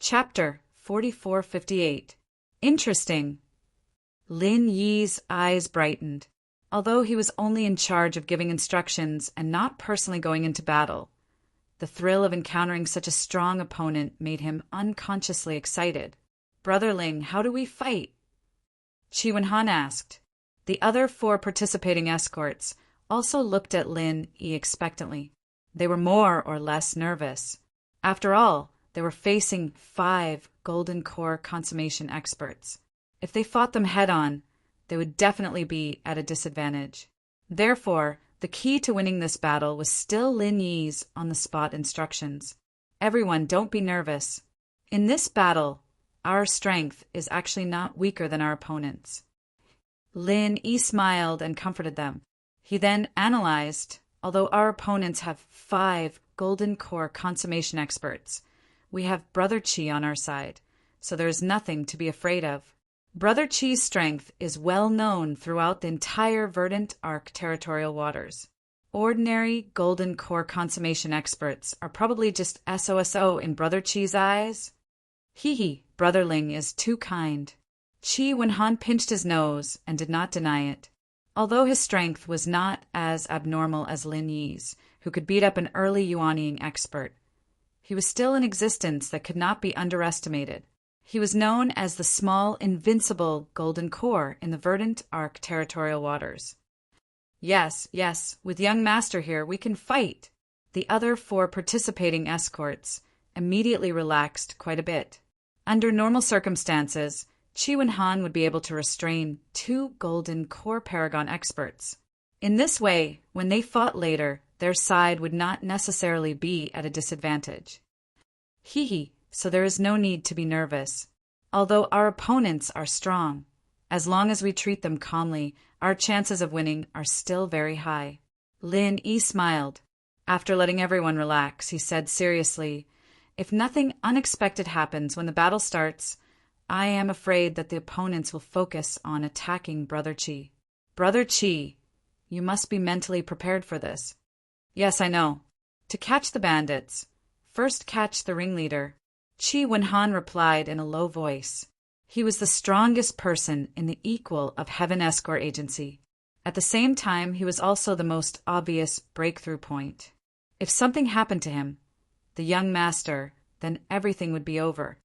Chapter 4458. Interesting. Lin Yi's eyes brightened. Although he was only in charge of giving instructions and not personally going into battle, the thrill of encountering such a strong opponent made him unconsciously excited. "Brother Ling, how do we fight?" Qi Wenhan asked. The other 4 participating escorts also looked at Lin Yi expectantly. They were more or less nervous. After all, they were facing 5 Golden Core consummation experts. If they fought them head-on, they would definitely be at a disadvantage. Therefore, the key to winning this battle was still Lin Yi's on-the-spot instructions. "Everyone, don't be nervous. In this battle, our strength is actually not weaker than our opponents." Lin Yi smiled and comforted them. He then analyzed, although our opponents have 5 Golden Core consummation experts, we have Brother Qi on our side, so there is nothing to be afraid of. Brother Qi's strength is well known throughout the entire Verdant Arc territorial waters. Ordinary Golden Core consummation experts are probably just SOSO in Brother Qi's eyes. Hee, Brother Ling is too kind. Qi Wenhan pinched his nose and did not deny it. Although his strength was not as abnormal as Lin Yi's, who could beat up an early Yuanying expert, he was still an existence that could not be underestimated. He was known as the small, invincible Golden Core in the Verdant Arc territorial waters. Yes, with young Master here, we can fight." The other 4 participating escorts immediately relaxed quite a bit. Under normal circumstances, Qi Wenhan would be able to restrain 2 Golden Core Paragon experts. In this way, when they fought later, their side would not necessarily be at a disadvantage. So there is no need to be nervous. Although our opponents are strong, as long as we treat them calmly, our chances of winning are still very high. Lin Yi smiled. After letting everyone relax, he said seriously, "If nothing unexpected happens when the battle starts, I am afraid that the opponents will focus on attacking Brother Qi." "Brother Qi, you must be mentally prepared for this." "Yes, I know. To catch the bandits, first catch the ringleader." Qi Wenhan replied in a low voice. He was the strongest person in the equal of Heaven Escort Agency. At the same time, he was also the most obvious breakthrough point. If something happened to him, the young master, then everything would be over.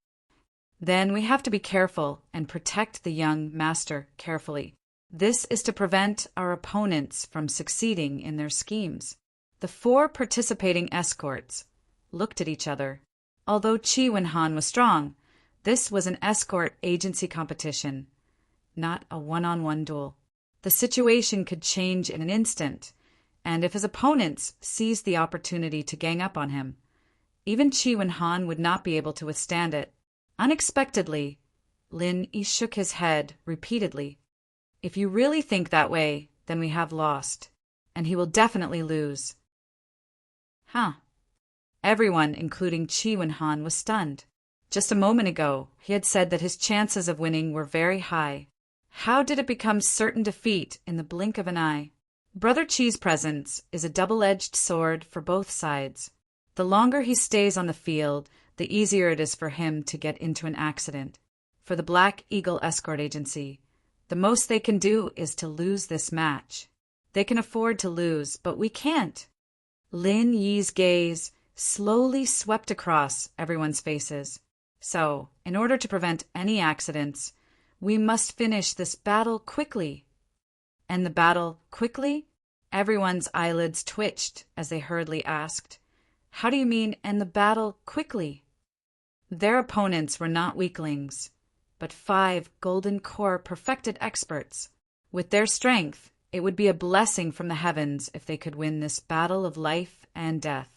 Then we have to be careful and protect the young master carefully. This is to prevent our opponents from succeeding in their schemes. The 4 participating escorts looked at each other. Although Qi Wenhan was strong, this was an escort agency competition, not a one-on-one duel. The situation could change in an instant, and if his opponents seized the opportunity to gang up on him, even Qi Wenhan would not be able to withstand it. Unexpectedly, Lin Yi shook his head repeatedly. "If you really think that way, then we have lost, and he will definitely lose." Everyone, including Qi Wenhan, was stunned. Just a moment ago, he had said that his chances of winning were very high. How did it become certain defeat in the blink of an eye? Brother Qi's presence is a double-edged sword for both sides. The longer he stays on the field, the easier it is for him to get into an accident. For the Black Eagle Escort Agency, the most they can do is to lose this match. They can afford to lose, but we can't. Lin Yi's gaze slowly swept across everyone's faces. So, in order to prevent any accidents, we must finish this battle quickly. "And the battle quickly?" Everyone's eyelids twitched as they hurriedly asked, "How do you mean, and the battle quickly?" Their opponents were not weaklings, but 5 Golden Core perfected experts. With their strength, it would be a blessing from the heavens if they could win this battle of life and death.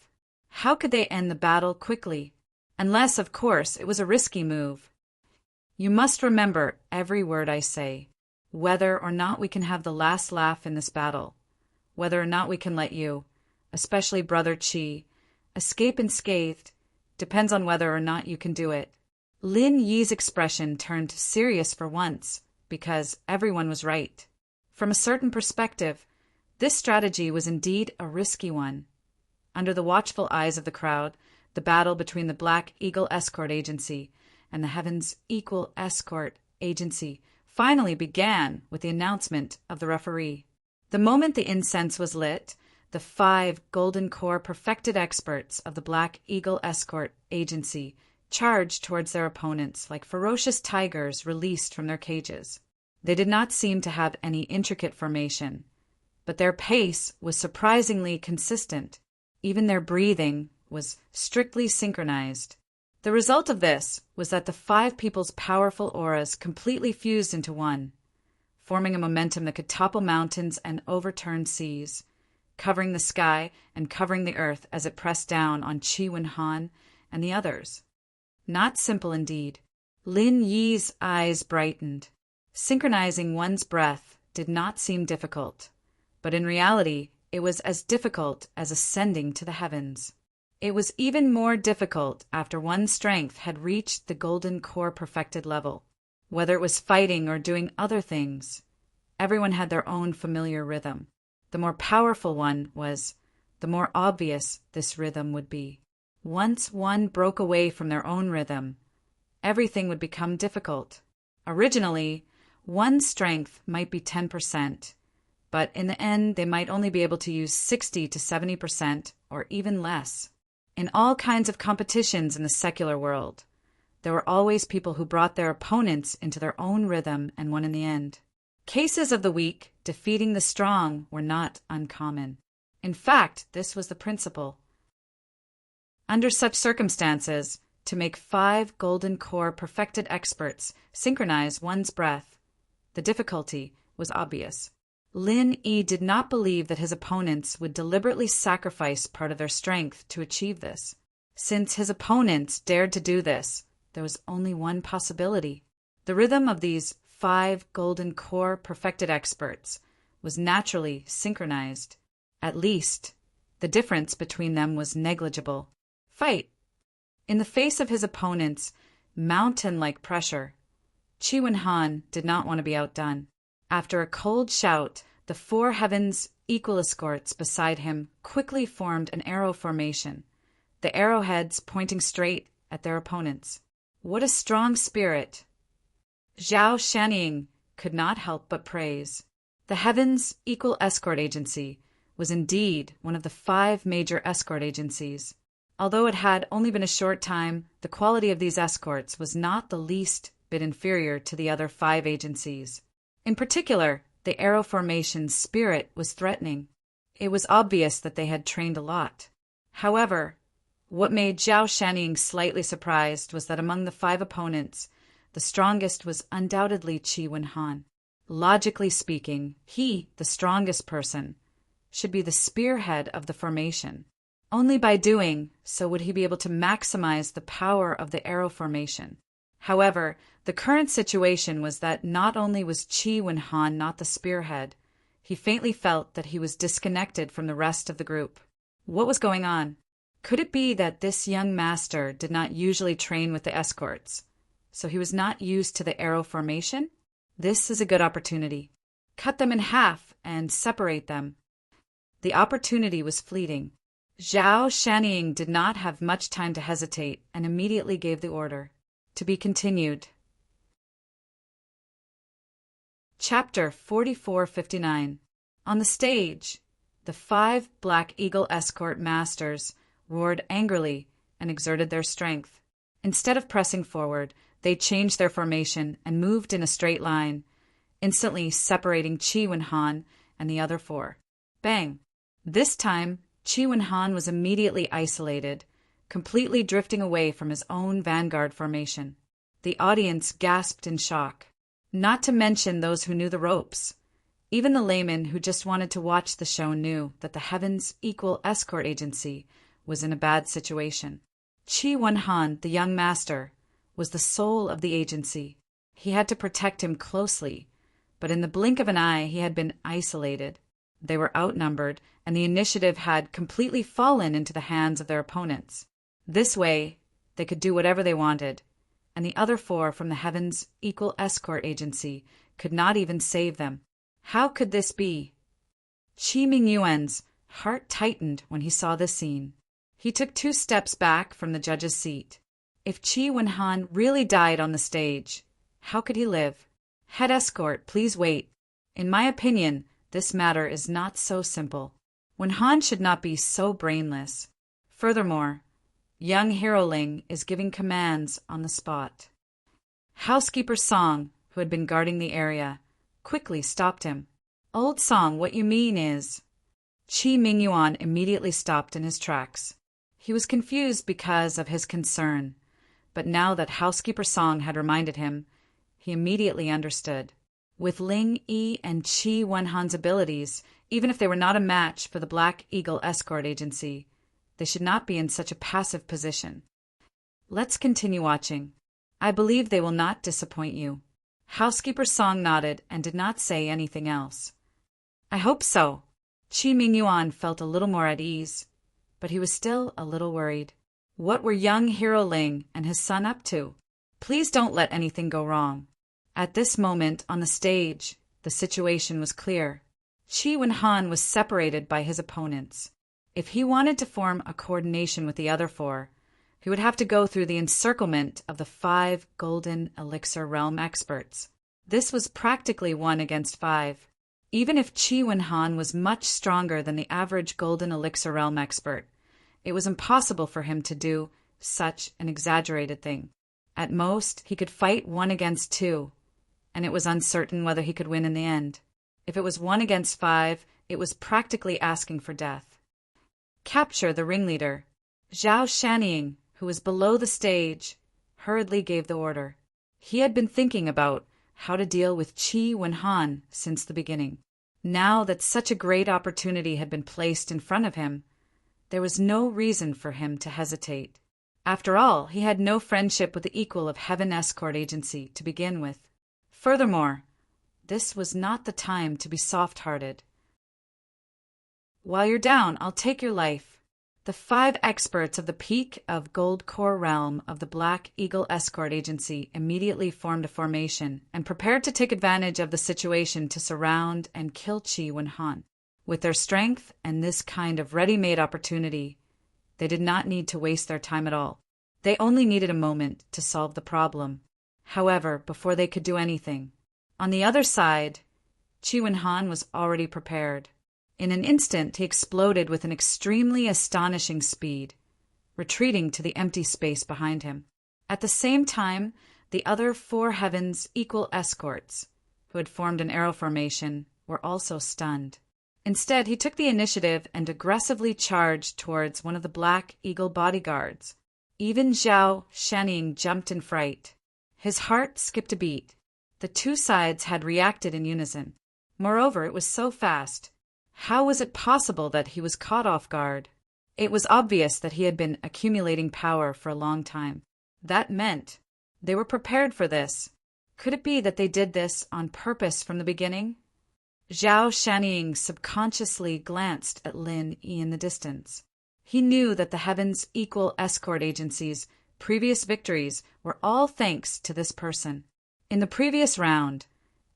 How could they end the battle quickly? Unless, of course, it was a risky move. You must remember every word I say. Whether or not we can have the last laugh in this battle, whether or not we can let you, especially Brother Qi, escape unscathed, depends on whether or not you can do it. Lin Yi's expression turned serious for once, because everyone was right. From a certain perspective, this strategy was indeed a risky one. Under the watchful eyes of the crowd, The battle between the Black Eagle Escort Agency and the Heaven's Equal Escort Agency finally began with the announcement of the referee. The moment the incense was lit, the 5 Golden Core perfected experts of the Black Eagle Escort Agency charged towards their opponents like ferocious tigers released from their cages. They did not seem to have any intricate formation, but their pace was surprisingly consistent. Even their breathing was strictly synchronized. The result of this was that the 5 people's powerful auras completely fused into one, forming a momentum that could topple mountains and overturn seas, covering the sky and covering the earth as it pressed down on Chi Wen-han and the others. Not simple indeed. Lin Yi's eyes brightened. Synchronizing one's breath did not seem difficult, but in reality it was as difficult as ascending to the heavens. It was even more difficult after one's strength had reached the Golden Core perfected level. Whether it was fighting or doing other things, everyone had their own familiar rhythm. The more powerful one was, the more obvious this rhythm would be. Once one broke away from their own rhythm, everything would become difficult. Originally, one's strength might be 10%, but in the end they might only be able to use 60 to 70% or even less. In all kinds of competitions in the secular world, there were always people who brought their opponents into their own rhythm and won in the end. Cases of the weak defeating the strong were not uncommon. In fact, this was the principle. Under such circumstances, to make 5 Golden Core perfected experts synchronize one's breath, the difficulty was obvious. Lin Yi did not believe that his opponents would deliberately sacrifice part of their strength to achieve this. Since his opponents dared to do this, there was only one possibility. The rhythm of these 5 Golden Core perfected experts was naturally synchronized. At least, the difference between them was negligible. Fight! In the face of his opponent's mountain-like pressure, Chi Wen-han did not want to be outdone. After a cold shout, the 4 Heaven's Equal Escorts beside him quickly formed an arrow formation, the arrowheads pointing straight at their opponents. What a strong spirit! Zhao Shanning could not help but praise. The Heaven's Equal Escort Agency was indeed one of the 5 major escort agencies. Although it had only been a short time, the quality of these escorts was not the least bit inferior to the other 5 agencies. In particular, the arrow formation's spirit was threatening. It was obvious that they had trained a lot. However, what made Zhao Shanning slightly surprised was that among the 5 opponents, the strongest was undoubtedly Chi Wen-han. Logically speaking, he, the strongest person, should be the spearhead of the formation. Only by doing so would he be able to maximize the power of the arrow formation. However, the current situation was that not only was Chi Wen-han not the spearhead, he faintly felt that he was disconnected from the rest of the group. What was going on? Could it be that this young master did not usually train with the escorts, so he was not used to the arrow formation? This is a good opportunity. Cut them in half and separate them. The opportunity was fleeting. Zhao Shanning did not have much time to hesitate and immediately gave the order. To be continued. Chapter 4459. On the stage, the 5 Black Eagle Escort Masters roared angrily and exerted their strength. Instead of pressing forward, they changed their formation and moved in a straight line, instantly separating Chi Wen-han and the other 4. Bang! This time, Chi Wen-han was immediately isolated, completely drifting away from his own vanguard formation. The audience gasped in shock, not to mention those who knew the ropes. Even the layman who just wanted to watch the show knew that the Heaven's Equal Escort Agency was in a bad situation. Chi Wen-han, the young master, was the soul of the agency. He had to protect him closely, but in the blink of an eye he had been isolated. They were outnumbered, and the initiative had completely fallen into the hands of their opponents. This way, they could do whatever they wanted, and the other 4 from the Heaven's Equal Escort Agency could not even save them. How could this be? Qi Mingyuan's heart tightened when he saw this scene. He took 2 steps back from the judge's seat. If Chi Wen-han really died on the stage, how could he live? Head escort, please wait. In my opinion, this matter is not so simple. Wen-han should not be so brainless. Furthermore, young Hero Ling is giving commands on the spot. Housekeeper Song, who had been guarding the area, quickly stopped him. Old Song, what you mean is... Chi Mingyuan immediately stopped in his tracks. He was confused because of his concern, but now that Housekeeper Song had reminded him, he immediately understood. With Ling Yi and Chi Wen-han's abilities, even if they were not a match for the Black Eagle escort agency, they should not be in such a passive position. Let's continue watching. I believe they will not disappoint you. Housekeeper Song nodded and did not say anything else. I hope so. Chi Mingyuan felt a little more at ease, but he was still a little worried. What were young Hero Ling and his son up to? Please don't let anything go wrong. At this moment on the stage, the situation was clear. Chi Wen-han was separated by his opponents. If he wanted to form a coordination with the other 4, he would have to go through the encirclement of the 5 Golden Elixir Realm experts. This was practically 1 against 5. Even if Chi Wen-han was much stronger than the average Golden Elixir Realm expert, it was impossible for him to do such an exaggerated thing. At most, he could fight 1 against 2, and it was uncertain whether he could win in the end. If it was 1 against 5, it was practically asking for death. Capture the ringleader. Zhao Shanying, who was below the stage, hurriedly gave the order. He had been thinking about how to deal with Chi Wen-han since the beginning. Now that such a great opportunity had been placed in front of him, there was no reason for him to hesitate. After all, he had no friendship with the equal of Heaven Escort Agency to begin with. Furthermore, this was not the time to be soft-hearted. While you're down, I'll take your life. The 5 experts of the peak of Gold Core Realm of the Black Eagle Escort Agency immediately formed a formation and prepared to take advantage of the situation to surround and kill Chi Wen-han. With their strength and this kind of ready-made opportunity, they did not need to waste their time at all. They only needed a moment to solve the problem. However, before they could do anything, on the other side, Chi Wen-han was already prepared. In an instant, he exploded with an extremely astonishing speed, retreating to the empty space behind him. At the same time, the other 4 Heavens Equal escorts, who had formed an arrow formation, were also stunned. Instead, he took the initiative and aggressively charged towards one of the Black Eagle bodyguards. Even Zhao Shanying jumped in fright. His heart skipped a beat. The 2 sides had reacted in unison. Moreover, it was so fast. How was it possible that he was caught off guard? It was obvious that he had been accumulating power for a long time. That meant they were prepared for this. Could it be that they did this on purpose from the beginning? Zhao Shanying subconsciously glanced at Lin Yi in the distance. He knew that the Heavens Equal Escort Agency's previous victories were all thanks to this person. In the previous round,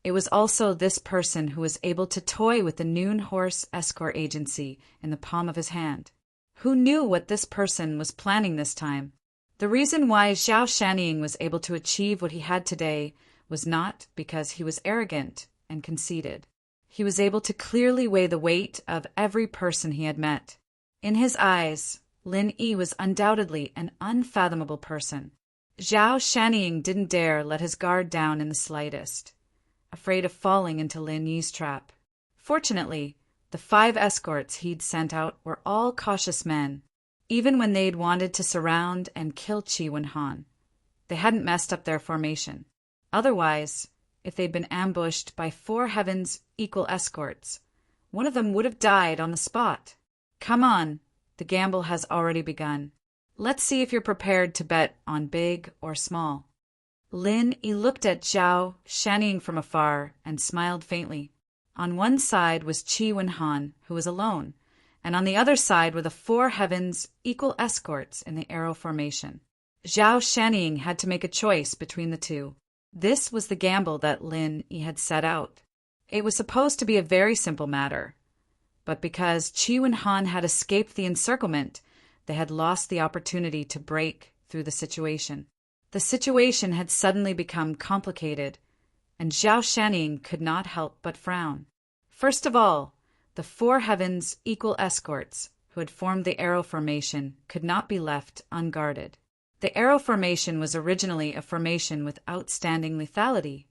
it was also this person who was able to toy with the Noon Horse Escort Agency in the palm of his hand. Who knew what this person was planning this time? The reason why Zhao Shanying was able to achieve what he had today was not because he was arrogant and conceited. He was able to clearly weigh the weight of every person he had met. In his eyes, Lin Yi was undoubtedly an unfathomable person. Zhao Shanying didn't dare let his guard down in the slightest, afraid of falling into Lin Yi's trap. Fortunately, the 5 escorts he'd sent out were all cautious men. Even when they'd wanted to surround and kill Chi Wen-han, they hadn't messed up their formation. Otherwise, if they'd been ambushed by 4 Heavens Equal escorts, one of them would have died on the spot. Come on, the gamble has already begun. Let's see if you're prepared to bet on big or small. Lin Yi looked at Zhao Shanying from afar and smiled faintly. On one side was Chi Wen-han, who was alone, and on the other side were the 4 Heavens Equal escorts in the arrow formation. Zhao Shanying had to make a choice between the 2. This was the gamble that Lin Yi had set out. It was supposed to be a very simple matter, but because Chi Wen-han had escaped the encirclement, they had lost the opportunity to break through the situation. The situation had suddenly become complicated, and Zhao Shanning could not help but frown. First of all, the four heavens equal escorts who had formed the arrow formation could not be left unguarded. The arrow formation was originally a formation with outstanding lethality.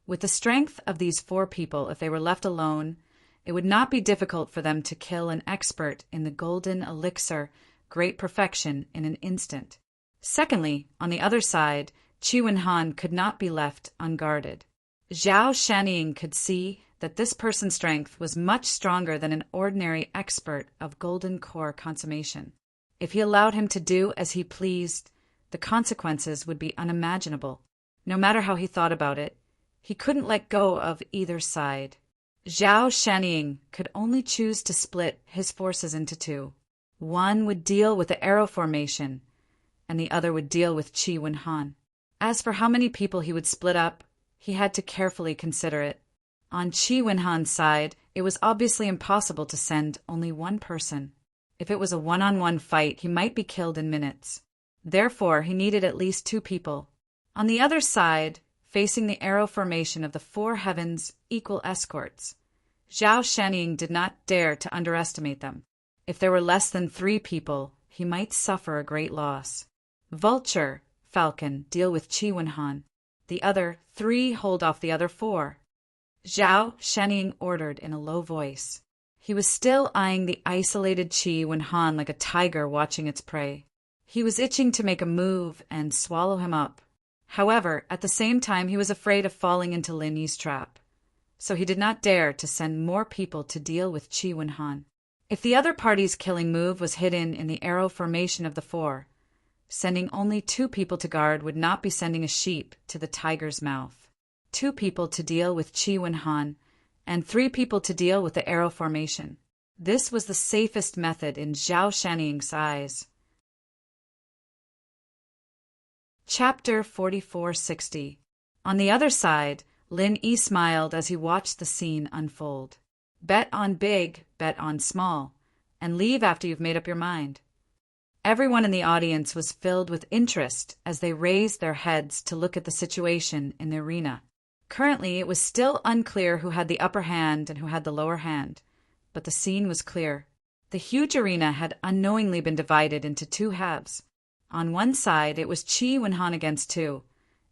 With the strength of these four people, if they were left alone, it would not be difficult for them to kill an expert in the golden elixir great perfection in an instant. Secondly, on the other side, Qi Wenhan could not be left unguarded. Zhao Shanning could see that this person's strength was much stronger than an ordinary expert of golden core consummation. If he allowed him to do as he pleased, the consequences would be unimaginable. No matter how he thought about it, he couldn't let go of either side. Zhao Shanning could only choose to split his forces into two. One would deal with the arrow formation, and the other would deal with Qi Wenhan. As for how many people he would split up, he had to carefully consider it. On Qi Wenhan's side, it was obviously impossible to send only one person. If it was a one-on-one fight, he might be killed in minutes. Therefore, he needed at least two people. On the other side, facing the arrow formation of the four heavens equal escorts, Zhao Shanning did not dare to underestimate them. If there were less than 3 people, he might suffer a great loss. Vulture, Falcon, deal with Qi Wenhan. The other 3 hold off the other 4. Zhao Shanning ordered in a low voice. He was still eyeing the isolated Qi Wenhan like a tiger watching its prey. He was itching to make a move and swallow him up. However, at the same time he was afraid of falling into Lin Yi's trap. So he did not dare to send more people to deal with Qi Wenhan. If the other party's killing move was hidden in the arrow formation of the 4, sending only 2 people to guard would not be sending a sheep to the tiger's mouth. 2 people to deal with Qi Wenhan, and 3 people to deal with the arrow formation. This was the safest method in Zhao Shanning's eyes. Chapter 4460. On the other side, Lin Yi smiled as he watched the scene unfold. Bet on big, bet on small, and leave after you've made up your mind. Everyone in the audience was filled with interest as they raised their heads to look at the situation in the arena. Currently, it was still unclear who had the upper hand and who had the lower hand, but the scene was clear. The huge arena had unknowingly been divided into 2 halves. On one side, it was Qi Wenhan against 2,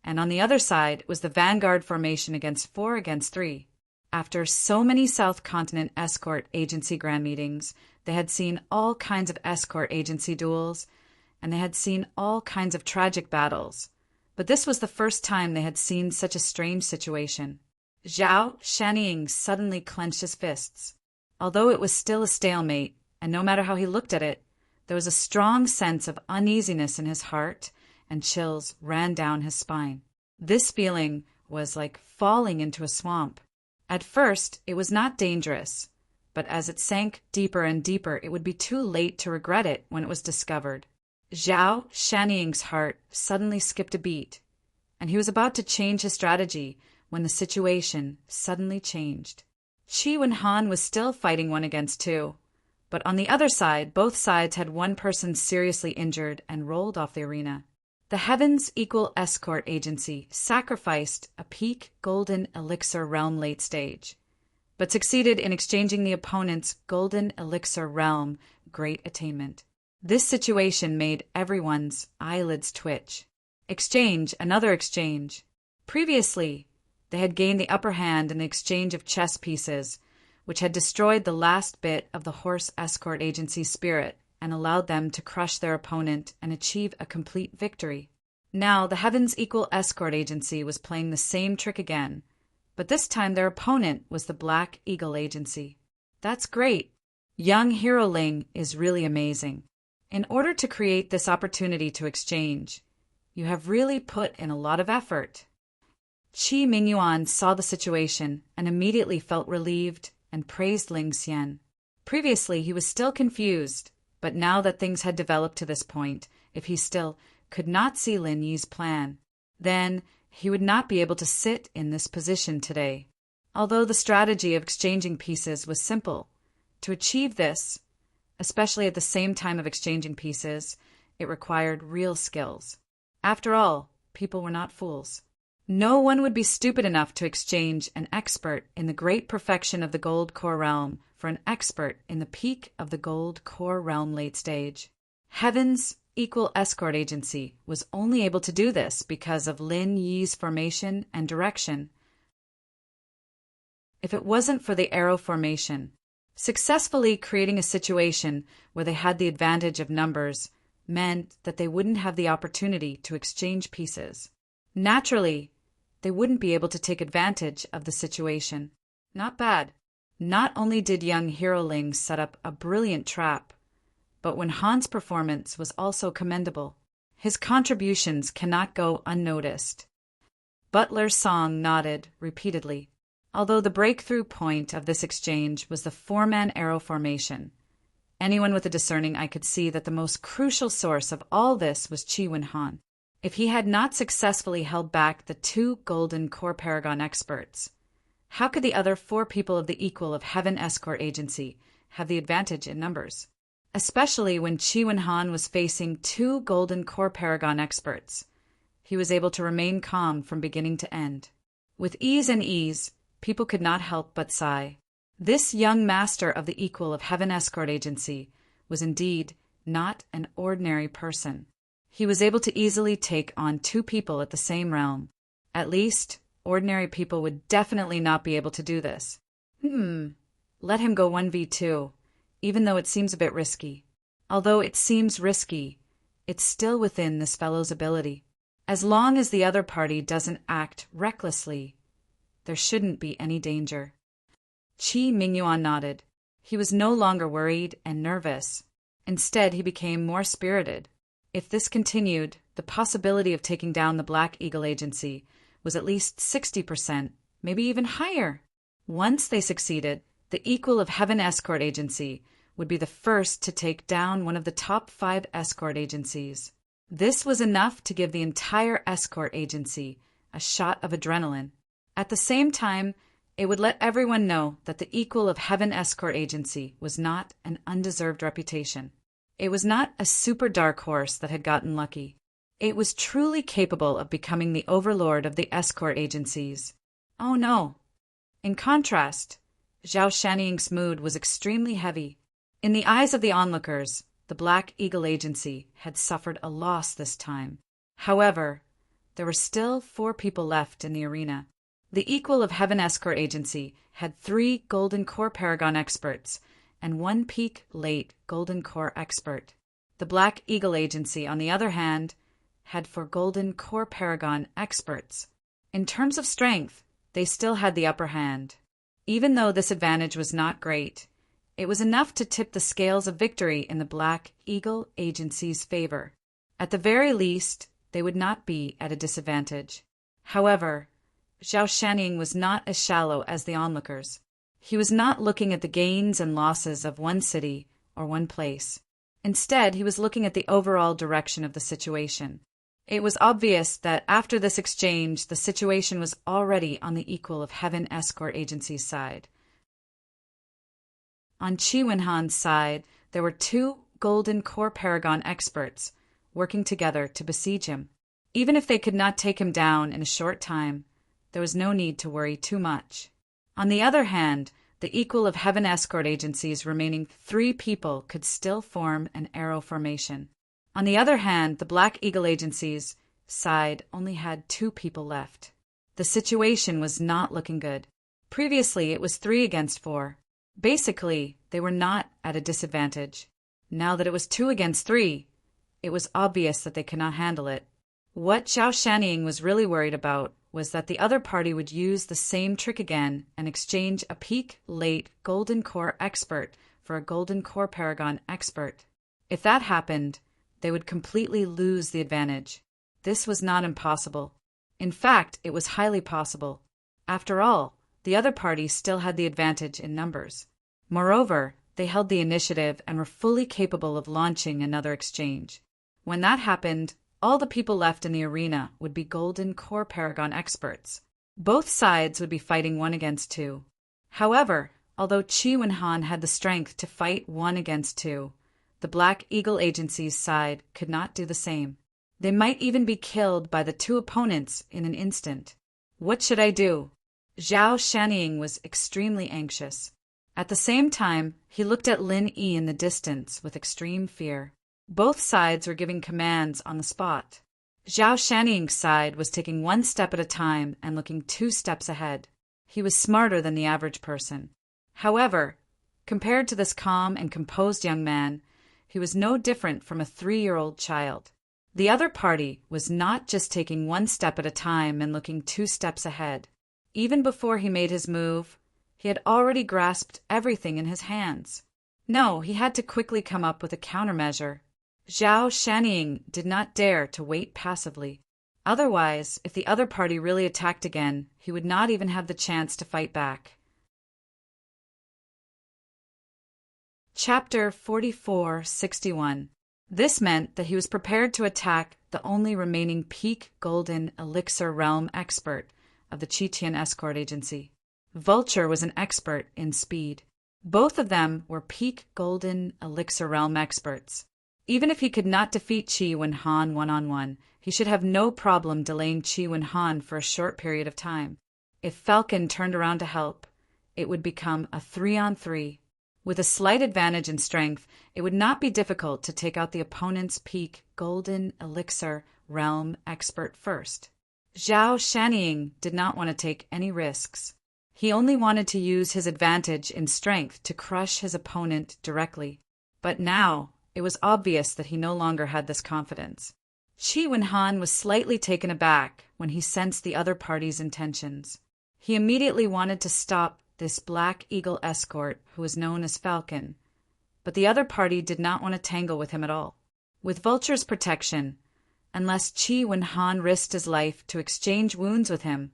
and on the other side was the vanguard formation against 4 against 3. After so many South Continent escort agency grand meetings, they had seen all kinds of escort agency duels, and they had seen all kinds of tragic battles. But this was the first time they had seen such a strange situation. Zhao Shanning suddenly clenched his fists. Although it was still a stalemate, and no matter how he looked at it, there was a strong sense of uneasiness in his heart, and chills ran down his spine. This feeling was like falling into a swamp. At first, it was not dangerous, but as it sank deeper and deeper, it would be too late to regret it when it was discovered. Zhao Shanning's heart suddenly skipped a beat, and he was about to change his strategy when the situation suddenly changed. Qi Wenhan was still fighting 1 against 2, but on the other side, both sides had 1 person seriously injured and rolled off the arena. The Heavens Equal Escort Agency sacrificed a peak golden elixir realm late stage, but succeeded in exchanging the opponent's golden elixir realm great attainment. This situation made everyone's eyelids twitch. Exchange, another exchange. Previously, they had gained the upper hand in the exchange of chess pieces, which had destroyed the last bit of the horse escort agency's spirit and allowed them to crush their opponent and achieve a complete victory. Now, the Heavens Equal Escort Agency was playing the same trick again, but this time their opponent was the Black Eagle Agency. That's great. Young Hero Ling is really amazing. In order to create this opportunity to exchange, you have really put in a lot of effort. Qi Mingyuan saw the situation and immediately felt relieved and praised Ling Xian. Previously, he was still confused, but now that things had developed to this point, if he still could not see Lin Yi's plan, then he would not be able to sit in this position today. Although the strategy of exchanging pieces was simple, to achieve this, especially at the same time of exchanging pieces. It required real skills. After all, people were not fools. No one would be stupid enough to exchange an expert in the great perfection of the gold core realm for an expert in the peak of the gold core realm late stage. Heaven's equal escort agency was only able to do this because of Lin Yi's formation and direction. If it wasn't for the arrow formation, successfully creating a situation where they had the advantage of numbers meant that they wouldn't have the opportunity to exchange pieces. Naturally, they wouldn't be able to take advantage of the situation. Not bad. Not only did young Hero Ling set up a brilliant trap, but when Han's performance was also commendable. His contributions cannot go unnoticed. Butler Song nodded repeatedly. Although the breakthrough point of this exchange was the four-man arrow formation, anyone with a discerning eye could see that the most crucial source of all this was Chi Wen Han. If he had not successfully held back the two Golden Core Paragon experts, how could the other four people of the equal of Heaven Escort Agency have the advantage in numbers? Especially when Chi Wen Han was facing two Golden Core Paragon experts. He was able to remain calm from beginning to end. With ease, people could not help but sigh. This young master of the equal of Heaven Escort Agency was indeed not an ordinary person. He was able to easily take on two people at the same realm. At least, ordinary people would definitely not be able to do this. Let him go 1v2, even though it seems a bit risky. Although it seems risky, it's still within this fellow's ability. As long as the other party doesn't act recklessly, there shouldn't be any danger. Qi Mingyuan nodded. He was no longer worried and nervous. Instead, he became more spirited. If this continued, the possibility of taking down the Black Eagle Agency was at least 60%, maybe even higher. Once they succeeded, the equal of Heaven Escort Agency would be the first to take down one of the top 5 escort agencies. This was enough to give the entire escort agency a shot of adrenaline. At the same time, it would let everyone know that the equal of Heaven Escort Agency was not an undeserved reputation. It was not a super dark horse that had gotten lucky. It was truly capable of becoming the overlord of the escort agencies. Oh no! In contrast, Zhao Shanying's mood was extremely heavy. In the eyes of the onlookers, the Black Eagle Agency had suffered a loss this time. However, there were still 4 people left in the arena. The equal of Heaven Escort Agency had 3 Golden Core Paragon experts and 1 peak late Golden Core expert. The Black Eagle Agency, on the other hand, had 4 Golden Core Paragon experts. In terms of strength, they still had the upper hand. Even though this advantage was not great, it was enough to tip the scales of victory in the Black Eagle Agency's favor. At the very least, they would not be at a disadvantage. However, Zhao Shanying was not as shallow as the onlookers. He was not looking at the gains and losses of one city or one place. Instead, he was looking at the overall direction of the situation. It was obvious that after this exchange, the situation was already on the equal of Heaven Escort Agency's side. On Qi Wenhan's side, there were 2 Golden Core Paragon experts working together to besiege him. Even if they could not take him down in a short time, there was no need to worry too much. On the other hand, the equal of Heaven Escort Agency's remaining 3 people could still form an arrow formation. On the other hand, the Black Eagle Agency's side only had 2 people left. The situation was not looking good. Previously, it was 3 against 4. Basically, they were not at a disadvantage. Now that it was 2 against 3, it was obvious that they could not handle it. What Zhao Shanying was really worried about was that the other party would use the same trick again and exchange a peak late Golden Core expert for a Golden Core Paragon expert. If that happened, they would completely lose the advantage. This was not impossible. In fact, it was highly possible. After all, the other party still had the advantage in numbers. Moreover, they held the initiative and were fully capable of launching another exchange. When that happened, all the people left in the arena would be Golden Core Paragon experts. Both sides would be fighting 1 against 2. However, Although Chi Wen-han had the strength to fight 1 against 2, the Black Eagle Agency's side could not do the same. They might even be killed by the 2 opponents in an instant. What should I do? Zhao Shanying was extremely anxious. At the same time, he looked at Lin Yi in the distance with extreme fear. Both sides were giving commands on the spot. Zhao Shanying's side was taking 1 step at a time and looking 2 steps ahead. He was smarter than the average person. However, compared to this calm and composed young man, he was no different from a 3-year-old child. The other party was not just taking 1 step at a time and looking 2 steps ahead. Even before he made his move, he had already grasped everything in his hands. No, he had to quickly come up with a countermeasure. Zhao Shanying did not dare to wait passively. Otherwise, if the other party really attacked again, he would not even have the chance to fight back. Chapter 4461. This meant that he was prepared to attack the only remaining peak golden elixir realm expert of the Qitian escort agency. Vulture was an expert in speed. Both of them were peak golden elixir realm experts. Even if he could not defeat Chi Wen-han 1-on-1, he should have no problem delaying Chi Wen-han for a short period of time. If Falcon turned around to help, it would become a 3-on-3. With a slight advantage in strength, it would not be difficult to take out the opponent's peak golden elixir realm expert first. Zhao Shanying did not want to take any risks. He only wanted to use his advantage in strength to crush his opponent directly. But now, it was obvious that he no longer had this confidence. Chi Wen-han was slightly taken aback when he sensed the other party's intentions. He immediately wanted to stop this Black Eagle escort who was known as Falcon, but the other party did not want to tangle with him at all. With Vulture's protection, unless Chi Wen-han risked his life to exchange wounds with him,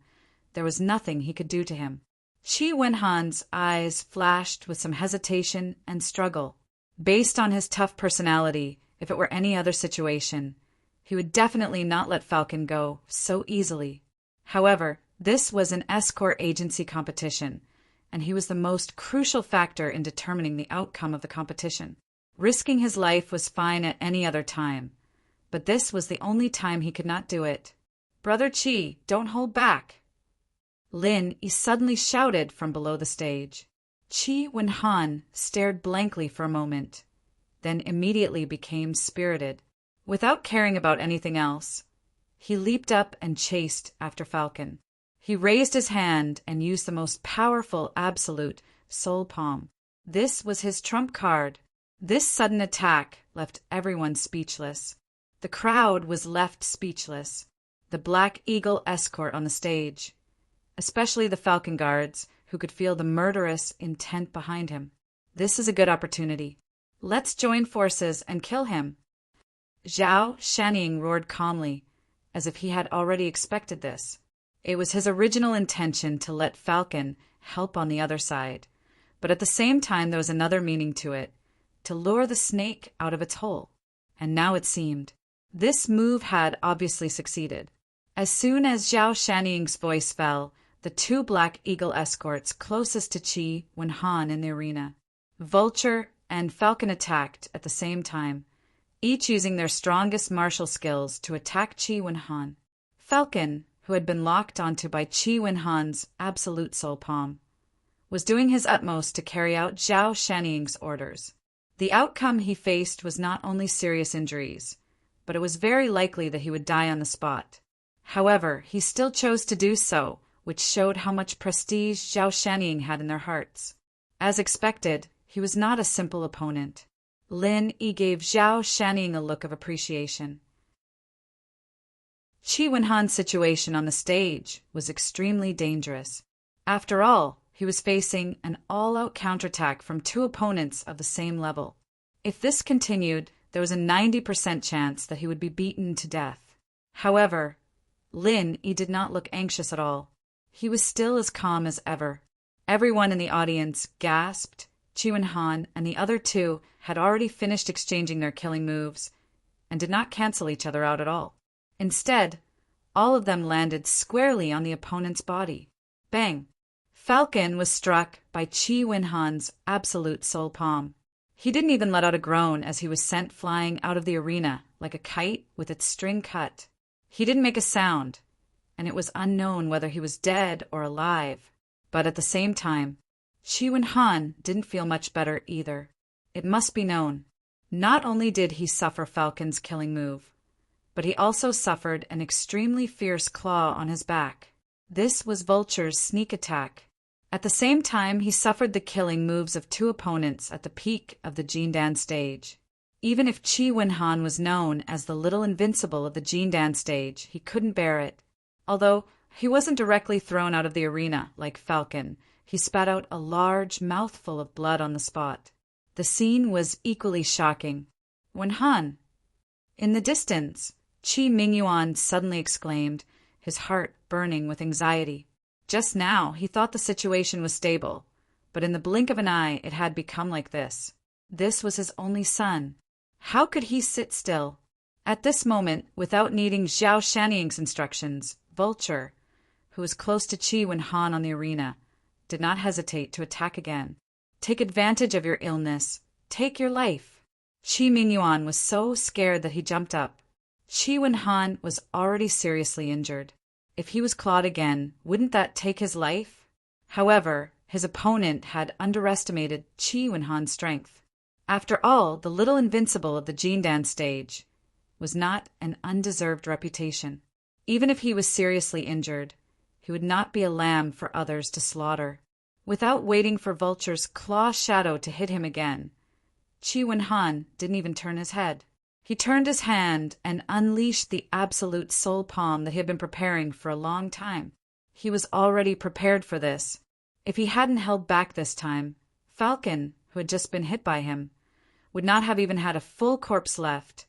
there was nothing he could do to him. Chi Wen-han's eyes flashed with some hesitation and struggle. Based on his tough personality, if it were any other situation, he would definitely not let Falcon go so easily. However, this was an escort agency competition, and he was the most crucial factor in determining the outcome of the competition. Risking his life was fine at any other time, but this was the only time he could not do it. "Brother Chi, don't hold back!" Lin Yi suddenly shouted from below the stage. Chi Wen-han stared blankly for a moment, then immediately became spirited. Without caring about anything else, he leaped up and chased after Falcon. He raised his hand and used the most powerful absolute soul palm. This was his trump card. This sudden attack left everyone speechless. The crowd was left speechless. The Black Eagle escort on the stage, especially the Falcon guards, who could feel the murderous intent behind him. This is a good opportunity. Let's join forces and kill him. Zhao Shanying roared calmly, as if he had already expected this. It was his original intention to let Falcon help on the other side, but at the same time there was another meaning to it, to lure the snake out of its hole. And now it seemed. This move had obviously succeeded. As soon as Zhao Shanying's voice fell, the 2 Black Eagle escorts closest to Chi Wen-han in the arena, Vulture and Falcon, attacked at the same time, each using their strongest martial skills to attack Chi Wen-han. Falcon, who had been locked onto by Chi Wen-han's absolute soul palm, was doing his utmost to carry out Zhao Shanying's orders. The outcome he faced was not only serious injuries, but it was very likely that he would die on the spot. However, he still chose to do so, which showed how much prestige Zhao Shanying had in their hearts. As expected, he was not a simple opponent. Lin Yi gave Zhao Shanying a look of appreciation. Chi Wen-han's situation on the stage was extremely dangerous. After all, he was facing an all-out counterattack from 2 opponents of the same level. If this continued, there was a 90% chance that he would be beaten to death. However, Lin Yi did not look anxious at all. He was still as calm as ever. Everyone in the audience gasped. Chi Wen-han and the other 2 had already finished exchanging their killing moves and did not cancel each other out at all. Instead, all of them landed squarely on the opponent's body. Bang! Falcon was struck by Chi Wen-han's absolute soul palm. He didn't even let out a groan as he was sent flying out of the arena like a kite with its string cut. He didn't make a sound, and it was unknown whether he was dead or alive. But at the same time, Chi Wen-han didn't feel much better either. It must be known, not only did he suffer Falcon's killing move, but he also suffered an extremely fierce claw on his back. This was Vulture's sneak attack. At the same time, he suffered the killing moves of 2 opponents at the peak of the Jindan stage. Even if Chi Wen-han was known as the little invincible of the Jindan stage, he couldn't bear it. Although he wasn't directly thrown out of the arena like Falcon, he spat out a large mouthful of blood on the spot. The scene was equally shocking. Wen-han! In the distance, Chi Mingyuan suddenly exclaimed, his heart burning with anxiety. Just now, he thought the situation was stable, but in the blink of an eye it had become like this. This was his only son. How could he sit still? At this moment, without needing Zhao Shanying's instructions, Vulture, who was close to Chi Wen-han on the arena, did not hesitate to attack again. Take advantage of your illness. Take your life. Chi Mingyuan was so scared that he jumped up. Chi Wen-han was already seriously injured. If he was clawed again, wouldn't that take his life? However, his opponent had underestimated Chi Wen-han's strength. After all, the little invincible of the Jindan stage was not an undeserved reputation. Even if he was seriously injured, he would not be a lamb for others to slaughter. Without waiting for Vulture's claw shadow to hit him again, Chi Wen-han didn't even turn his head. He turned his hand and unleashed the absolute soul palm that he had been preparing for a long time. He was already prepared for this. If he hadn't held back this time, Falcon, who had just been hit by him, would not have even had a full corpse left,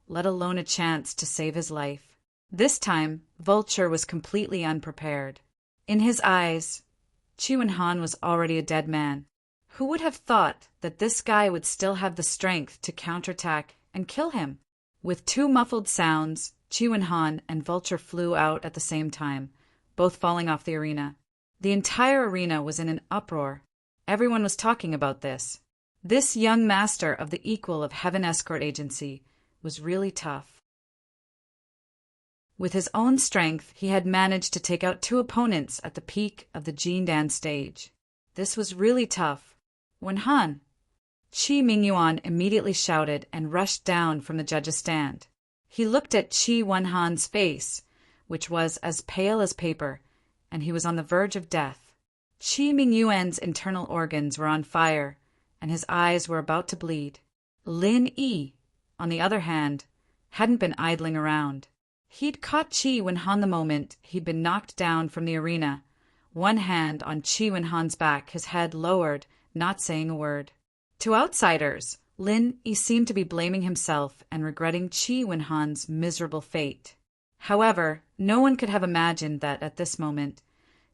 let alone a chance to save his life. This time, Vulture was completely unprepared. In his eyes, Chi Wen-han was already a dead man. Who would have thought that this guy would still have the strength to counterattack and kill him? With 2 muffled sounds, Chi Wen-han and Vulture flew out at the same time, both falling off the arena. The entire arena was in an uproar. Everyone was talking about this. This young master of the equal of Heaven Escort Agency was really tough. With his own strength, he had managed to take out 2 opponents at the peak of the Jindan stage. This was really tough. Wen-han! Chi Mingyuan immediately shouted and rushed down from the judge's stand. He looked at Chi Wen-han's face, which was as pale as paper, and he was on the verge of death. Chi Mingyuan's internal organs were on fire, and his eyes were about to bleed. Lin Yi, on the other hand, hadn't been idling around. He'd caught Chi Wen-han the moment he'd been knocked down from the arena, one hand on Chi Wen-han's back, his head lowered, not saying a word. To outsiders, Lin Yi seemed to be blaming himself and regretting Chi Wen-han's miserable fate. However, no one could have imagined that at this moment,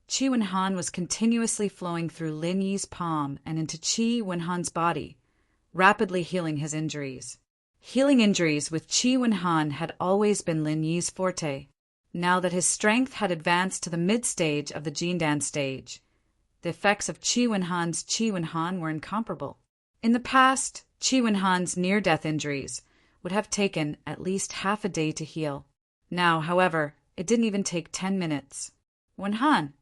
Chi Wen-han was continuously flowing through Lin Yi's palm and into Chi Wen-han's body, rapidly healing his injuries. Healing injuries with Chi Wen-han had always been Lin Yi's forte. Now that his strength had advanced to the mid-stage of the Jindan stage, the effects of Chi Wen-han's Chi Wen-han were incomparable. In the past, Chi Wen-han's near-death injuries would have taken at least half a day to heal. Now, however, it didn't even take 10 minutes. Wen-han,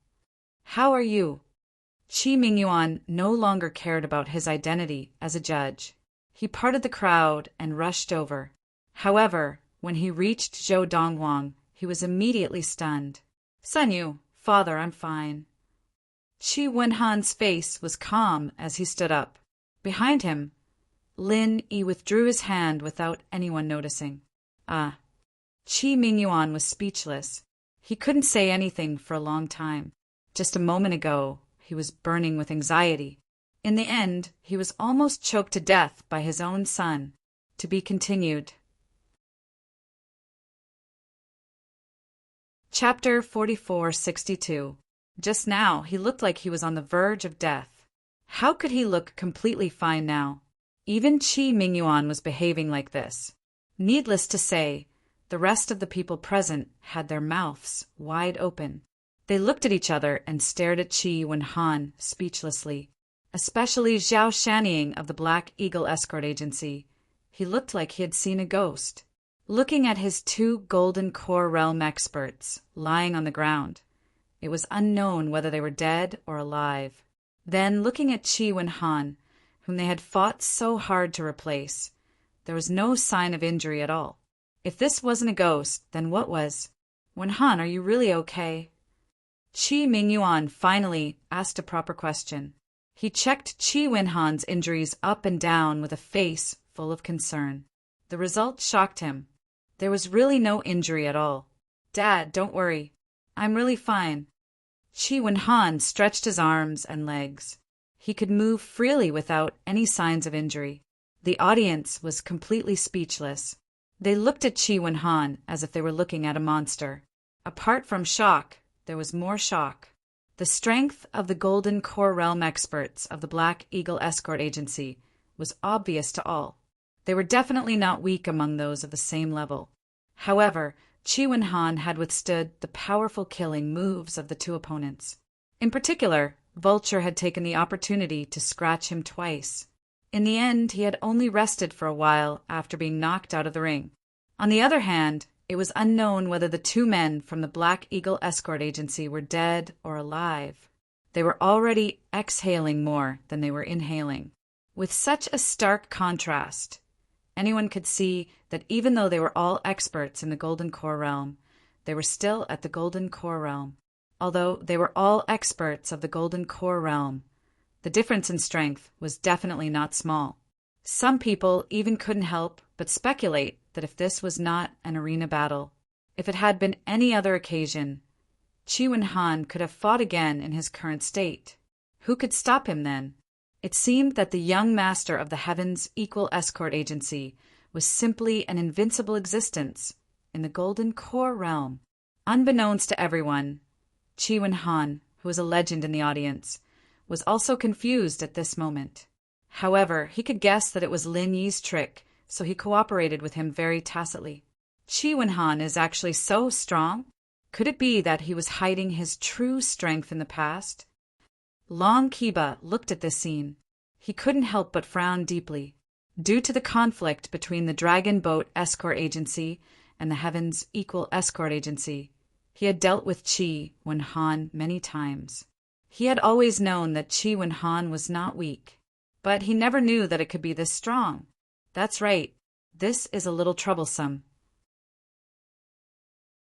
how are you? Chi Mingyuan no longer cared about his identity as a judge. He parted the crowd and rushed over. However, when he reached Zhou Dongwang, he was immediately stunned. Sanyu, father, I'm fine. Chi Wen-han's face was calm as he stood up. Behind him, Lin Yi withdrew his hand without anyone noticing. Chi Mingyuan was speechless. He couldn't say anything for a long time. Just a moment ago, he was burning with anxiety. In the end, he was almost choked to death by his own son. To be continued. Chapter 4462. Just now, he looked like he was on the verge of death. How could he look completely fine now? Even Chi Mingyuan was behaving like this. Needless to say, the rest of the people present had their mouths wide open. They looked at each other and stared at Qi Wenhan speechlessly, especially Zhao Shanying of the Black Eagle Escort Agency. He looked like he had seen a ghost. Looking at his two Golden Core Realm experts lying on the ground, it was unknown whether they were dead or alive. Then, looking at Qi Wenhan, whom they had fought so hard to replace, there was no sign of injury at all. If this wasn't a ghost, then what was? Wenhan, are you really okay? Qi Mingyuan finally asked a proper question. He checked Qi Wenhan's injuries up and down with a face full of concern. The result shocked him. There was really no injury at all. Dad, don't worry. I'm really fine. Qi Wenhan stretched his arms and legs. He could move freely without any signs of injury. The audience was completely speechless. They looked at Qi Wenhan as if they were looking at a monster. Apart from shock, there was more shock. The strength of the Golden Core Realm experts of the Black Eagle Escort Agency was obvious to all. They were definitely not weak among those of the same level. However, Qi Wenhan had withstood the powerful killing moves of the two opponents. In particular, Vulture had taken the opportunity to scratch him twice. In the end, he had only rested for a while after being knocked out of the ring. On the other hand, it was unknown whether the two men from the Black Eagle Escort Agency were dead or alive. They were already exhaling more than they were inhaling. With such a stark contrast, anyone could see that even though they were all experts in the Golden Core Realm, they were still at the Golden Core Realm. Although they were all experts of the Golden Core Realm, the difference in strength was definitely not small. Some people even couldn't help but speculate that if this was not an arena battle, if it had been any other occasion, Qi Wenhan could have fought again in his current state. Who could stop him then? It seemed that the young master of the Heaven's Equal Escort Agency was simply an invincible existence in the Golden Core Realm. Unbeknownst to everyone, Qi Wenhan, who was a legend in the audience, was also confused at this moment. However, he could guess that it was Lin Yi's trick, so he cooperated with him very tacitly. Qi Wenhan is actually so strong? Could it be that he was hiding his true strength in the past? Long Kiba looked at this scene. He couldn't help but frown deeply. Due to the conflict between the Dragon Boat Escort Agency and the Heaven's Equal Escort Agency, he had dealt with Qi Wenhan many times. He had always known that Qi Wenhan was not weak, but he never knew that it could be this strong. That's right, this is a little troublesome.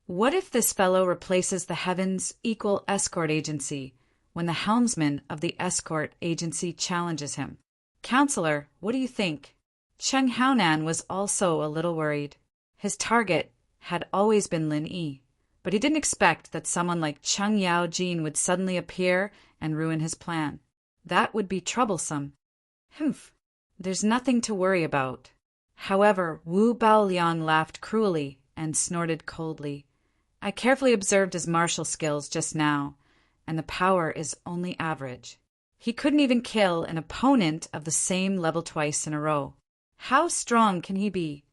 What if this fellow replaces the Heaven's Equal Escort Agency when the helmsman of the escort agency challenges him? Counselor, what do you think? Cheng Haonan was also a little worried. His target had always been Lin Yi, but he didn't expect that someone like Cheng Yaojin would suddenly appear and ruin his plan. That would be troublesome. Humph, there's nothing to worry about. However, Wu Baoliang laughed cruelly and snorted coldly. I carefully observed his martial skills just now, and the power is only average. He couldn't even kill an opponent of the same level twice in a row. How strong can he be?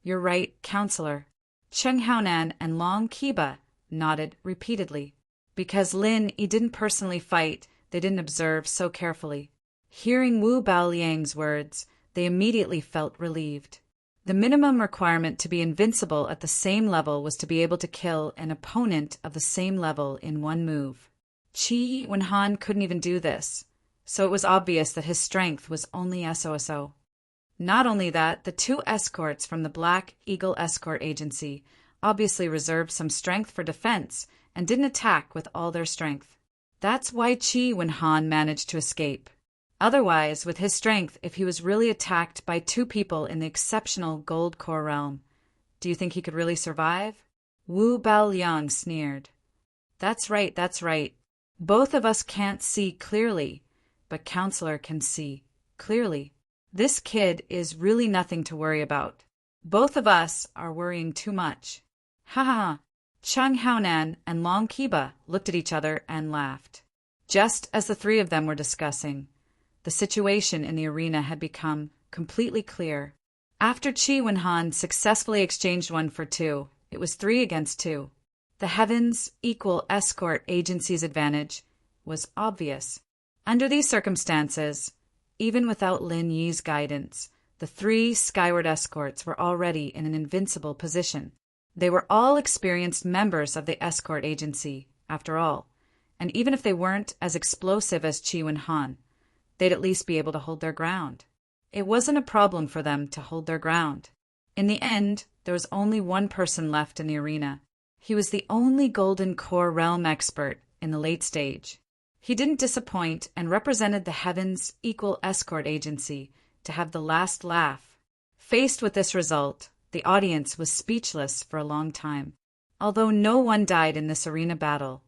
You're right, Counselor. Cheng Haonan and Long Kiba nodded repeatedly. Because Lin Yi didn't personally fight, they didn't observe so carefully. Hearing Wu Baoliang's words, they immediately felt relieved. The minimum requirement to be invincible at the same level was to be able to kill an opponent of the same level in one move. Qi Wenhan couldn't even do this, so it was obvious that his strength was only SOSO. Not only that, the two escorts from the Black Eagle Escort Agency obviously reserved some strength for defense and didn't attack with all their strength. That's why Qi Wenhan managed to escape. Otherwise, with his strength, if he was really attacked by two people in the exceptional Gold Core Realm, do you think he could really survive? Wu Baoliang sneered. That's right, that's right. Both of us can't see clearly, but Counselor can see clearly. This kid is really nothing to worry about. Both of us are worrying too much. Ha ha ha. Cheng Haonan and Long Kiba looked at each other and laughed. Just as the three of them were discussing, the situation in the arena had become completely clear. After Qi Wenhan successfully exchanged 1 for 2, it was 3 against 2. The Heavens Equal Escort Agency's advantage was obvious. Under these circumstances, even without Lin Yi's guidance, the three skyward escorts were already in an invincible position. They were all experienced members of the escort agency, after all, and even if they weren't as explosive as Qi Wenhan, they'd at least be able to hold their ground. It wasn't a problem for them to hold their ground. In the end, there was only one person left in the arena. He was the only Golden Core Realm expert in the late stage. He didn't disappoint and represented the Heavens Equal Escort Agency to have the last laugh. Faced with this result, the audience was speechless for a long time. Although no one died in this arena battle,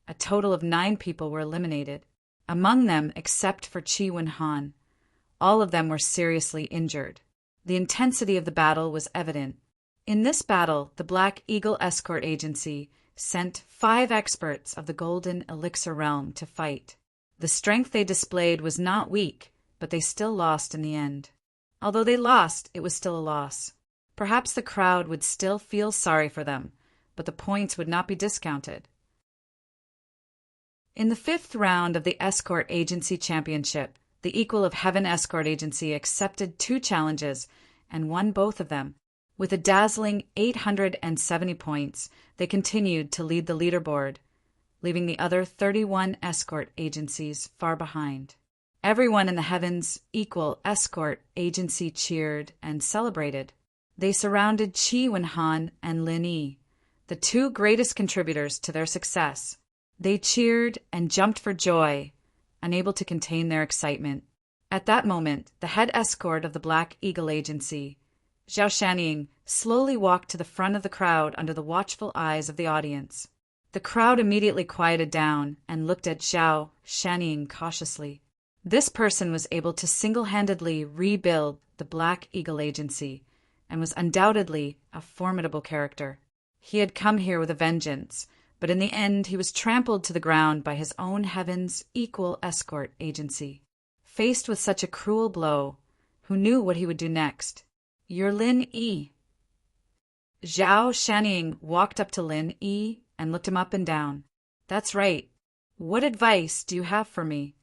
a total of 9 people were eliminated. Among them, except for Qi Wenhan, all of them were seriously injured. The intensity of the battle was evident. In this battle, the Black Eagle Escort Agency sent 5 experts of the Golden Elixir Realm to fight. The strength they displayed was not weak, but they still lost in the end. Although they lost, it was still a loss. Perhaps the crowd would still feel sorry for them, but the points would not be discounted. In the 5th round of the Escort Agency Championship, the Equal of Heaven Escort Agency accepted 2 challenges and won both of them. With a dazzling 870 points, they continued to lead the leaderboard, leaving the other 31 escort agencies far behind. Everyone in the Heavens Equal Escort Agency cheered and celebrated. They surrounded Qi Wenhan and Lin Yi, the 2 greatest contributors to their success. They cheered and jumped for joy, unable to contain their excitement. At that moment, the head escort of the Black Eagle Agency, Zhao Shanying, slowly walked to the front of the crowd under the watchful eyes of the audience. The crowd immediately quieted down and looked at Zhao Shanying cautiously. This person was able to single-handedly rebuild the Black Eagle Agency and was undoubtedly a formidable character. He had come here with a vengeance, but in the end he was trampled to the ground by his own Heavens Equal Escort Agency. Faced with such a cruel blow, who knew what he would do next? "You're Lin Yi." Zhao Shanying walked up to Lin Yi and looked him up and down. "That's right. What advice do you have for me?"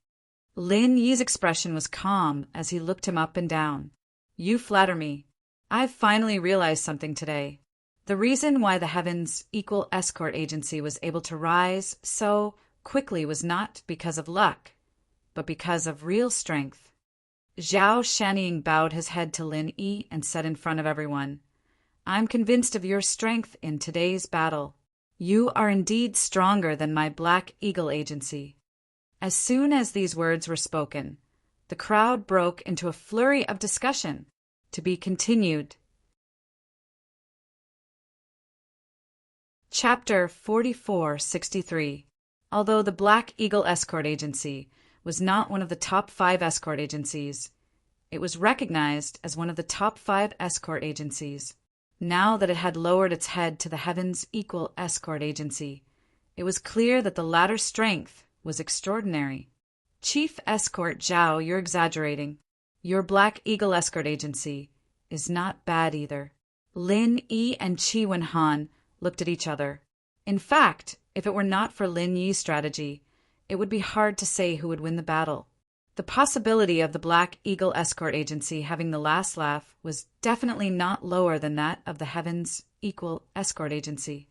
Lin Yi's expression was calm as he looked him up and down. "You flatter me. I've finally realized something today. The reason why the Heavens Equal Escort Agency was able to rise so quickly was not because of luck, but because of real strength." Zhao Shanying bowed his head to Lin Yi and said in front of everyone, "I'm convinced of your strength in today's battle. You are indeed stronger than my Black Eagle Agency." As soon as these words were spoken, the crowd broke into a flurry of discussion, to be continued. Chapter 4463. Although the Black Eagle Escort Agency was not one of the top 5 escort agencies, it was recognized as one of the top 5 escort agencies. Now that it had lowered its head to the Heavens Equal Escort Agency, it was clear that the latter's strength was extraordinary. "Chief Escort Zhao, you're exaggerating. Your Black Eagle Escort Agency is not bad either." Lin Yi and Qi Wenhan looked at each other. In fact, if it were not for Lin Yi's strategy, it would be hard to say who would win the battle. The possibility of the Black Eagle Escort Agency having the last laugh was definitely not lower than that of the Heavens Equal Escort Agency.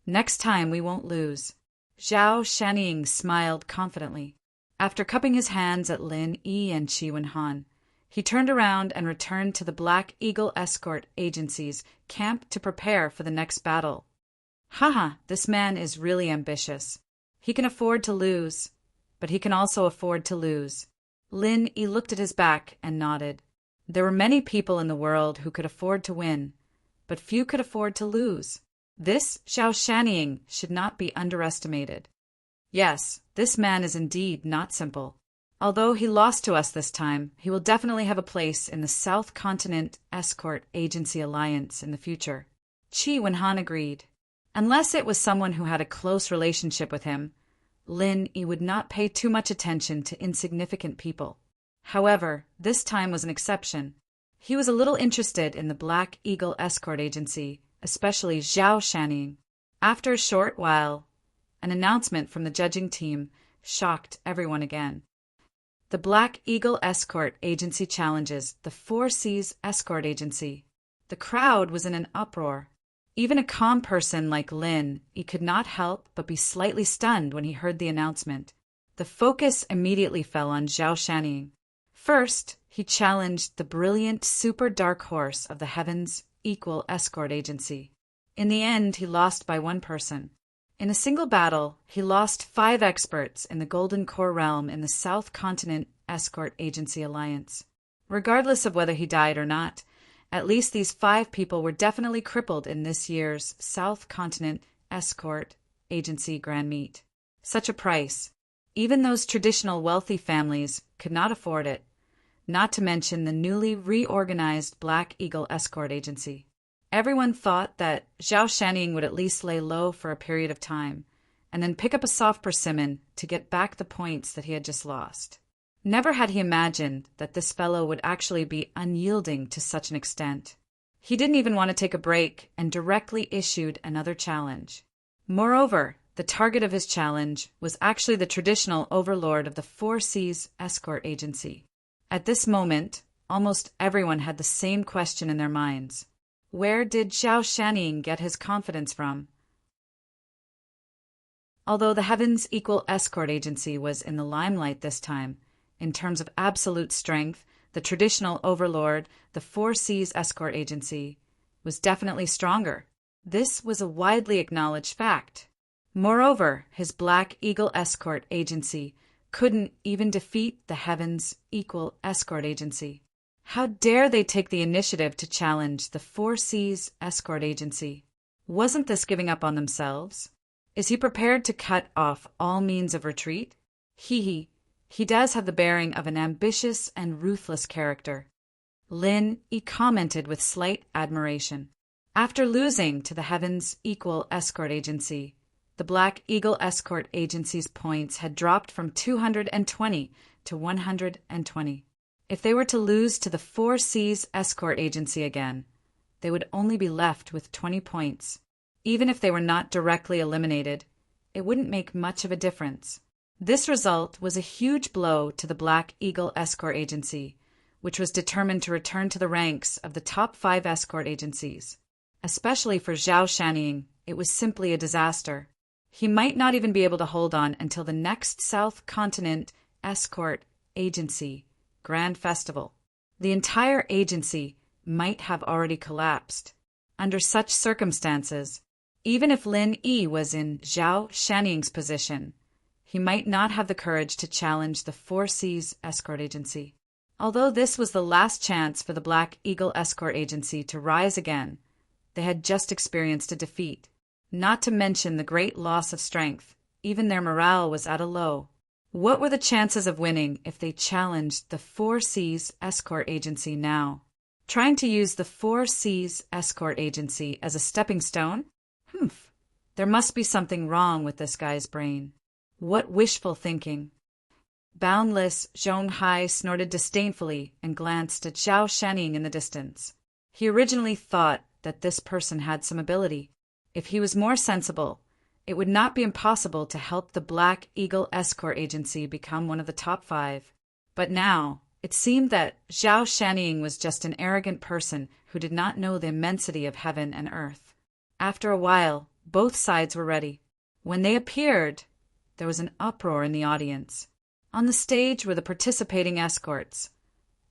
"Next time we won't lose." Zhao Shanying smiled confidently. After cupping his hands at Lin Yi and Qi Wenhan, he turned around and returned to the Black Eagle Escort Agency's camp to prepare for the next battle. Haha, this man is really ambitious. He can afford to lose, but he can also afford to lose. Lin Yi looked at his back and nodded. There were many people in the world who could afford to win, but few could afford to lose. This Zhao Shanying should not be underestimated. Yes, this man is indeed not simple. Although he lost to us this time, he will definitely have a place in the South Continent Escort Agency Alliance in the future. Qi Wenhan agreed. Unless it was someone who had a close relationship with him, Lin Yi would not pay too much attention to insignificant people. However, this time was an exception. He was a little interested in the Black Eagle Escort Agency, especially Zhao Shanying. After a short while, an announcement from the judging team shocked everyone again. The Black Eagle Escort Agency challenges the Four Seas Escort Agency. The crowd was in an uproar. Even a calm person like Lin, he could not help but be slightly stunned when he heard the announcement. The focus immediately fell on Zhao Shanning. First, he challenged the brilliant super dark horse of the Heavens Equal Escort Agency. In the end, he lost by one person. In a single battle, he lost 5 experts in the Golden Core realm in the South Continent Escort Agency Alliance. Regardless of whether he died or not, at least these 5 people were definitely crippled in this year's South Continent Escort Agency Grand Meet. Such a price. Even those traditional wealthy families could not afford it, not to mention the newly reorganized Black Eagle Escort Agency. Everyone thought that Zhao Shanning would at least lay low for a period of time, and then pick up a soft persimmon to get back the points that he had just lost. Never had he imagined that this fellow would actually be unyielding to such an extent. He didn't even want to take a break and directly issued another challenge. Moreover, the target of his challenge was actually the traditional overlord of the Four Seas Escort Agency. At this moment, almost everyone had the same question in their minds. Where did Zhao Shanning get his confidence from? Although the Heavens Equal Escort Agency was in the limelight this time, in terms of absolute strength, the traditional overlord, the Four Seas Escort Agency, was definitely stronger. This was a widely acknowledged fact. Moreover, his Black Eagle Escort Agency couldn't even defeat the Heavens Equal Escort Agency. How dare they take the initiative to challenge the Four Seas Escort Agency? Wasn't this giving up on themselves? Is he prepared to cut off all means of retreat? He does have the bearing of an ambitious and ruthless character. Lin commented with slight admiration. After losing to the Heavens Equal Escort Agency, the Black Eagle Escort Agency's points had dropped from 220 to 120. If they were to lose to the Four Seas Escort Agency again, they would only be left with 20 points. Even if they were not directly eliminated, it wouldn't make much of a difference. This result was a huge blow to the Black Eagle Escort Agency, which was determined to return to the ranks of the top 5 escort agencies. Especially for Zhao Shanning, it was simply a disaster. He might not even be able to hold on until the next South Continent Escort Agency Grand Festival. The entire agency might have already collapsed. Under such circumstances, even if Lin Yi was in Zhao Shanning's position, he might not have the courage to challenge the Four Seas Escort Agency. Although this was the last chance for the Black Eagle Escort Agency to rise again, they had just experienced a defeat. Not to mention the great loss of strength, even their morale was at a low. What were the chances of winning if they challenged the Four Seas Escort Agency now? Trying to use the Four Seas Escort Agency as a stepping stone? There must be something wrong with this guy's brain. What wishful thinking. Boundless Zhong Hai snorted disdainfully and glanced at Zhao Shanning in the distance. He originally thought that this person had some ability. If he was more sensible, it would not be impossible to help the Black Eagle Escort Agency become one of the top 5. But now, it seemed that Zhao Shanning was just an arrogant person who did not know the immensity of heaven and earth. After a while, both sides were ready. When they appeared, there was an uproar in the audience. On the stage were the participating escorts,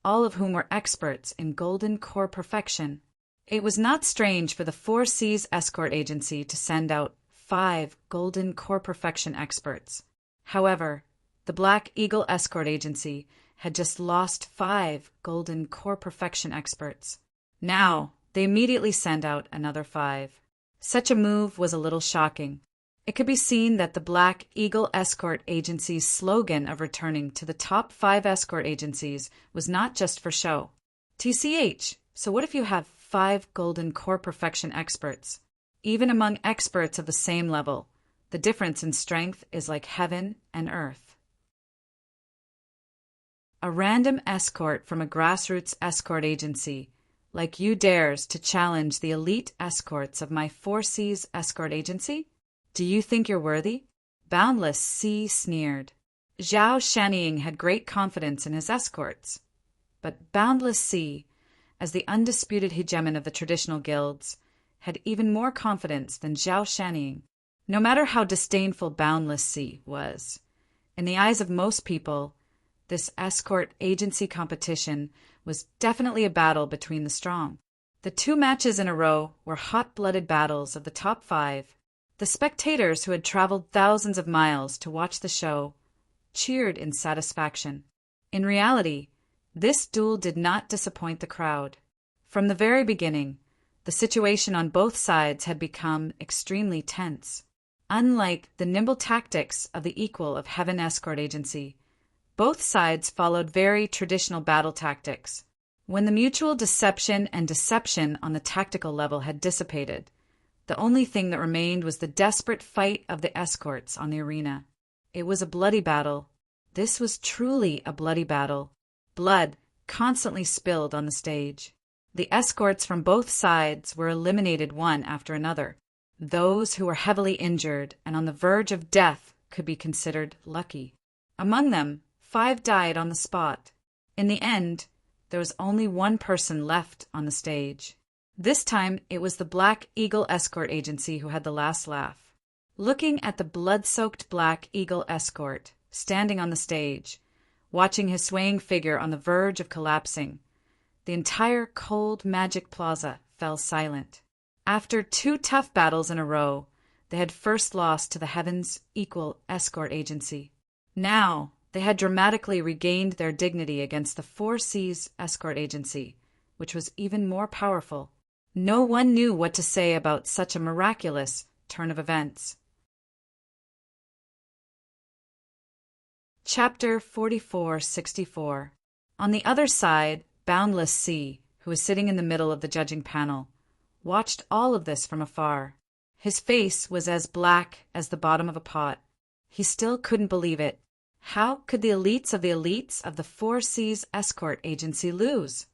all of whom were experts in Golden Core perfection. It was not strange for the Four Seas Escort Agency to send out 5 Golden Core perfection experts. However, the Black Eagle Escort Agency had just lost 5 Golden Core perfection experts. Now, they immediately sent out another 5. Such a move was a little shocking. It could be seen that the Black Eagle Escort Agency's slogan of returning to the top 5 escort agencies was not just for show. TCH, so what if you have 5 Golden Core perfection experts? Even among experts of the same level, the difference in strength is like heaven and earth. A random escort from a grassroots escort agency like you dares to challenge the elite escorts of my Four Seas escort agency? Do you think you're worthy?" Boundless Sea sneered. Zhao Shaniying had great confidence in his escorts. But Boundless Sea, as the undisputed hegemon of the traditional guilds, had even more confidence than Zhao Shaniying. No matter how disdainful Boundless Sea was, in the eyes of most people, this escort agency competition was definitely a battle between the strong. The 2 matches in a row were hot-blooded battles of the top 5. The spectators who had traveled thousands of miles to watch the show cheered in satisfaction. In reality, this duel did not disappoint the crowd. From the very beginning, the situation on both sides had become extremely tense. Unlike the nimble tactics of the equal of Heaven Escort Agency, both sides followed very traditional battle tactics. When the mutual deception and deception on the tactical level had dissipated, the only thing that remained was the desperate fight of the escorts on the arena. It was a bloody battle. This was truly a bloody battle. Blood constantly spilled on the stage. The escorts from both sides were eliminated one after another. Those who were heavily injured and on the verge of death could be considered lucky. Among them, 5 died on the spot. In the end, there was only one person left on the stage. This time, it was the Black Eagle Escort Agency who had the last laugh. Looking at the blood-soaked Black Eagle Escort standing on the stage, watching his swaying figure on the verge of collapsing, the entire cold magic plaza fell silent. After 2 tough battles in a row, they had first lost to the Heavens Equal Escort Agency. Now, they had dramatically regained their dignity against the Four Seas Escort Agency, which was even more powerful. No one knew what to say about such a miraculous turn of events. Chapter 4464. On the other side, Boundless Sea, who was sitting in the middle of the judging panel, watched all of this from afar. His face was as black as the bottom of a pot. He still couldn't believe it. How could the elites of the Four Seas Escort Agency lose?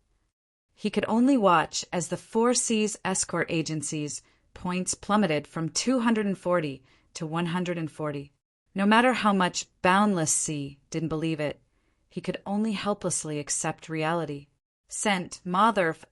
He could only watch as the Four Seas Escort Agency's points plummeted from 240 to 140. No matter how much Boundless Sea didn't believe it, he could only helplessly accept reality. Sent Motherf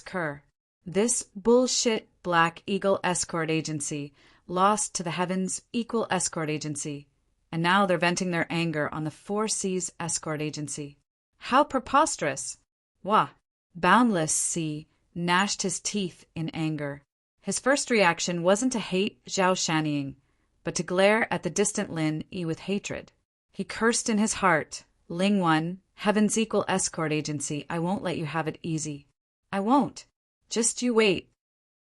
*Cur. This bullshit Black Eagle Escort Agency lost to the Heavens Equal Escort Agency, and now they're venting their anger on the Four Seas Escort Agency. How preposterous! Wah! Boundless Sea gnashed his teeth in anger. His first reaction wasn't to hate Zhao Shaniying, but to glare at the distant Lin Yi with hatred. He cursed in his heart, "Ling 1, Heaven's Equal Escort Agency, I won't let you have it easy. I won't. Just you wait."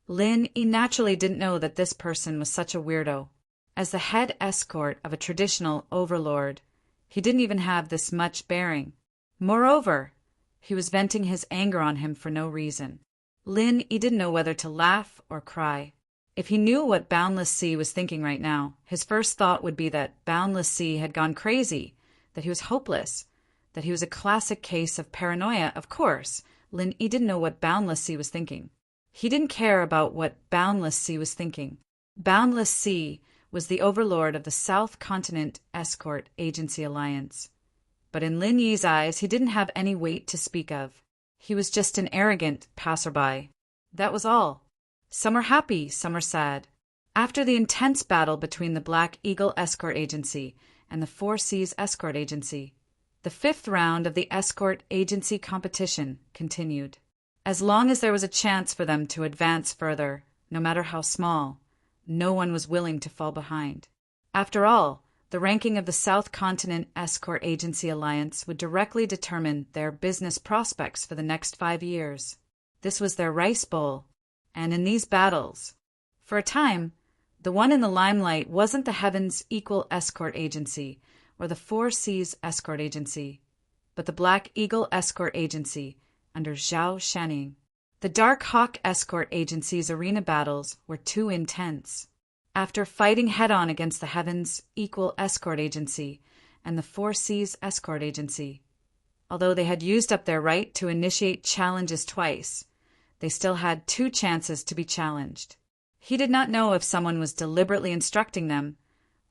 Lin Yi naturally didn't know that this person was such a weirdo. As the head escort of a traditional overlord, he didn't even have this much bearing. Moreover, he was venting his anger on him for no reason. Lin Yi didn't know whether to laugh or cry. If he knew what Boundless Sea was thinking right now, his first thought would be that Boundless Sea had gone crazy, that he was hopeless, that he was a classic case of paranoia. Of course, Lin Yi didn't know what Boundless Sea was thinking. He didn't care about what Boundless Sea was thinking. Boundless Sea was the overlord of the South Continent Escort Agency Alliance. But in Lin Yi's eyes, he didn't have any weight to speak of. He was just an arrogant passerby. That was all. Some are happy, some are sad. After the intense battle between the Black Eagle Escort Agency and the Four Seas Escort Agency, the 5th round of the escort agency competition continued. As long as there was a chance for them to advance further, no matter how small, no one was willing to fall behind. After all, the ranking of the South Continent Escort Agency Alliance would directly determine their business prospects for the next 5 years. This was their rice bowl. And in these battles, for a time, the one in the limelight wasn't the Heavens Equal Escort Agency or the Four Seas Escort Agency, but the Black Eagle Escort Agency under Zhao Shaniying. The Dark Hawk Escort Agency's arena battles were too intense. After fighting head-on against the Heavens Equal Escort Agency and the Four Seas Escort Agency, although they had used up their right to initiate challenges twice, they still had 2 chances to be challenged. He did not know if someone was deliberately instructing them,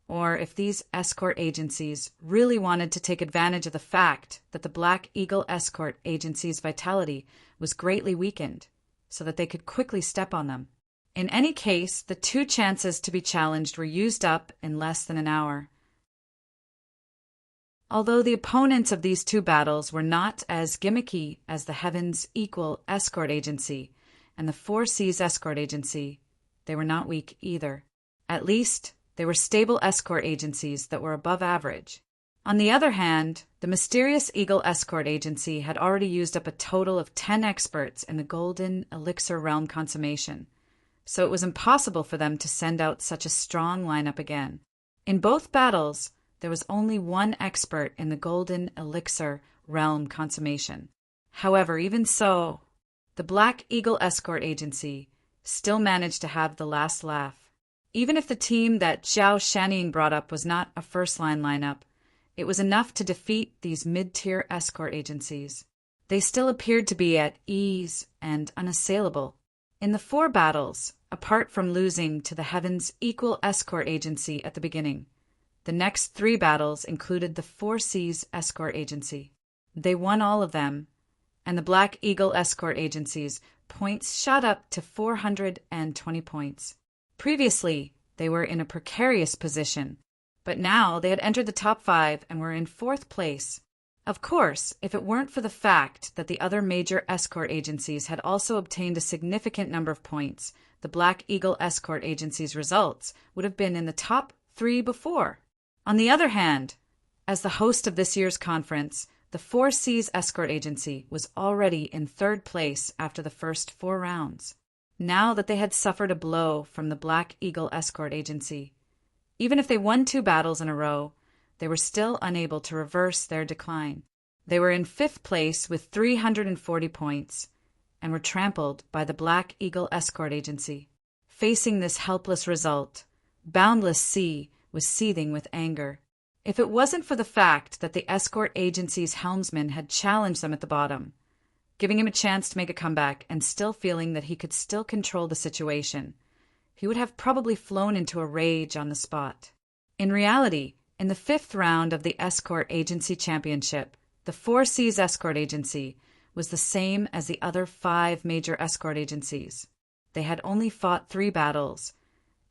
or if these escort agencies really wanted to take advantage of the fact that the Black Eagle Escort Agency's vitality was greatly weakened, so that they could quickly step on them. In any case, the 2 chances to be challenged were used up in less than an hour. Although the opponents of these 2 battles were not as gimmicky as the Heaven's Equal Escort Agency and the Four Seas Escort Agency, they were not weak either. At least, they were stable escort agencies that were above average. On the other hand, the mysterious Eagle Escort Agency had already used up a total of 10 experts in the Golden Elixir Realm Consummation, so it was impossible for them to send out such a strong lineup again. In both battles, there was only 1 expert in the Golden Elixir Realm Consummation. However, even so, the Black Eagle Escort Agency still managed to have the last laugh. Even if the team that Zhao Shanning brought up was not a first-line lineup, it was enough to defeat these mid-tier escort agencies. They still appeared to be at ease and unassailable. In the 4 battles, apart from losing to the Heaven's Equal Escort Agency at the beginning, the next 3 battles included the Four Seas Escort Agency. They won all of them, and the Black Eagle Escort Agency's points shot up to 420 points. Previously, they were in a precarious position, but now they had entered the top 5 and were in 4th place. Of course, if it weren't for the fact that the other major escort agencies had also obtained a significant number of points, the Black Eagle Escort Agency's results would have been in the top 3 before. On the other hand, as the host of this year's conference, the Four Seas Escort Agency was already in 3rd place after the first 4 rounds. Now that they had suffered a blow from the Black Eagle Escort Agency, even if they won 2 battles in a row, they were still unable to reverse their decline. They were in 5th place with 340 points and were trampled by the Black Eagle Escort Agency. Facing this helpless result, Boundless Sea was seething with anger. If it wasn't for the fact that the escort agency's helmsman had challenged them at the bottom, giving him a chance to make a comeback and still feeling that he could still control the situation, he would have probably flown into a rage on the spot. In reality, in the 5th round of the Escort Agency Championship, the Four Seas Escort Agency was the same as the other 5 major escort agencies. They had only fought 3 battles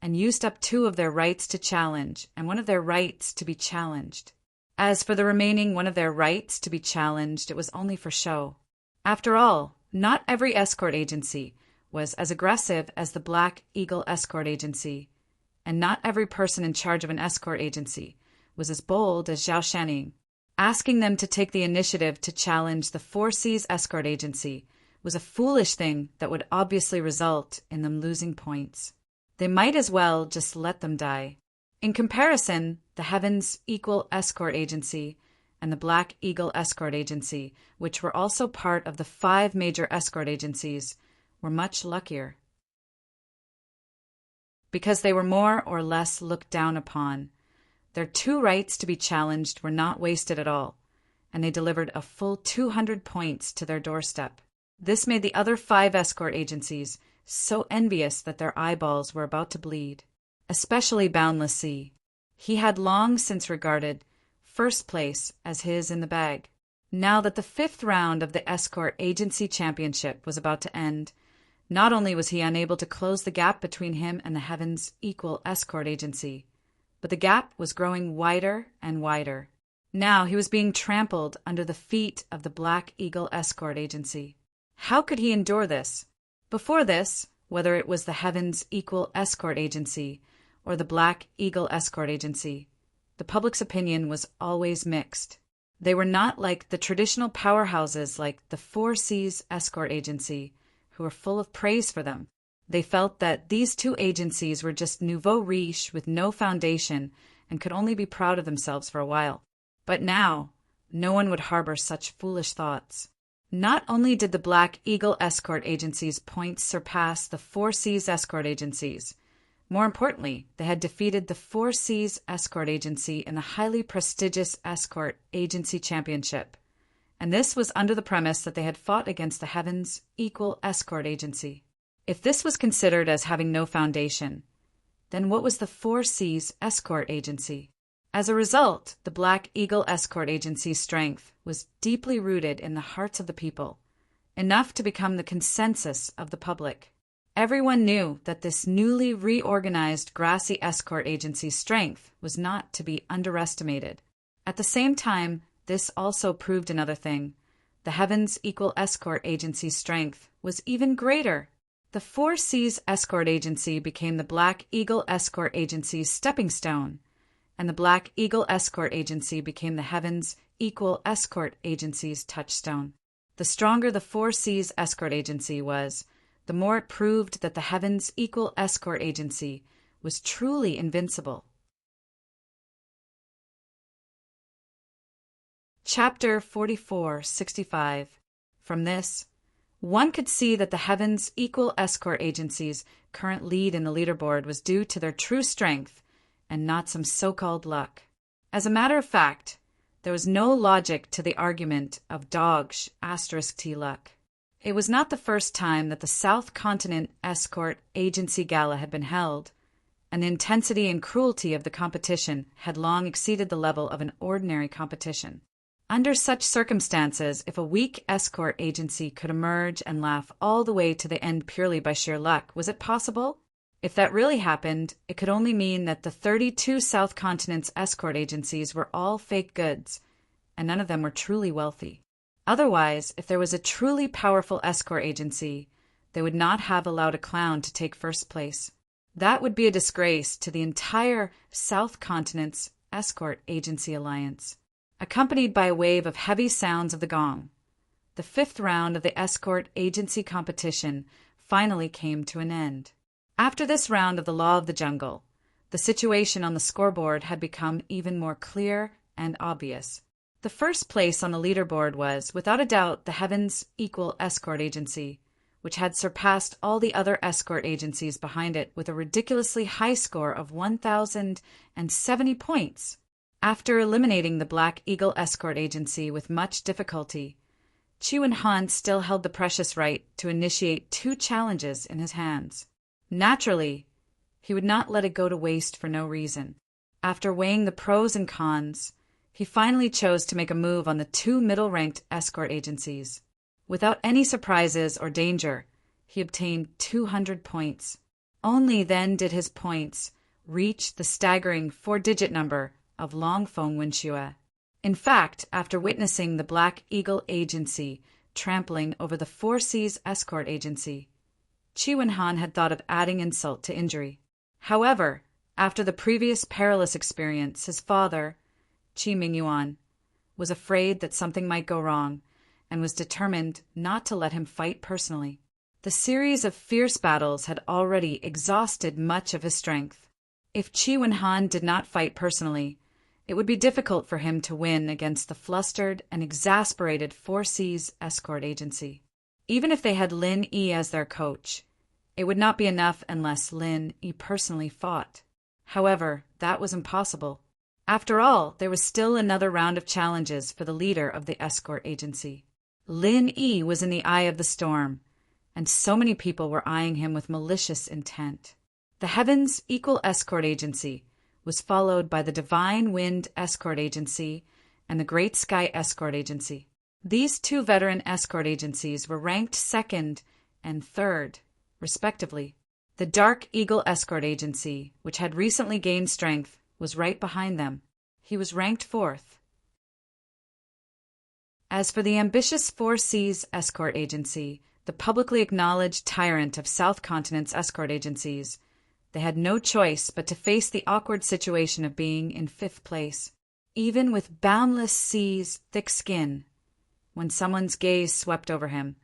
and used up 2 of their rights to challenge and 1 of their rights to be challenged. As for the remaining 1 of their rights to be challenged, it was only for show. After all, not every escort agency was as aggressive as the Black Eagle Escort Agency, and not every person in charge of an escort agency was as bold as Zhao Shanning. Asking them to take the initiative to challenge the Four Seas Escort Agency was a foolish thing that would obviously result in them losing points. They might as well just let them die. In comparison, the Heaven's Equal Escort Agency and the Black Eagle Escort Agency, which were also part of the 5 major escort agencies, were much luckier. Because they were more or less looked down upon, their 2 rights to be challenged were not wasted at all, and they delivered a full 200 points to their doorstep. This made the other 5 escort agencies so envious that their eyeballs were about to bleed, especially Boundless Sea. He had long since regarded 1st place as his in the bag. Now that the 5th round of the Escort Agency Championship was about to end, not only was he unable to close the gap between him and the Heaven's Equal Escort Agency, but the gap was growing wider and wider. Now he was being trampled under the feet of the Black Eagle Escort Agency. How could he endure this? Before this, whether it was the Heaven's Equal Escort Agency or the Black Eagle Escort Agency, the public's opinion was always mixed. They were not like the traditional powerhouses like the Four Seas Escort Agency, who were full of praise for them. They felt that these 2 agencies were just nouveau riche with no foundation and could only be proud of themselves for a while. But now, no one would harbor such foolish thoughts. Not only did the Black Eagle Escort Agency's points surpass the Four Seas Escort Agencies, more importantly, they had defeated the Four Seas Escort Agency in the highly prestigious Escort Agency Championship, and this was under the premise that they had fought against the Heavens Equal Escort Agency. If this was considered as having no foundation, then what was the Four Seas Escort Agency? As a result, the Black Eagle Escort Agency's strength was deeply rooted in the hearts of the people, enough to become the consensus of the public. Everyone knew that this newly reorganized Grassy Escort Agency's strength was not to be underestimated. At the same time, this also proved another thing. The Heavens Equal Escort Agency's strength was even greater. The Four Seas Escort Agency became the Black Eagle Escort Agency's stepping stone, and the Black Eagle Escort Agency became the Heavens Equal Escort Agency's touchstone. The stronger the Four Seas Escort Agency was, the more it proved that the Heavens Equal Escort Agency was truly invincible. Chapter 44:65. From this, one could see that the Heavens Equal Escort Agency's current lead in the leaderboard was due to their true strength and not some so-called luck. As a matter of fact, there was no logic to the argument of dog's *T luck. It was not the first time that the South Continent Escort Agency Gala had been held, and the intensity and cruelty of the competition had long exceeded the level of an ordinary competition. Under such circumstances, if a weak escort agency could emerge and laugh all the way to the end purely by sheer luck, was it possible? If that really happened, it could only mean that the 32 South Continent's escort agencies were all fake goods, and none of them were truly wealthy. Otherwise, if there was a truly powerful escort agency, they would not have allowed a clown to take first place. That would be a disgrace to the entire South Continent's Escort Agency Alliance. Accompanied by a wave of heavy sounds of the gong, the fifth round of the escort agency competition finally came to an end. After this round of the Law of the Jungle, the situation on the scoreboard had become even more clear and obvious. The first place on the leaderboard was, without a doubt, the Heavens Equal Escort Agency, which had surpassed all the other escort agencies behind it with a ridiculously high score of 1,070 points. After eliminating the Black Eagle Escort Agency with much difficulty, Chi Wen-han still held the precious right to initiate 2 challenges in his hands. Naturally, he would not let it go to waste for no reason. After weighing the pros and cons, he finally chose to make a move on the 2 middle-ranked escort agencies. Without any surprises or danger, he obtained 200 points. Only then did his points reach the staggering 4-digit number of Longfeng Wenxue. In fact, after witnessing the Black Eagle Agency trampling over the Four Seas Escort Agency, Chi Wen-han had thought of adding insult to injury. However, after the previous perilous experience, his father, Chi Mingyuan, was afraid that something might go wrong and was determined not to let him fight personally. The series of fierce battles had already exhausted much of his strength. If Chi Wen-han did not fight personally, it would be difficult for him to win against the flustered and exasperated Four Seas Escort Agency. Even if they had Lin Yi as their coach, it would not be enough unless Lin Yi personally fought. However, that was impossible. After all, there was still another round of challenges for the leader of the escort agency. Lin Yi was in the eye of the storm, and so many people were eyeing him with malicious intent. The Heavens Equal Escort Agency was followed by the Divine Wind Escort Agency and the Great Sky Escort Agency. These 2 veteran escort agencies were ranked 2nd and 3rd, respectively. The Dark Eagle Escort Agency, which had recently gained strength, was right behind them. He was ranked 4th. As for the ambitious Four Seas Escort Agency, the publicly acknowledged tyrant of South Continent's escort agencies, they had no choice but to face the awkward situation of being in 5th place. Even with boundless sea's thick skin, when someone's gaze swept over him,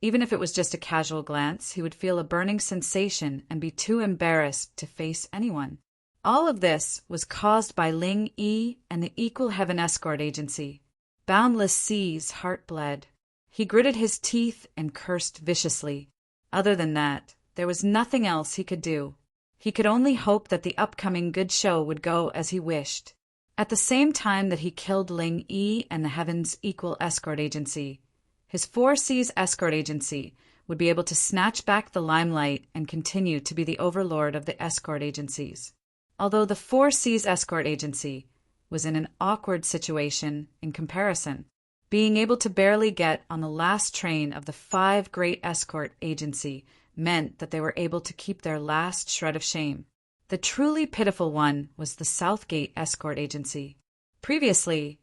even if it was just a casual glance, he would feel a burning sensation and be too embarrassed to face anyone. All of this was caused by Ling Yi and the Equal Heaven Escort Agency. Boundless Sea's heart bled. He gritted his teeth and cursed viciously. Other than that, there was nothing else he could do. He could only hope that the upcoming good show would go as he wished. At the same time that he killed Ling Yi and the Heaven's Equal Escort Agency, his Four Seas Escort Agency would be able to snatch back the limelight and continue to be the overlord of the escort agencies. Although the Four Seas Escort Agency was in an awkward situation in comparison, being able to barely get on the last train of the five great escort agency meant that they were able to keep their last shred of shame. The truly pitiful one was the Southgate Escort Agency. Previously,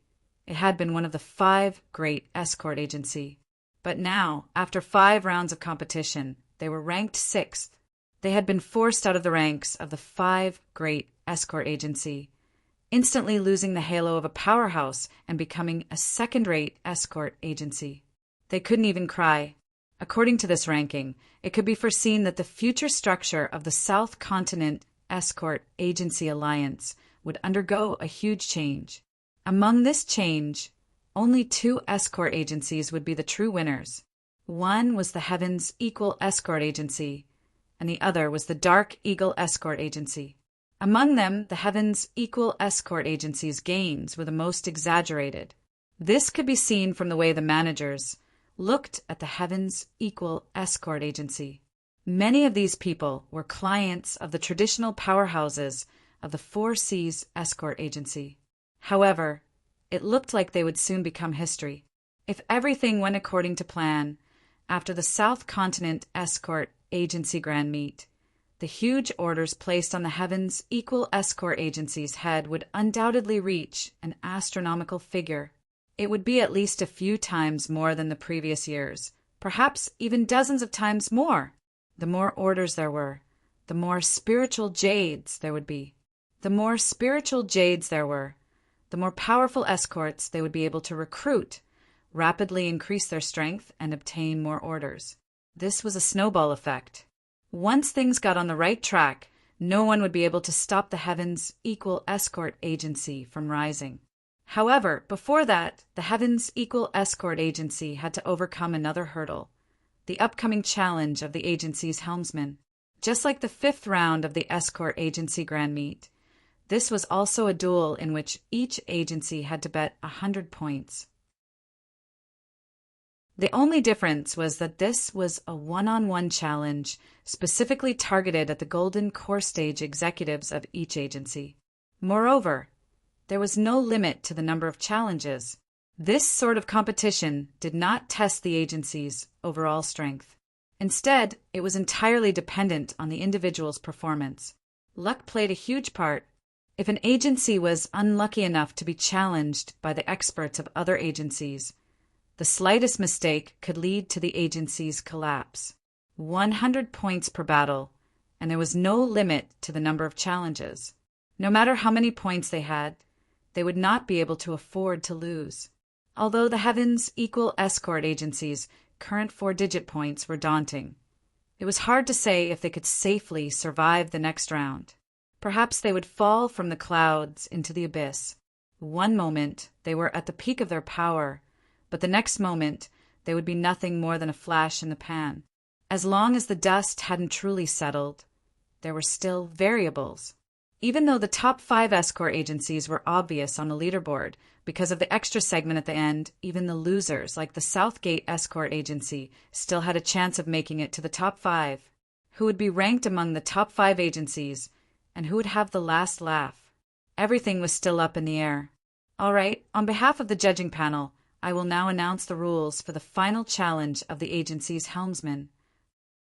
it had been one of the five great escort agency. But now, after 5 rounds of competition, they were ranked 6th. They had been forced out of the ranks of the 5 great escort agency, instantly losing the halo of a powerhouse and becoming a second-rate escort agency. They couldn't even cry. According to this ranking, it could be foreseen that the future structure of the South Continent Escort Agency Alliance would undergo a huge change. Among this change, only 2 escort agencies would be the true winners. One was the Heaven's Equal Escort Agency, and the other was the Dark Eagle Escort Agency. Among them, the Heaven's Equal Escort Agency's gains were the most exaggerated. This could be seen from the way the managers looked at the Heaven's Equal Escort Agency. Many of these people were clients of the traditional powerhouses of the Four Seas Escort Agency. However, it looked like they would soon become history. If everything went according to plan, after the South Continent Escort Agency Grand Meet, the huge orders placed on the Heaven's Equal Escort Agency's head would undoubtedly reach an astronomical figure. It would be at least a few times more than the previous years, perhaps even dozens of times more. The more orders there were, the more spiritual jades there would be. The more spiritual jades there were, the more powerful escorts they would be able to recruit, rapidly increase their strength, and obtain more orders. This was a snowball effect. Once things got on the right track, no one would be able to stop the Heaven's Equal Escort Agency from rising. However, before that, the Heaven's Equal Escort Agency had to overcome another hurdle, the upcoming challenge of the agency's helmsman. Just like the 5th round of the Escort Agency Grand Meet, this was also a duel in which each agency had to bet 100 points. The only difference was that this was a one-on-one challenge specifically targeted at the Golden Core Stage executives of each agency. Moreover, there was no limit to the number of challenges. This sort of competition did not test the agency's overall strength. Instead, it was entirely dependent on the individual's performance. Luck played a huge part. If an agency was unlucky enough to be challenged by the experts of other agencies, the slightest mistake could lead to the agency's collapse. 100 points per battle, and there was no limit to the number of challenges. No matter how many points they had, they would not be able to afford to lose. Although the Heaven's Equal Escort Agency's current 4-digit points were daunting, it was hard to say if they could safely survive the next round. Perhaps they would fall from the clouds into the abyss. One moment they were at the peak of their power, but the next moment they would be nothing more than a flash in the pan. As long as the dust hadn't truly settled, there were still variables. Even though the top 5 escort agencies were obvious on the leaderboard because of the extra segment at the end, even the losers, like the Southgate Escort Agency, still had a chance of making it to the top 5. Who would be ranked among the top 5 agencies, and who would have the last laugh? Everything was still up in the air. All right, on behalf of the judging panel, I will now announce the rules for the final challenge of the agency's helmsman.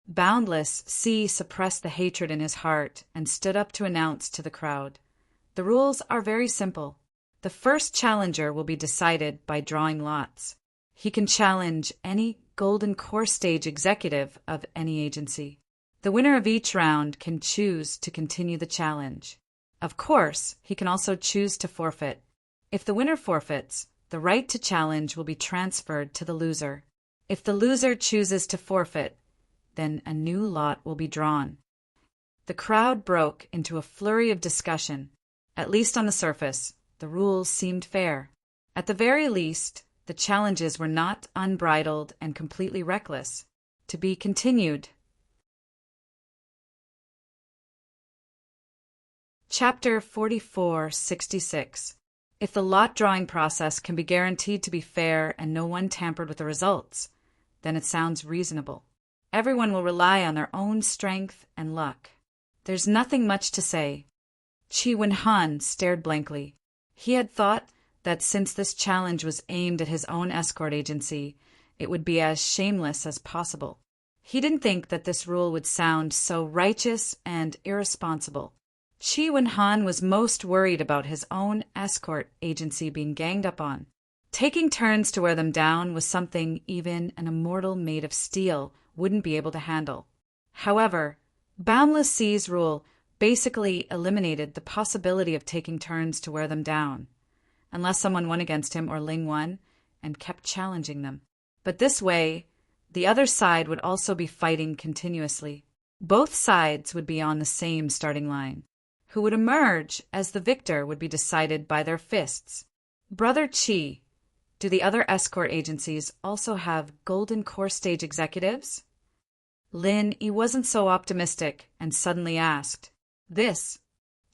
Boundless C suppressed the hatred in his heart and stood up to announce to the crowd. The rules are very simple. The first challenger will be decided by drawing lots. He can challenge any Golden Core Stage executive of any agency. The winner of each round can choose to continue the challenge. Of course, he can also choose to forfeit. If the winner forfeits, the right to challenge will be transferred to the loser. If the loser chooses to forfeit, then a new lot will be drawn. The crowd broke into a flurry of discussion. At least on the surface, the rules seemed fair. At the very least, the challenges were not unbridled and completely reckless. To be continued. Chapter 4466. If the lot drawing process can be guaranteed to be fair and no one tampered with the results, then it sounds reasonable. Everyone will rely on their own strength and luck. There's nothing much to say. Chi Wen-han stared blankly. He had thought that since this challenge was aimed at his own escort agency, it would be as shameless as possible. He didn't think that this rule would sound so righteous and irresponsible. Chi Wen-han was most worried about his own escort agency being ganged up on. Taking turns to wear them down was something even an immortal made of steel wouldn't be able to handle. However, Boundless Sea's rule basically eliminated the possibility of taking turns to wear them down, unless someone won against him or Ling won and kept challenging them. But this way, the other side would also be fighting continuously. Both sides would be on the same starting line. Who would emerge as the victor would be decided by their fists. Brother Chi, do the other escort agencies also have Golden Core Stage executives? Lin he wasn't so optimistic and suddenly asked. This.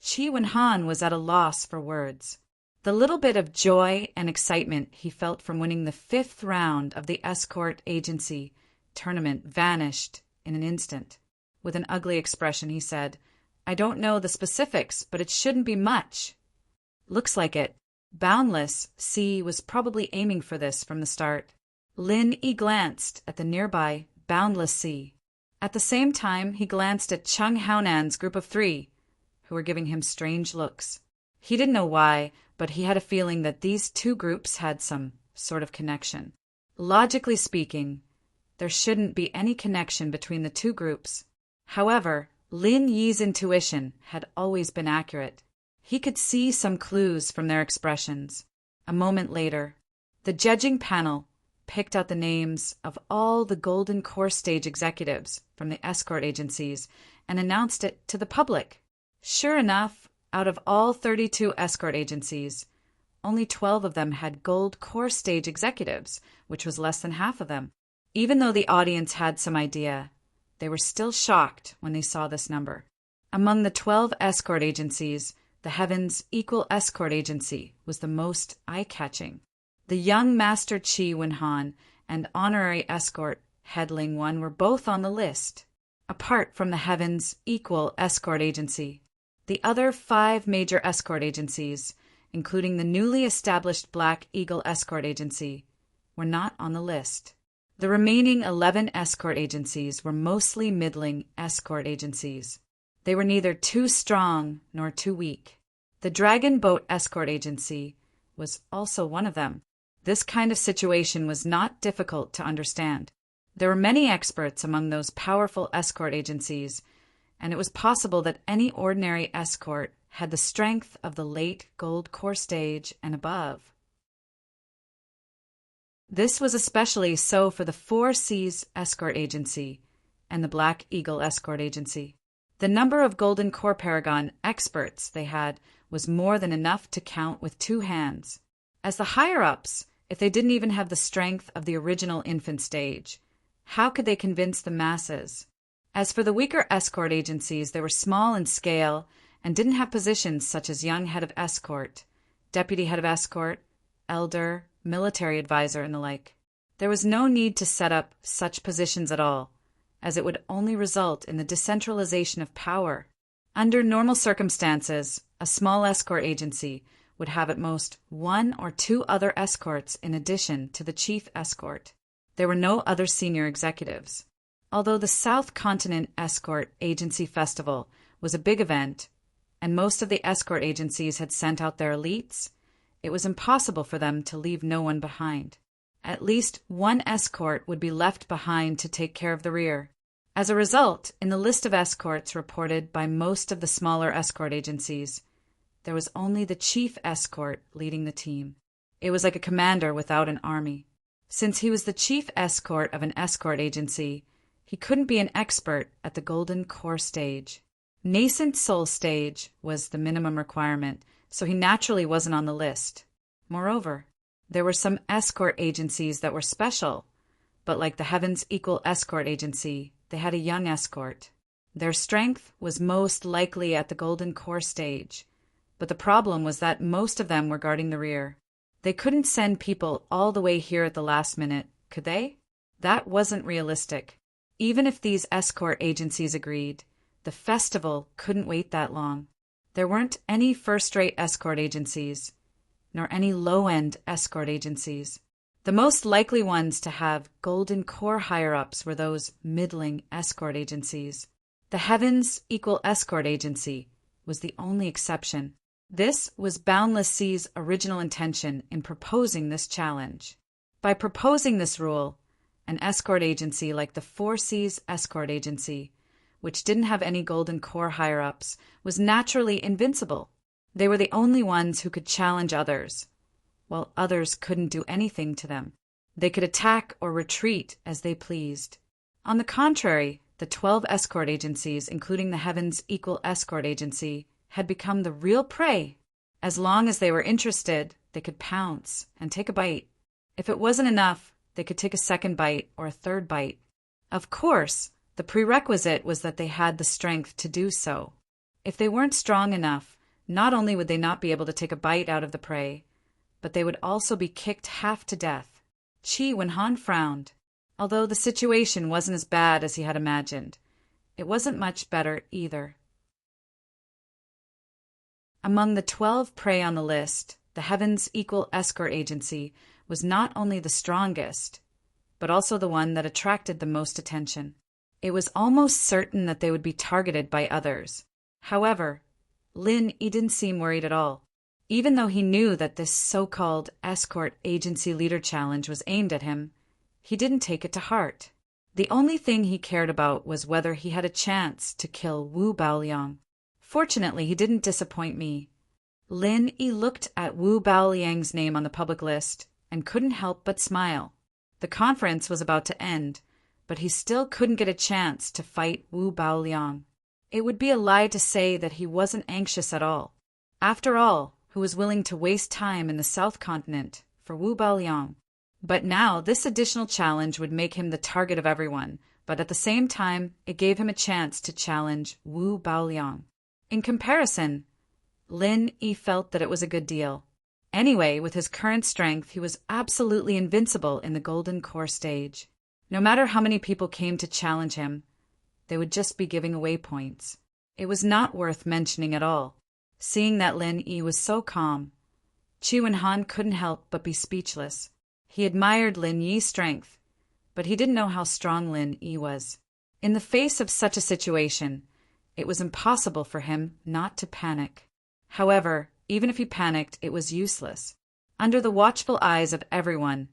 Chi Wen-han was at a loss for words. The little bit of joy and excitement he felt from winning the 5th round of the escort agency tournament vanished in an instant. With an ugly expression, he said, I don't know the specifics, but it shouldn't be much. Looks like it. Boundless Sea was probably aiming for this from the start. Lin Yi glanced at the nearby Boundless Sea. At the same time, he glanced at Chung Haonan's group of 3, who were giving him strange looks. He didn't know why, but he had a feeling that these two groups had some sort of connection. Logically speaking, there shouldn't be any connection between the two groups. However, Lin Yi's intuition had always been accurate. He could see some clues from their expressions. A moment later, the judging panel picked out the names of all the Golden Core Stage executives from the escort agencies and announced it to the public. Sure enough, out of all 32 escort agencies, only 12 of them had Gold Core Stage executives, which was less than half of them. Even though the audience had some idea, they were still shocked when they saw this number. Among the 12 escort agencies, the Heaven's Equal Escort Agency was the most eye-catching. The young Master Chi Wen-han and honorary escort Head Ling Wan were both on the list, apart from the Heaven's Equal Escort Agency. The other 5 major escort agencies, including the newly established Black Eagle Escort Agency, were not on the list. The remaining 11 escort agencies were mostly middling escort agencies. They were neither too strong nor too weak. The Dragon Boat Escort Agency was also one of them. This kind of situation was not difficult to understand. There were many experts among those powerful escort agencies, and it was possible that any ordinary escort had the strength of the late Gold Core Stage and above. This was especially so for the 4 Seas Escort Agency and the Black Eagle Escort Agency. The number of Golden Core Paragon experts they had was more than enough to count with 2 hands. As the higher-ups, if they didn't even have the strength of the original infant stage, how could they convince the masses? As for the weaker escort agencies, they were small in scale and didn't have positions such as young head of escort, deputy head of escort, elder, military advisor, and the like. There was no need to set up such positions at all, as it would only result in the decentralization of power. Under normal circumstances, a small escort agency would have at most 1 or 2 other escorts in addition to the chief escort. There were no other senior executives. Although the South Continent Escort Agency Festival was a big event, and most of the escort agencies had sent out their elites, it was impossible for them to leave no one behind. At least one escort would be left behind to take care of the rear. As a result, in the list of escorts reported by most of the smaller escort agencies, there was only the chief escort leading the team. It was like a commander without an army. Since he was the chief escort of an escort agency, he couldn't be an expert at the Golden Core Stage. Nascent Soul Stage was the minimum requirement, so he naturally wasn't on the list. Moreover, there were some escort agencies that were special, but like the Heaven's Equal Escort Agency, they had a young escort. Their strength was most likely at the Golden Core Stage, but the problem was that most of them were guarding the rear. They couldn't send people all the way here at the last minute, could they? That wasn't realistic. Even if these escort agencies agreed, the festival couldn't wait that long. There weren't any first-rate escort agencies, nor any low-end escort agencies. The most likely ones to have golden core higher-ups were those middling escort agencies. The Heavens Equal Escort Agency was the only exception. This was Boundless Sea's original intention in proposing this challenge. By proposing this rule, an escort agency like the Four Seas Escort Agency, which didn't have any golden core higher-ups, was naturally invincible. They were the only ones who could challenge others, while others couldn't do anything to them. They could attack or retreat as they pleased. On the contrary, the 12 escort agencies, including the Heavens Equal Escort Agency, had become the real prey. As long as they were interested, they could pounce and take a bite. If it wasn't enough, they could take a second bite or a third bite. Of course, the prerequisite was that they had the strength to do so. If they weren't strong enough, not only would they not be able to take a bite out of the prey, but they would also be kicked half to death. Qi Wenhan frowned. Although the situation wasn't as bad as he had imagined, it wasn't much better either. Among the 12 prey on the list, the Heavens Equal Escort Agency was not only the strongest, but also the one that attracted the most attention. It was almost certain that they would be targeted by others. However, Lin Yi didn't seem worried at all. Even though he knew that this so-called escort agency leader challenge was aimed at him, he didn't take it to heart. The only thing he cared about was whether he had a chance to kill Wu Baoliang. Fortunately, he didn't disappoint me. Lin Yi looked at Wu Baoliang's name on the public list and couldn't help but smile. The conference was about to end, but he still couldn't get a chance to fight Wu Baoliang. It would be a lie to say that he wasn't anxious at all. After all, who was willing to waste time in the South Continent for Wu Baoliang? But now this additional challenge would make him the target of everyone, but at the same time, it gave him a chance to challenge Wu Baoliang. In comparison, Lin Yi felt that it was a good deal. Anyway, with his current strength, he was absolutely invincible in the Golden Core stage. No matter how many people came to challenge him, they would just be giving away points. It was not worth mentioning at all. Seeing that Lin Yi was so calm, Qi Wenhan couldn't help but be speechless. He admired Lin Yi's strength, but he didn't know how strong Lin Yi was. In the face of such a situation, it was impossible for him not to panic. However, even if he panicked, it was useless. Under the watchful eyes of everyone,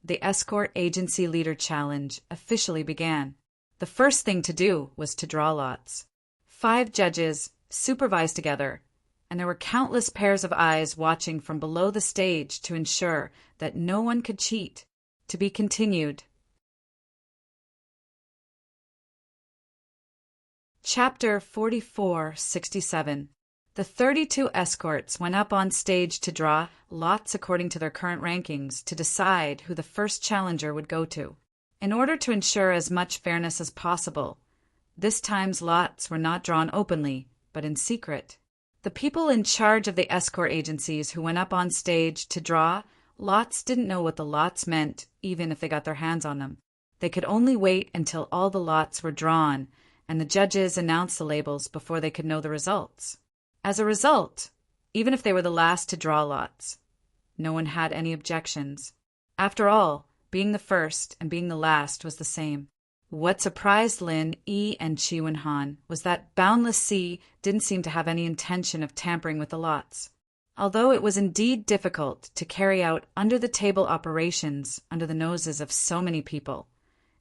the Escort Agency Leader Challenge officially began. The first thing to do was to draw lots. 5 judges supervised together, and there were countless pairs of eyes watching from below the stage to ensure that no one could cheat. To be continued. Chapter 4467. The 32 escorts went up on stage to draw lots according to their current rankings to decide who the first challenger would go to. In order to ensure as much fairness as possible, this time's lots were not drawn openly, but in secret. The people in charge of the escort agencies who went up on stage to draw lots didn't know what the lots meant, even if they got their hands on them. They could only wait until all the lots were drawn, and the judges announced the labels before they could know the results. As a result, even if they were the last to draw lots, no one had any objections. After all, being the first and being the last was the same. What surprised Lin Yi and Qi Wenhan was that Boundless Sea didn't seem to have any intention of tampering with the lots. Although it was indeed difficult to carry out under-the-table operations under the noses of so many people,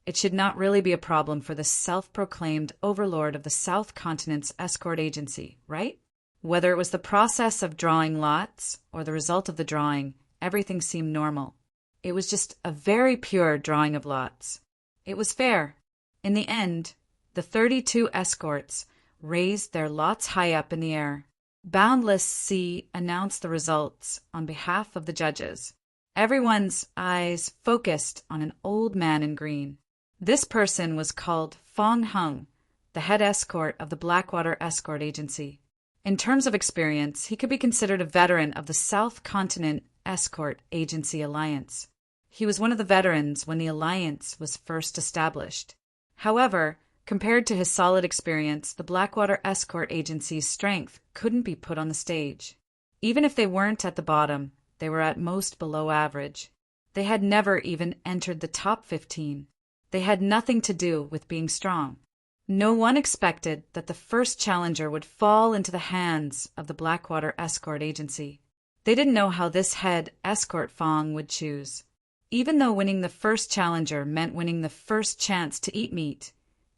it should not really be a problem for the self-proclaimed overlord of the South Continent's escort agency, right? Whether it was the process of drawing lots or the result of the drawing, everything seemed normal. It was just a very pure drawing of lots. It was fair. In the end, the 32 escorts raised their lots high up in the air. Boundless Sea announced the results on behalf of the judges. Everyone's eyes focused on an old man in green. This person was called Fong Hung, the head escort of the Blackwater Escort Agency. In terms of experience, he could be considered a veteran of the South Continent Escort Agency Alliance. He was one of the veterans when the alliance was first established. However, compared to his solid experience, the Blackwater Escort Agency's strength couldn't be put on the stage. Even if they weren't at the bottom, they were at most below average. They had never even entered the top 15. They had nothing to do with being strong. No one expected that the first challenger would fall into the hands of the Blackwater Escort Agency. They didn't know how this head escort Fong would choose. Even though winning the first challenger meant winning the first chance to eat meat,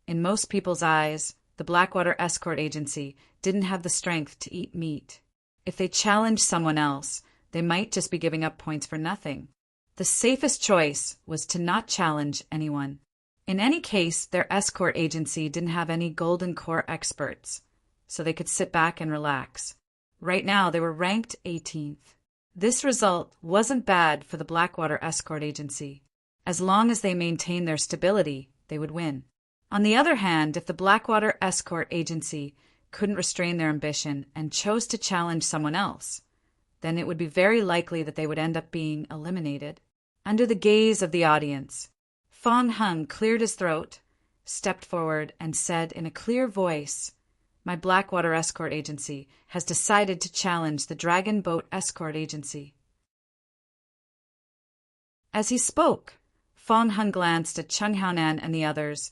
in most people's eyes, the Blackwater Escort Agency didn't have the strength to eat meat. If they challenged someone else, they might just be giving up points for nothing. The safest choice was to not challenge anyone. In any case, their escort agency didn't have any Golden Core experts, so they could sit back and relax. Right now, they were ranked 18th. This result wasn't bad for the Blackwater Escort Agency. As long as they maintained their stability, they would win. On the other hand, if the Blackwater Escort Agency couldn't restrain their ambition and chose to challenge someone else, then it would be very likely that they would end up being eliminated. Under the gaze of the audience, Fong Hung cleared his throat, stepped forward, and said in a clear voice, "My Blackwater Escort Agency has decided to challenge the Dragon Boat Escort Agency." As he spoke, Fong Hung glanced at Chung Haonan and the others,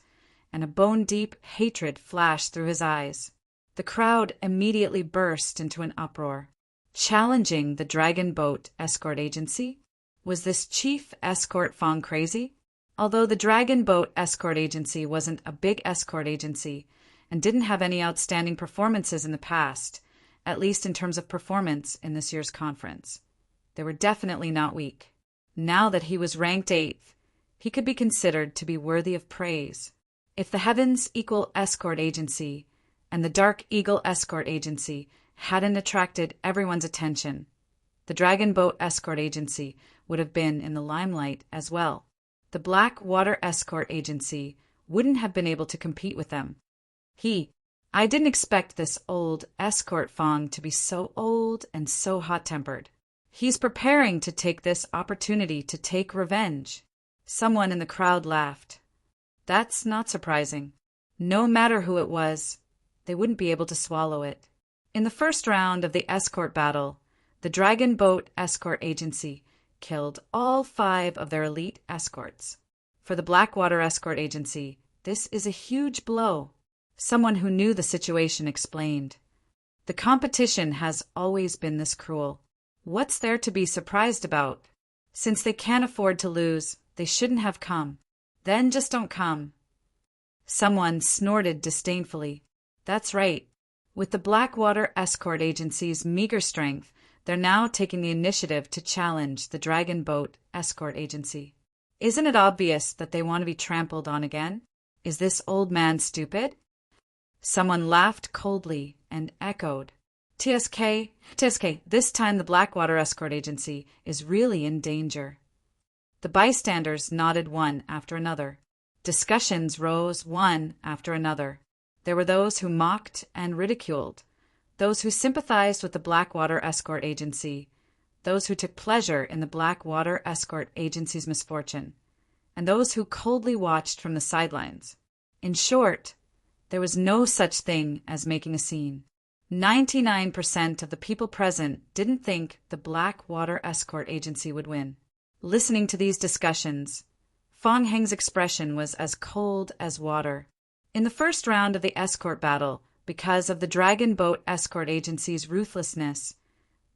and a bone-deep hatred flashed through his eyes. The crowd immediately burst into an uproar. Challenging the Dragon Boat Escort Agency? Was this chief escort Fong crazy? Although the Dragon Boat Escort Agency wasn't a big escort agency and didn't have any outstanding performances in the past, at least in terms of performance in this year's conference, they were definitely not weak. Now that he was ranked 8th, he could be considered to be worthy of praise. If the Heavens Equal Escort Agency and the Dark Eagle Escort Agency hadn't attracted everyone's attention, the Dragon Boat Escort Agency would have been in the limelight as well. The Blackwater Escort Agency wouldn't have been able to compete with them. I didn't expect this old escort Fong to be so old and so hot-tempered. He's preparing to take this opportunity to take revenge. Someone in the crowd laughed. That's not surprising. No matter who it was, they wouldn't be able to swallow it. In the first round of the escort battle, the Dragon Boat Escort Agency killed all 5 of their elite escorts. For the Blackwater Escort Agency, this is a huge blow. Someone who knew the situation explained. The competition has always been this cruel. What's there to be surprised about? Since they can't afford to lose, they shouldn't have come. Then just don't come. Someone snorted disdainfully. That's right. With the Blackwater Escort Agency's meager strength, they're now taking the initiative to challenge the Dragon Boat Escort Agency. Isn't it obvious that they want to be trampled on again? Is this old man stupid? Someone laughed coldly and echoed, TSK, this time the Blackwater Escort Agency is really in danger. The bystanders nodded one after another. Discussions rose one after another. There were those who mocked and ridiculed, those who sympathized with the Blackwater Escort Agency, those who took pleasure in the Blackwater Escort Agency's misfortune, and those who coldly watched from the sidelines. In short, there was no such thing as making a scene. 99% of the people present didn't think the Blackwater Escort Agency would win. Listening to these discussions, Fong Heng's expression was as cold as water. In the first round of the escort battle, because of the Dragon Boat Escort Agency's ruthlessness,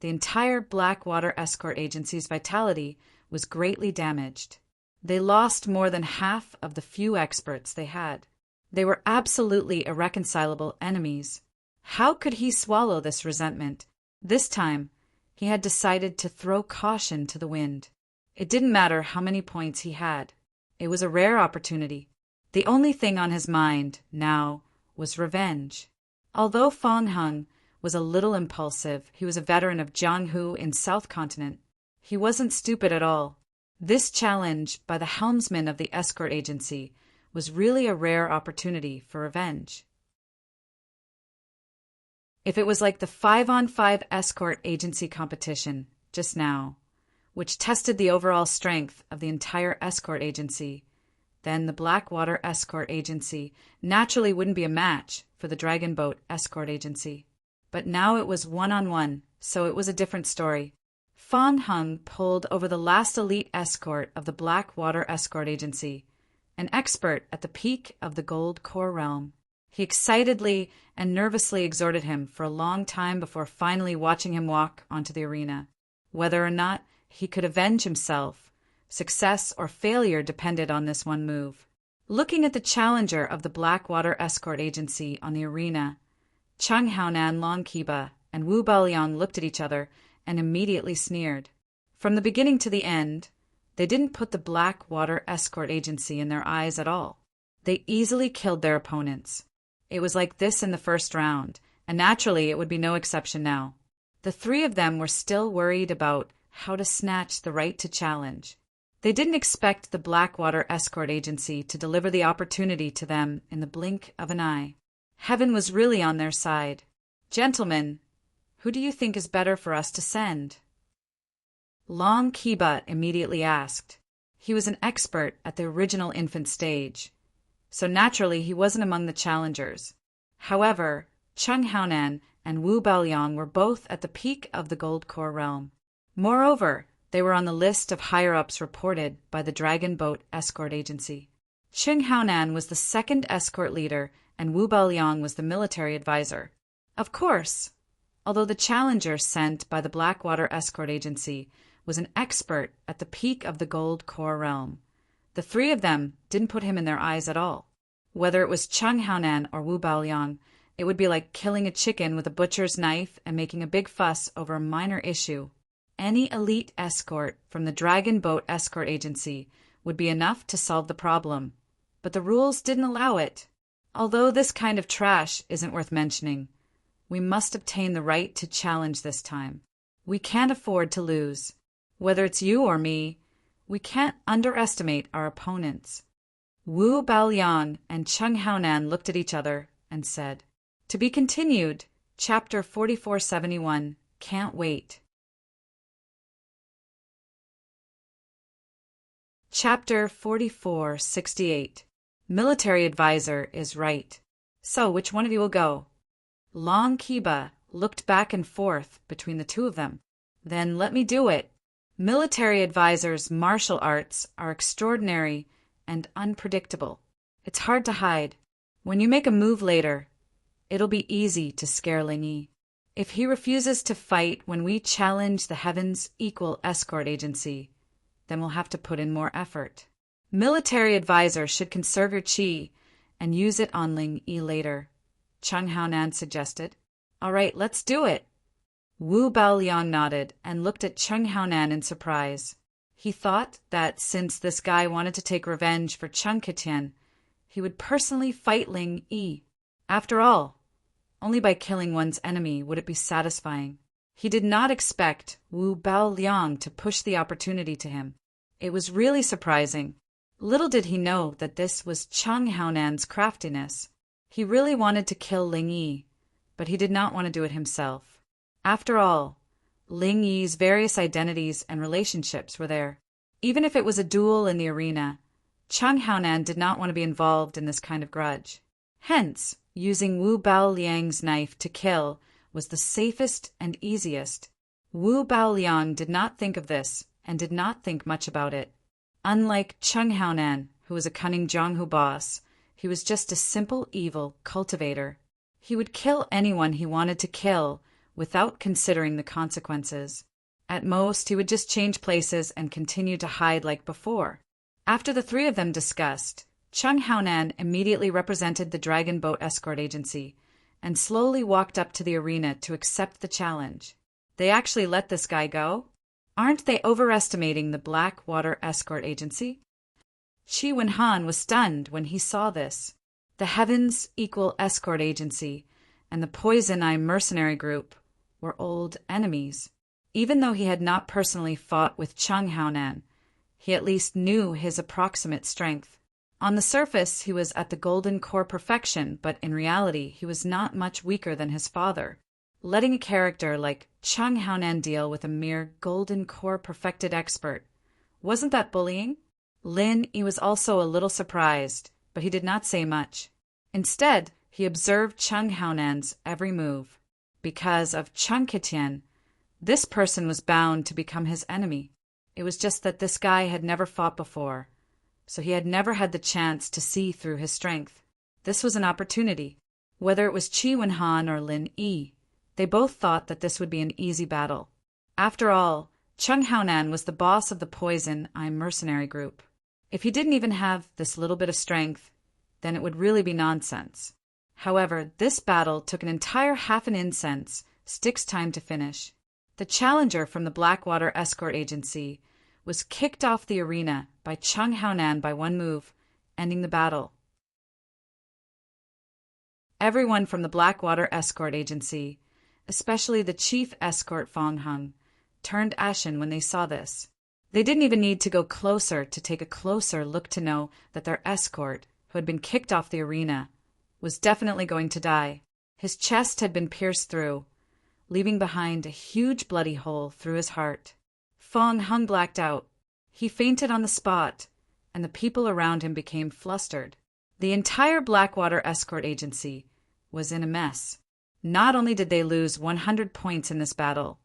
the entire Blackwater Escort Agency's vitality was greatly damaged. They lost more than half of the few experts they had. They were absolutely irreconcilable enemies. How could he swallow this resentment? This time, he had decided to throw caution to the wind. It didn't matter how many points he had. It was a rare opportunity. The only thing on his mind now was revenge. Although Fong Hung was a little impulsive, he was a veteran of Jianghu in South Continent. He wasn't stupid at all. This challenge by the helmsman of the escort agency was really a rare opportunity for revenge. If it was like the 5-on-5 escort agency competition just now, which tested the overall strength of the entire escort agency, then the Blackwater Escort Agency naturally wouldn't be a match for the Dragon Boat Escort Agency. But now it was one-on-one, so it was a different story. Fan Hung pulled over the last elite escort of the Blackwater Escort Agency, an expert at the peak of the Gold Core realm. He excitedly and nervously exhorted him for a long time before finally watching him walk onto the arena. Whether or not he could avenge himself, success or failure depended on this one move. Looking at the challenger of the Blackwater Escort Agency on the arena, Chung Haonan Longkiba and Wu Baoliang looked at each other and immediately sneered. From the beginning to the end, they didn't put the Blackwater Escort Agency in their eyes at all. They easily killed their opponents. It was like this in the first round, and naturally it would be no exception now. The three of them were still worried about how to snatch the right to challenge. They didn't expect the Blackwater Escort Agency to deliver the opportunity to them in the blink of an eye. Heaven was really on their side. Gentlemen, who do you think is better for us to send? Long Kiba immediately asked. He was an expert at the original infant stage, so naturally he wasn't among the challengers. However, Chung Haonan and Wu Baoliang were both at the peak of the Gold Core realm. Moreover, they were on the list of higher-ups reported by the Dragon Boat Escort Agency. Chung Haonan was the second escort leader and Wu Baoliang was the military advisor. Of course, although the challenger sent by the Blackwater Escort Agency was an expert at the peak of the Gold Core realm, the three of them didn't put him in their eyes at all. Whether it was Chung Haonan or Wu Baoliang, it would be like killing a chicken with a butcher's knife and making a big fuss over a minor issue. Any elite escort from the Dragon Boat Escort Agency would be enough to solve the problem, but the rules didn't allow it. Although this kind of trash isn't worth mentioning, we must obtain the right to challenge this time. We can't afford to lose. Whether it's you or me, we can't underestimate our opponents. Wu Baoliang and Chung Haonan looked at each other and said, "To be continued, Chapter 4471, Can't Wait." Chapter 4468, Military Advisor is Right. So, which one of you will go? Long Kiba looked back and forth between the two of them. Then let me do it. Military advisors' martial arts are extraordinary and unpredictable. It's hard to hide. When you make a move later, it'll be easy to scare Ling Yi. If he refuses to fight when we challenge the Heaven's Equal Escort Agency, then we'll have to put in more effort. Military advisor should conserve your qi and use it on Ling Yi later, Chung Haonan suggested. All right, let's do it. Wu Baoliang nodded and looked at Chung Haonan in surprise. He thought that since this guy wanted to take revenge for Chung Ketian, he would personally fight Ling Yi. After all, only by killing one's enemy would it be satisfying. He did not expect Wu Baoliang to push the opportunity to him. It was really surprising. Little did he know that this was Chung Haonan's craftiness. He really wanted to kill Ling Yi, but he did not want to do it himself. After all, Ling Yi's various identities and relationships were there. Even if it was a duel in the arena, Chung Haonan did not want to be involved in this kind of grudge. Hence, using Wu Baoliang's knife to kill was the safest and easiest. Wu Baoliang did not think of this and did not think much about it. Unlike Chung Haonan, who was a cunning Zhonghu boss, he was just a simple evil cultivator. He would kill anyone he wanted to kill without considering the consequences. At most, he would just change places and continue to hide like before. After the three of them discussed, Chung Haonan immediately represented the Dragon Boat Escort Agency and slowly walked up to the arena to accept the challenge. They actually let this guy go? Aren't they overestimating the Blackwater Escort Agency? Qi Wenhan was stunned when he saw this. The Heaven's Equal Escort Agency and the Poison Eye mercenary group were old enemies. Even though he had not personally fought with Chung Haonan, he at least knew his approximate strength. On the surface, he was at the Golden Core perfection, but in reality, he was not much weaker than his father. letting a character like Chung Haonan deal with a mere golden core perfected expert. Wasn't that bullying? Lin Yi was also a little surprised, but he did not say much. Instead, he observed Chung Haonan's every move. Because of Chung Kitian, this person was bound to become his enemy. It was just that this guy had never fought before, so he had never had the chance to see through his strength. This was an opportunity. Whether it was Qi Wenhan or Lin Yi, they both thought that this would be an easy battle. After all, Chung Haonan was the boss of the Poison Eye mercenary group. If he didn't even have this little bit of strength, then it would really be nonsense. However, this battle took an entire half an incense, Stick's time to finish. The challenger from the Blackwater Escort Agency was kicked off the arena by Chung Haonan by one move, ending the battle. Everyone from the Blackwater Escort Agency, especially the chief escort Fong Hung, turned ashen when they saw this. They didn't even need to go closer to take a closer look to know that their escort, who had been kicked off the arena, was definitely going to die. His chest had been pierced through, leaving behind a huge bloody hole through his heart. Fong Hung blacked out. He fainted on the spot, and the people around him became flustered. The entire Blackwater Escort Agency was in a mess. Not only did they lose 100 points in this battle,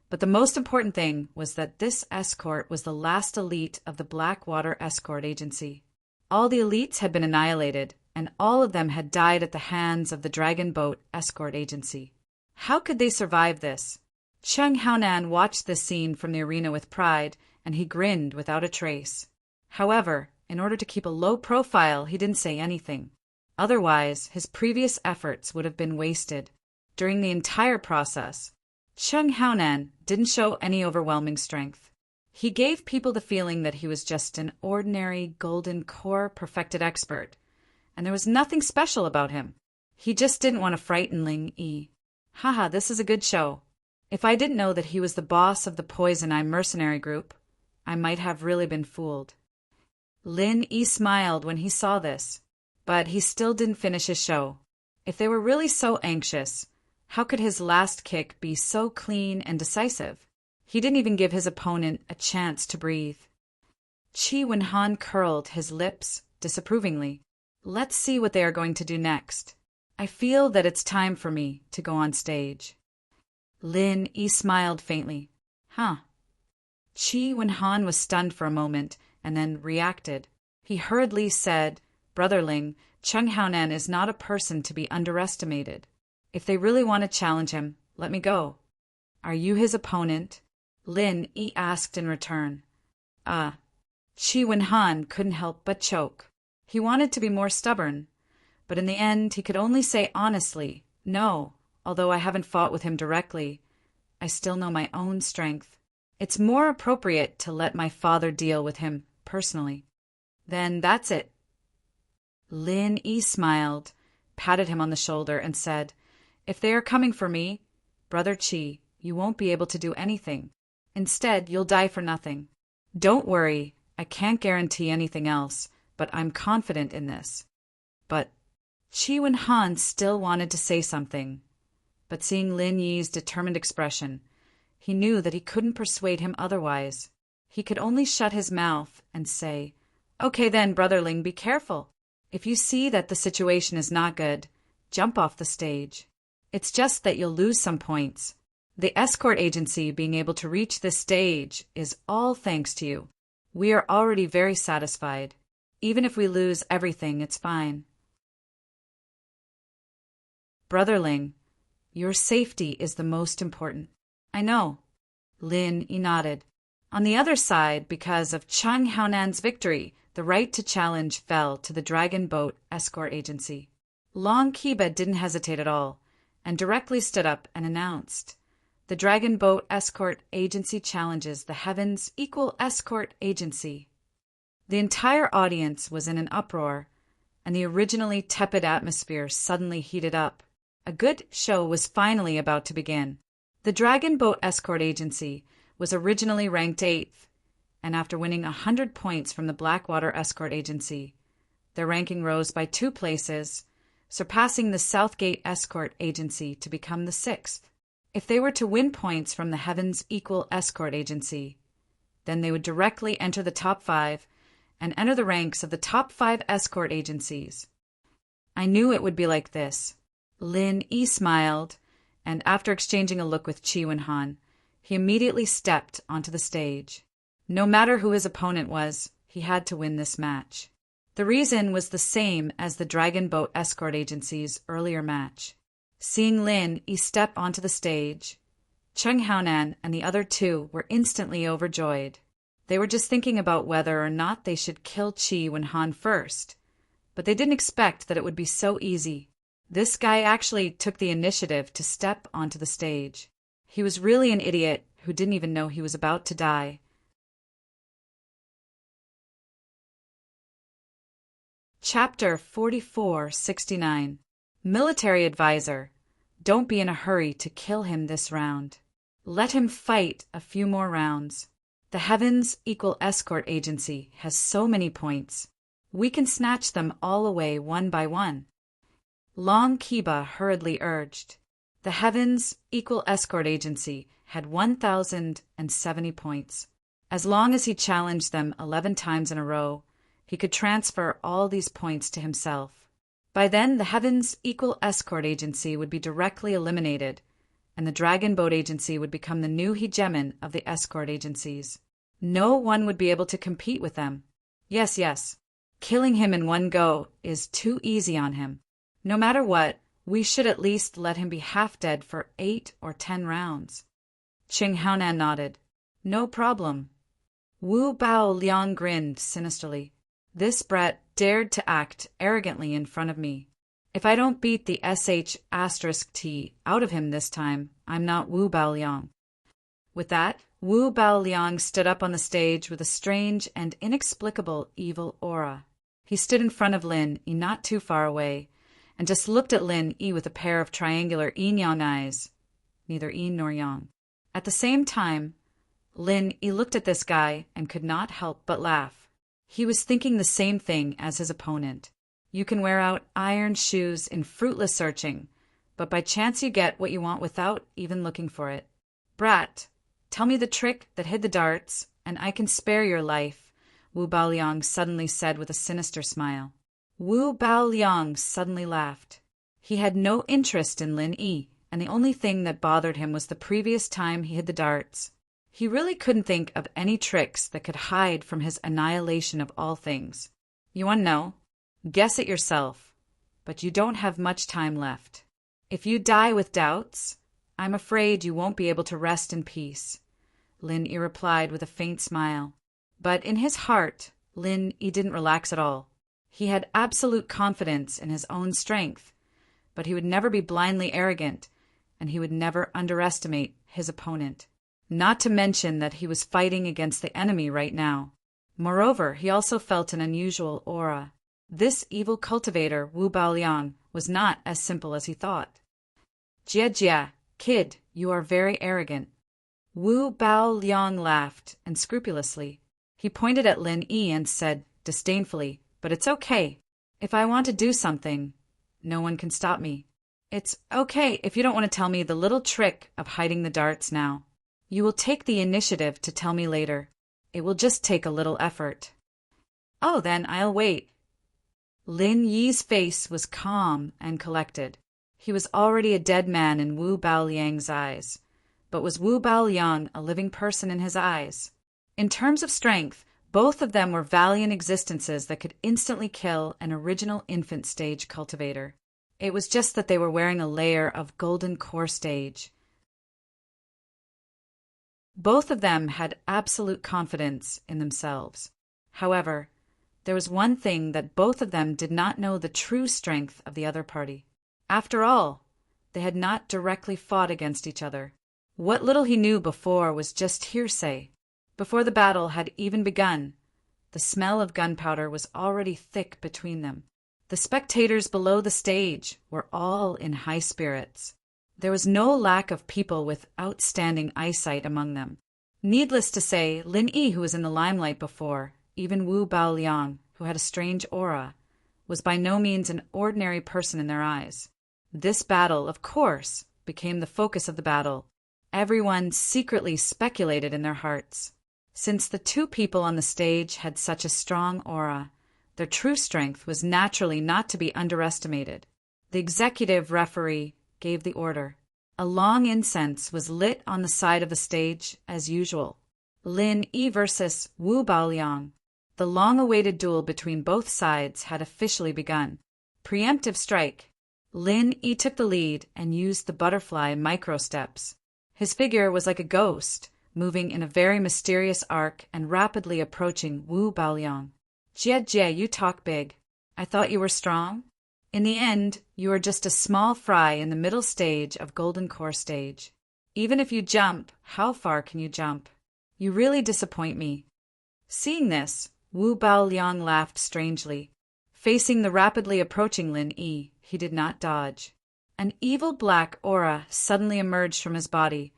but the most important thing was that this escort was the last elite of the Blackwater Escort Agency. All the elites had been annihilated, and all of them had died at the hands of the Dragon Boat Escort Agency. How could they survive this? Chung Haonan watched this scene from the arena with pride, and he grinned without a trace. However, in order to keep a low profile, he didn't say anything. Otherwise, his previous efforts would have been wasted. During the entire process, Chung Haonan didn't show any overwhelming strength. He gave people the feeling that he was just an ordinary golden core perfected expert, and there was nothing special about him. He just didn't want to frighten Lin Yi. Haha, this is a good show. If I didn't know that he was the boss of the Poison Eye mercenary group, I might have really been fooled. Lin Yi smiled when he saw this, but he still didn't finish his show. If they were really so anxious, how could his last kick be so clean and decisive? He didn't even give his opponent a chance to breathe. Qi Wenhan curled his lips disapprovingly. Let's see what they are going to do next. I feel that it's time for me to go on stage. Lin Yi smiled faintly. Huh. Qi Wenhan was stunned for a moment and then reacted. He hurriedly said, Brotherling, Chung Haonan is not a person to be underestimated. If they really want to challenge him, let me go. Are you his opponent? Lin Yi asked in return. Qi Wenhan couldn't help but choke. He wanted to be more stubborn, but in the end he could only say honestly, no, although I haven't fought with him directly, I still know my own strength. It's more appropriate to let my father deal with him personally. Then that's it. Lin Yi smiled, patted him on the shoulder, and said, If they are coming for me, Brother Qi, you won't be able to do anything. Instead, you'll die for nothing. Don't worry, I can't guarantee anything else, but I'm confident in this. But Qi Wenhan still wanted to say something, but seeing Lin Yi's determined expression, he knew that he couldn't persuade him otherwise. He could only shut his mouth and say, Okay then, Brotherling, be careful. If you see that the situation is not good, jump off the stage. It's just that you'll lose some points. The escort agency being able to reach this stage is all thanks to you. We are already very satisfied. Even if we lose everything, it's fine. Brotherling, your safety is the most important. I know. Lin Yi nodded. On the other side, because of Chung Haonan's victory, the right to challenge fell to the Dragon Boat Escort Agency. Long Kiba didn't hesitate at all, and directly stood up and announced, The Dragon Boat Escort Agency challenges the Heavens Equal Escort Agency. The entire audience was in an uproar, and the originally tepid atmosphere suddenly heated up. A good show was finally about to begin. The Dragon Boat Escort Agency was originally ranked 8th, and after winning 100 points from the Blackwater Escort Agency, their ranking rose by 2 places, surpassing the Southgate Escort Agency to become the 6th. If they were to win points from the Heavens Equal Escort Agency, then they would directly enter the top 5 and enter the ranks of the top 5 escort agencies. I knew it would be like this. Lin Yi smiled, and after exchanging a look with Qi Wenhan, he immediately stepped onto the stage. No matter who his opponent was, he had to win this match. The reason was the same as the Dragon Boat Escort Agency's earlier match. Seeing Lin Yi step onto the stage, Cheng Haonan and the other two were instantly overjoyed. They were just thinking about whether or not they should kill Qi Wenhan first, but they didn't expect that it would be so easy. This guy actually took the initiative to step onto the stage. He was really an idiot who didn't even know he was about to die. Chapter 4469. Military Advisor. Don't be in a hurry to kill him this round. Let him fight a few more rounds. The Heavens Equal Escort Agency has so many points. We can snatch them all away one by one. Long Kiba hurriedly urged. The Heavens Equal Escort Agency had 1,070 points. As long as he challenged them 11 times in a row, he could transfer all these points to himself. By then, the Heavens Equal Escort Agency would be directly eliminated, and the Dragon Boat Agency would become the new hegemon of the escort agencies. No one would be able to compete with them. Yes. Killing him in one go is too easy on him. No matter what, we should at least let him be half dead for 8 or 10 rounds. Cheng Haonan nodded. No problem. Wu Bao Liang grinned sinisterly. This brat dared to act arrogantly in front of me. If I don't beat the sh*t out of him this time, I'm not Wu Bao Liang. With that, Wu Bao Liang stood up on the stage with a strange and inexplicable evil aura. He stood in front of Lin Yi not too far away, and just looked at Lin Yi with a pair of triangular yin-yang eyes, neither yin nor yang. At the same time, Lin Yi looked at this guy and could not help but laugh. He was thinking the same thing as his opponent. You can wear out iron shoes in fruitless searching, but by chance you get what you want without even looking for it. Brat, tell me the trick that hid the darts, and I can spare your life, Wu Baoliang suddenly said with a sinister smile. Wu Baoliang suddenly laughed. He had no interest in Lin Yi, and the only thing that bothered him was the previous time he hid the darts. He really couldn't think of any tricks that could hide from his annihilation of all things. You want to know? Guess it yourself, but you don't have much time left. If you die with doubts, I'm afraid you won't be able to rest in peace, Lin Yi replied with a faint smile. But in his heart, Lin Yi didn't relax at all. He had absolute confidence in his own strength, but he would never be blindly arrogant, and he would never underestimate his opponent. Not to mention that he was fighting against the enemy right now. Moreover, he also felt an unusual aura. This evil cultivator, Wu Baoliang, was not as simple as he thought. Jia, kid, you are very arrogant. Wu Baoliang laughed, and scrupulously. He pointed at Lin Yi and said disdainfully, but it's okay. If I want to do something, no one can stop me. It's okay if you don't want to tell me the little trick of hiding the darts now. You will take the initiative to tell me later. It will just take a little effort. Oh, then I'll wait. Lin Yi's face was calm and collected. He was already a dead man in Wu Baoliang's eyes. But was Wu Baoliang a living person in his eyes? In terms of strength, both of them were valiant existences that could instantly kill an original infant stage cultivator. It was just that they were wearing a layer of golden core stage. Both of them had absolute confidence in themselves. However, there was one thing that both of them did not know: the true strength of the other party. After all, they had not directly fought against each other. What little he knew before was just hearsay. Before the battle had even begun, the smell of gunpowder was already thick between them. The spectators below the stage were all in high spirits. There was no lack of people with outstanding eyesight among them. Needless to say, Lin Yi, who was in the limelight before, even Wu Baoliang, who had a strange aura, was by no means an ordinary person in their eyes. This battle, of course, became the focus of the battle. Everyone secretly speculated in their hearts. Since the two people on the stage had such a strong aura, their true strength was naturally not to be underestimated. The executive referee gave the order. A long incense was lit on the side of the stage as usual. Lin Yi versus Wu Baoliang. The long-awaited duel between both sides had officially begun. Preemptive strike. Lin Yi took the lead and used the butterfly micro-steps. His figure was like a ghost, moving in a very mysterious arc and rapidly approaching Wu Baoliang. Jie, you talk big. I thought you were strong? In the end, you are just a small fry in the middle stage of Golden Core stage. Even if you jump, how far can you jump? You really disappoint me. Seeing this, Wu Baoliang laughed strangely. Facing the rapidly approaching Lin Yi, he did not dodge. An evil black aura suddenly emerged from his body,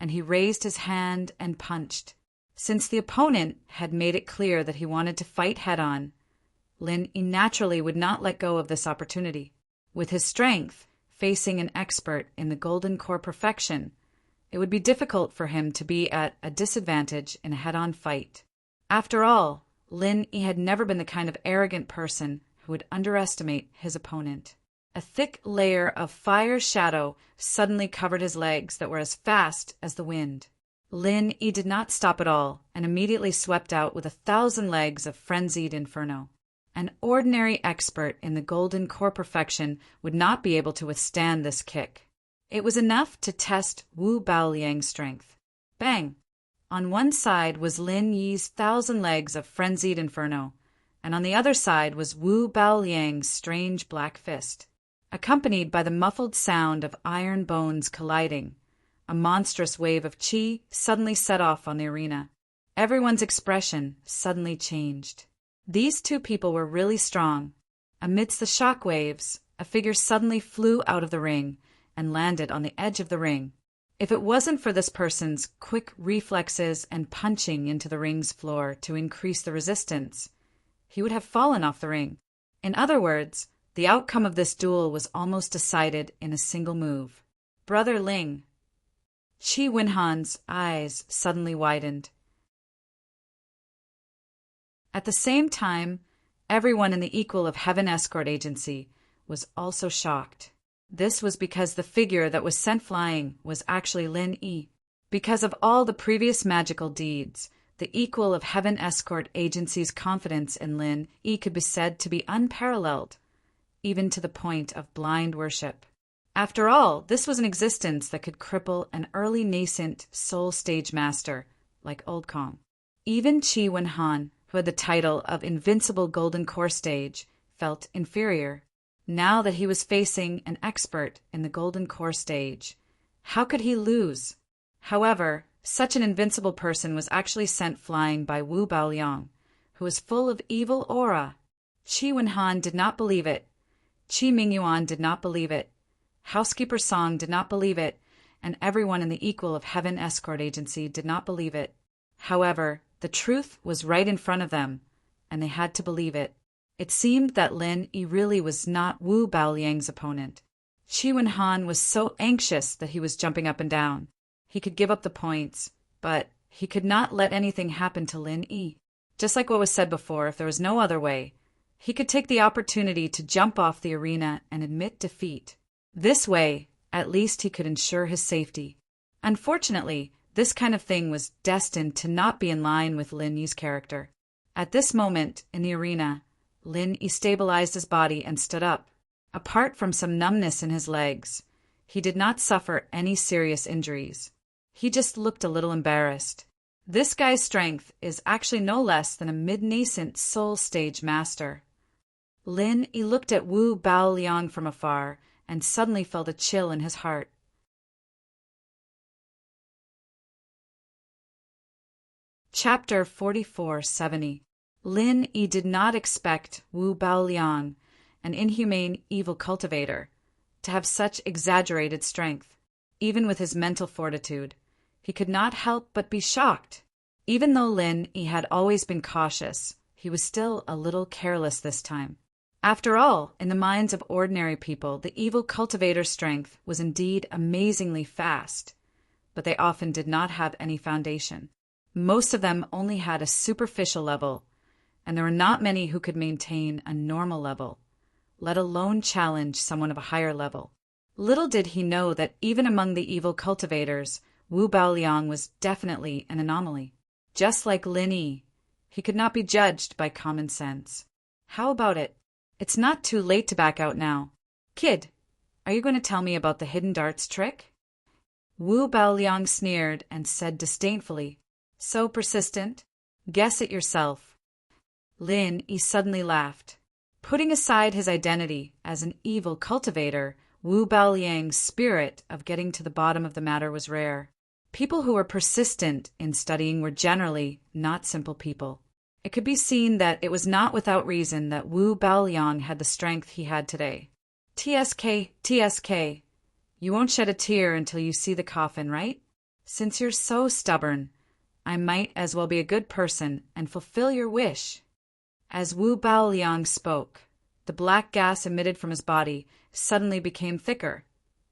and he raised his hand and punched. Since the opponent had made it clear that he wanted to fight head-on, Lin Yi naturally would not let go of this opportunity. With his strength, facing an expert in the Golden Core perfection, it would be difficult for him to be at a disadvantage in a head-on fight. After all, Lin Yi had never been the kind of arrogant person who would underestimate his opponent. A thick layer of fire shadow suddenly covered his legs that were as fast as the wind. Lin Yi did not stop at all and immediately swept out with 1,000 legs of frenzied inferno. An ordinary expert in the Golden Core perfection would not be able to withstand this kick. It was enough to test Wu Baoliang's strength. Bang! On one side was Lin Yi's 1,000 legs of frenzied inferno, and on the other side was Wu Baoliang's strange black fist. Accompanied by the muffled sound of iron bones colliding, a monstrous wave of qi suddenly set off on the arena. Everyone's expression suddenly changed. These two people were really strong. Amidst the shock waves, a figure suddenly flew out of the ring and landed on the edge of the ring. If it wasn't for this person's quick reflexes and punching into the ring's floor to increase the resistance, he would have fallen off the ring. In other words, the outcome of this duel was almost decided in a single move. Brother Ling. Qi Wenhan's eyes suddenly widened. At the same time, everyone in the Equal of Heaven Escort Agency was also shocked. This was because the figure that was sent flying was actually Lin Yi. Because of all the previous magical deeds, the Equal of Heaven Escort Agency's confidence in Lin Yi could be said to be unparalleled, even to the point of blind worship. After all, this was an existence that could cripple an early nascent soul stage master like Old Kong. Even Qi Wenhan, who had the title of Invincible Golden Core Stage, felt inferior. Now that he was facing an expert in the Golden Core Stage, how could he lose? However, such an invincible person was actually sent flying by Wu Baoliang, who was full of evil aura. Qi Wenhan did not believe it. Qi Mingyuan did not believe it. Housekeeper Song did not believe it, and everyone in the Equal of Heaven Escort Agency did not believe it. However, the truth was right in front of them, and they had to believe it. It seemed that Lin Yi really was not Wu Baoliang's opponent. Qi Wenhan was so anxious that he was jumping up and down. He could give up the points, but he could not let anything happen to Lin Yi. Just like what was said before, if there was no other way, he could take the opportunity to jump off the arena and admit defeat. This way, at least he could ensure his safety. Unfortunately, this kind of thing was destined to not be in line with Lin Yi's character. At this moment, in the arena, Lin Yi stabilized his body and stood up. Apart from some numbness in his legs, he did not suffer any serious injuries. He just looked a little embarrassed. This guy's strength is actually no less than a mid-nascent soul stage master. Lin Yi looked at Wu Baoliang from afar and suddenly felt a chill in his heart. Chapter 4470. Lin Yi did not expect Wu Baoliang, an inhumane evil cultivator, to have such exaggerated strength. Even with his mental fortitude, he could not help but be shocked. Even though Lin Yi had always been cautious, he was still a little careless this time. After all, in the minds of ordinary people, the evil cultivator's strength was indeed amazingly fast, but they often did not have any foundation. Most of them only had a superficial level, and there were not many who could maintain a normal level, let alone challenge someone of a higher level. Little did he know that even among the evil cultivators, Wu Baoliang was definitely an anomaly. Just like Lin Yi, he could not be judged by common sense. How about it? It's not too late to back out now. Kid, are you going to tell me about the hidden darts trick? Wu Baoliang sneered and said disdainfully, "So persistent? Guess it yourself." Lin Yi suddenly laughed. Putting aside his identity as an evil cultivator, Wu Baoliang's spirit of getting to the bottom of the matter was rare. People who were persistent in studying were generally not simple people. It could be seen that it was not without reason that Wu Baoliang had the strength he had today. TSK, TSK. You won't shed a tear until you see the coffin, right? Since you're so stubborn, I might as well be a good person and fulfill your wish. As Wu Baoliang spoke, the black gas emitted from his body suddenly became thicker,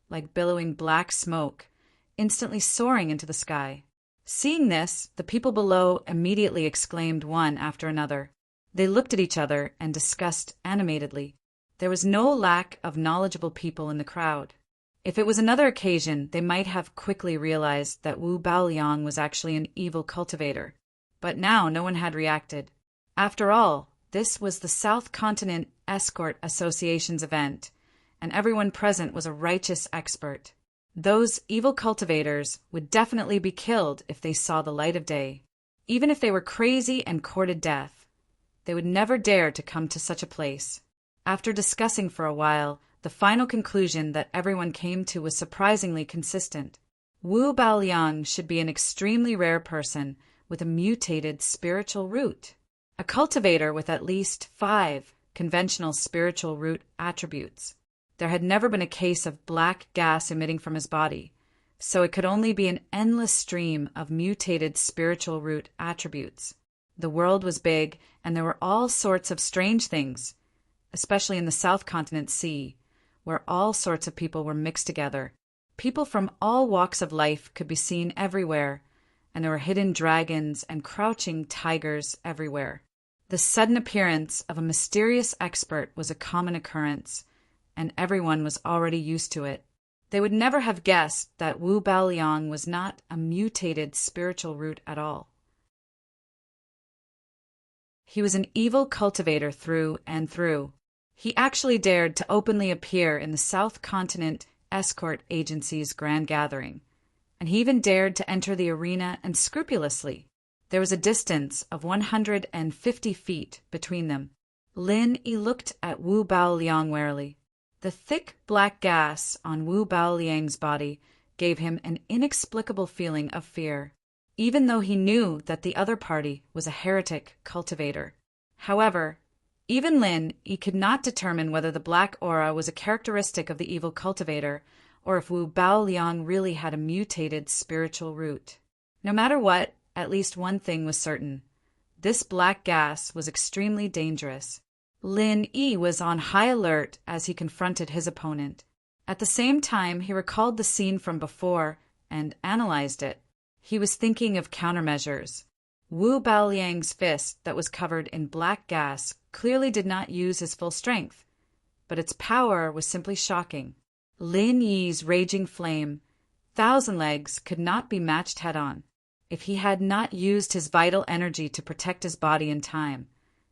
like billowing black smoke, instantly soaring into the sky. Seeing this, the people below immediately exclaimed one after another. They looked at each other and discussed animatedly. There was no lack of knowledgeable people in the crowd. If it was another occasion, they might have quickly realized that Wu Baoliang was actually an evil cultivator. But now no one had reacted. After all, this was the South Continent Escort Association's event, and everyone present was a righteous expert. Those evil cultivators would definitely be killed if they saw the light of day. Even if they were crazy and courted death, they would never dare to come to such a place. After discussing for a while, the final conclusion that everyone came to was surprisingly consistent. Wu Baoliang should be an extremely rare person with a mutated spiritual root. A cultivator with at least 5 conventional spiritual root attributes. There had never been a case of black gas emitting from his body, so it could only be an endless stream of mutated spiritual root attributes. The world was big, and there were all sorts of strange things, especially in the South Continent Sea, where all sorts of people were mixed together. People from all walks of life could be seen everywhere, and there were hidden dragons and crouching tigers everywhere. The sudden appearance of a mysterious expert was a common occurrence, and everyone was already used to it. They would never have guessed that Wu Baoliang was not a mutated spiritual root at all. He was an evil cultivator through and through. He actually dared to openly appear in the South Continent Escort Agency's grand gathering, and he even dared to enter the arena and scrupulously. There was a distance of 150 feet between them. Lin Yi looked at Wu Baoliang warily. The thick black gas on Wu Baoliang's body gave him an inexplicable feeling of fear, even though he knew that the other party was a heretic cultivator. However, even Lin Yi could not determine whether the black aura was a characteristic of the evil cultivator or if Wu Baoliang really had a mutated spiritual root. No matter what, at least one thing was certain. This black gas was extremely dangerous. Lin Yi was on high alert as he confronted his opponent. At the same time, he recalled the scene from before and analyzed it. He was thinking of countermeasures. Wu Baoliang's fist that was covered in black gas clearly did not use his full strength, but its power was simply shocking. Lin Yi's raging flame, Thousand Legs, could not be matched head-on. If he had not used his vital energy to protect his body in time,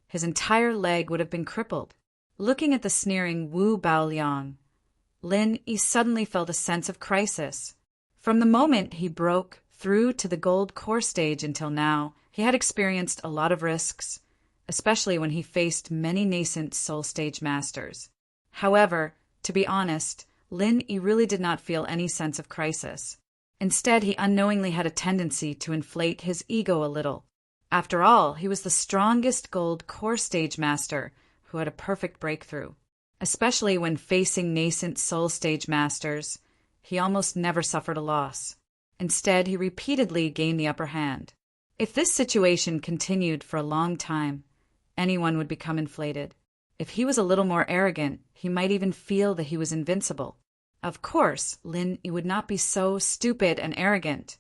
his entire leg would have been crippled. Looking at the sneering Wu Baoliang, Lin Yi suddenly felt a sense of crisis. From the moment he broke through to the gold core stage until now, he had experienced a lot of risks, especially when he faced many nascent soul stage masters. However, to be honest, Lin Yi really did not feel any sense of crisis. Instead, he unknowingly had a tendency to inflate his ego a little. After all, he was the strongest gold core stage master who had a perfect breakthrough. Especially when facing nascent soul stage masters, he almost never suffered a loss. Instead, he repeatedly gained the upper hand. If this situation continued for a long time, anyone would become inflated. If he was a little more arrogant, he might even feel that he was invincible. Of course, Lin Yi would not be so stupid and arrogant,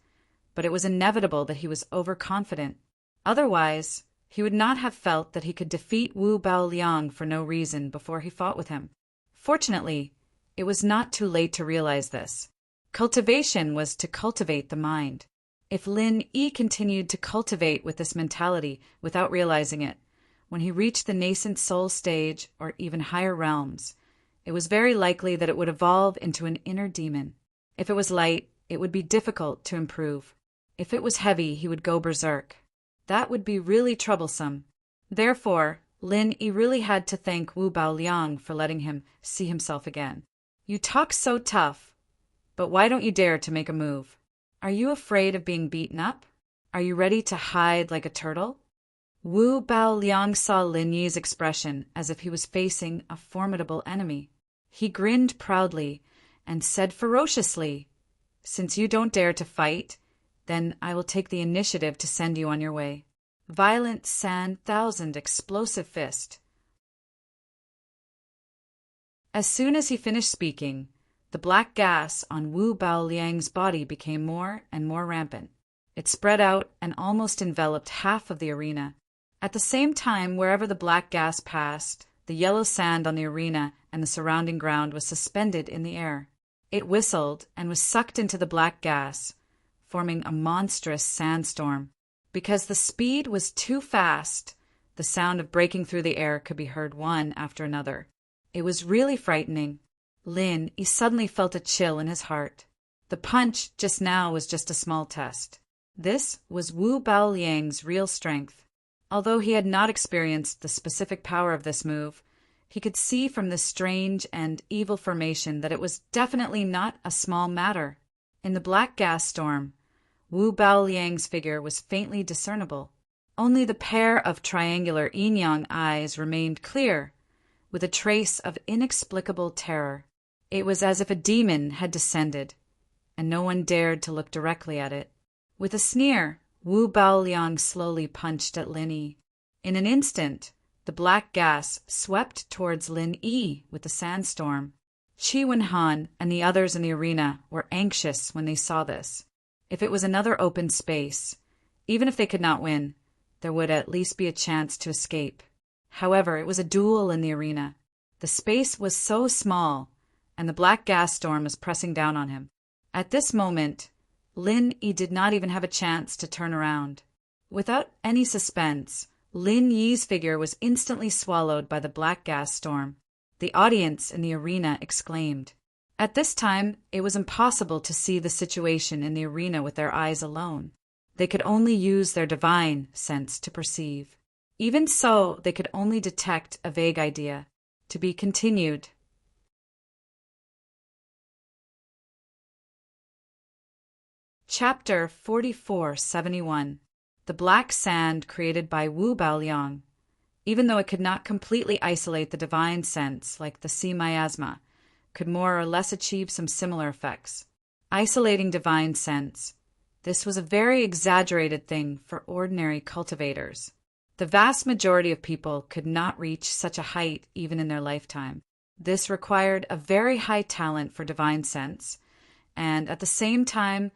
but it was inevitable that he was overconfident. Otherwise, he would not have felt that he could defeat Wu Baoliang for no reason before he fought with him. Fortunately, it was not too late to realize this. Cultivation was to cultivate the mind. If Lin Yi continued to cultivate with this mentality without realizing it, when he reached the nascent soul stage or even higher realms, it was very likely that it would evolve into an inner demon. If it was light, it would be difficult to improve. If it was heavy, he would go berserk. That would be really troublesome. Therefore, Lin Yi really had to thank Wu Baoliang for letting him see himself again. You talk so tough, but why don't you dare to make a move? Are you afraid of being beaten up? Are you ready to hide like a turtle? Wu Baoliang saw Lin Yi's expression as if he was facing a formidable enemy. He grinned proudly and said ferociously, "Since you don't dare to fight, then I will take the initiative to send you on your way." Violent sand thousand explosive fist. As soon as he finished speaking, the black gas on Wu Baoliang's body became more and more rampant. It spread out and almost enveloped half of the arena. At the same time, wherever the black gas passed, the yellow sand on the arena and the surrounding ground was suspended in the air. It whistled and was sucked into the black gas, forming a monstrous sandstorm. Because the speed was too fast, the sound of breaking through the air could be heard one after another. It was really frightening. Lin Yi suddenly felt a chill in his heart. The punch just now was just a small test. This was Wu Baoliang's real strength. Although he had not experienced the specific power of this move, he could see from this strange and evil formation that it was definitely not a small matter. In the black gas storm, Wu Baoliang's figure was faintly discernible. Only the pair of triangular yin-yang eyes remained clear, with a trace of inexplicable terror. It was as if a demon had descended, and no one dared to look directly at it. With a sneer, Wu Baoliang slowly punched at Lin Yi. In an instant, the black gas swept towards Lin Yi with the sandstorm. Qi Wenhan and the others in the arena were anxious when they saw this. If it was another open space, even if they could not win, there would at least be a chance to escape. However, it was a duel in the arena. The space was so small, and the black gas storm was pressing down on him. At this moment, Lin Yi did not even have a chance to turn around. Without any suspense, Lin Yi's figure was instantly swallowed by the black gas storm. The audience in the arena exclaimed. At this time, it was impossible to see the situation in the arena with their eyes alone. They could only use their divine sense to perceive. Even so, they could only detect a vague idea. To be continued. Chapter 4471. The Black Sand Created by Wu Baoliang. Even though it could not completely isolate the divine sense like the sea miasma, could more or less achieve some similar effects. Isolating divine sense. This was a very exaggerated thing for ordinary cultivators. The vast majority of people could not reach such a height even in their lifetime. This required a very high talent for divine sense, and at the same time,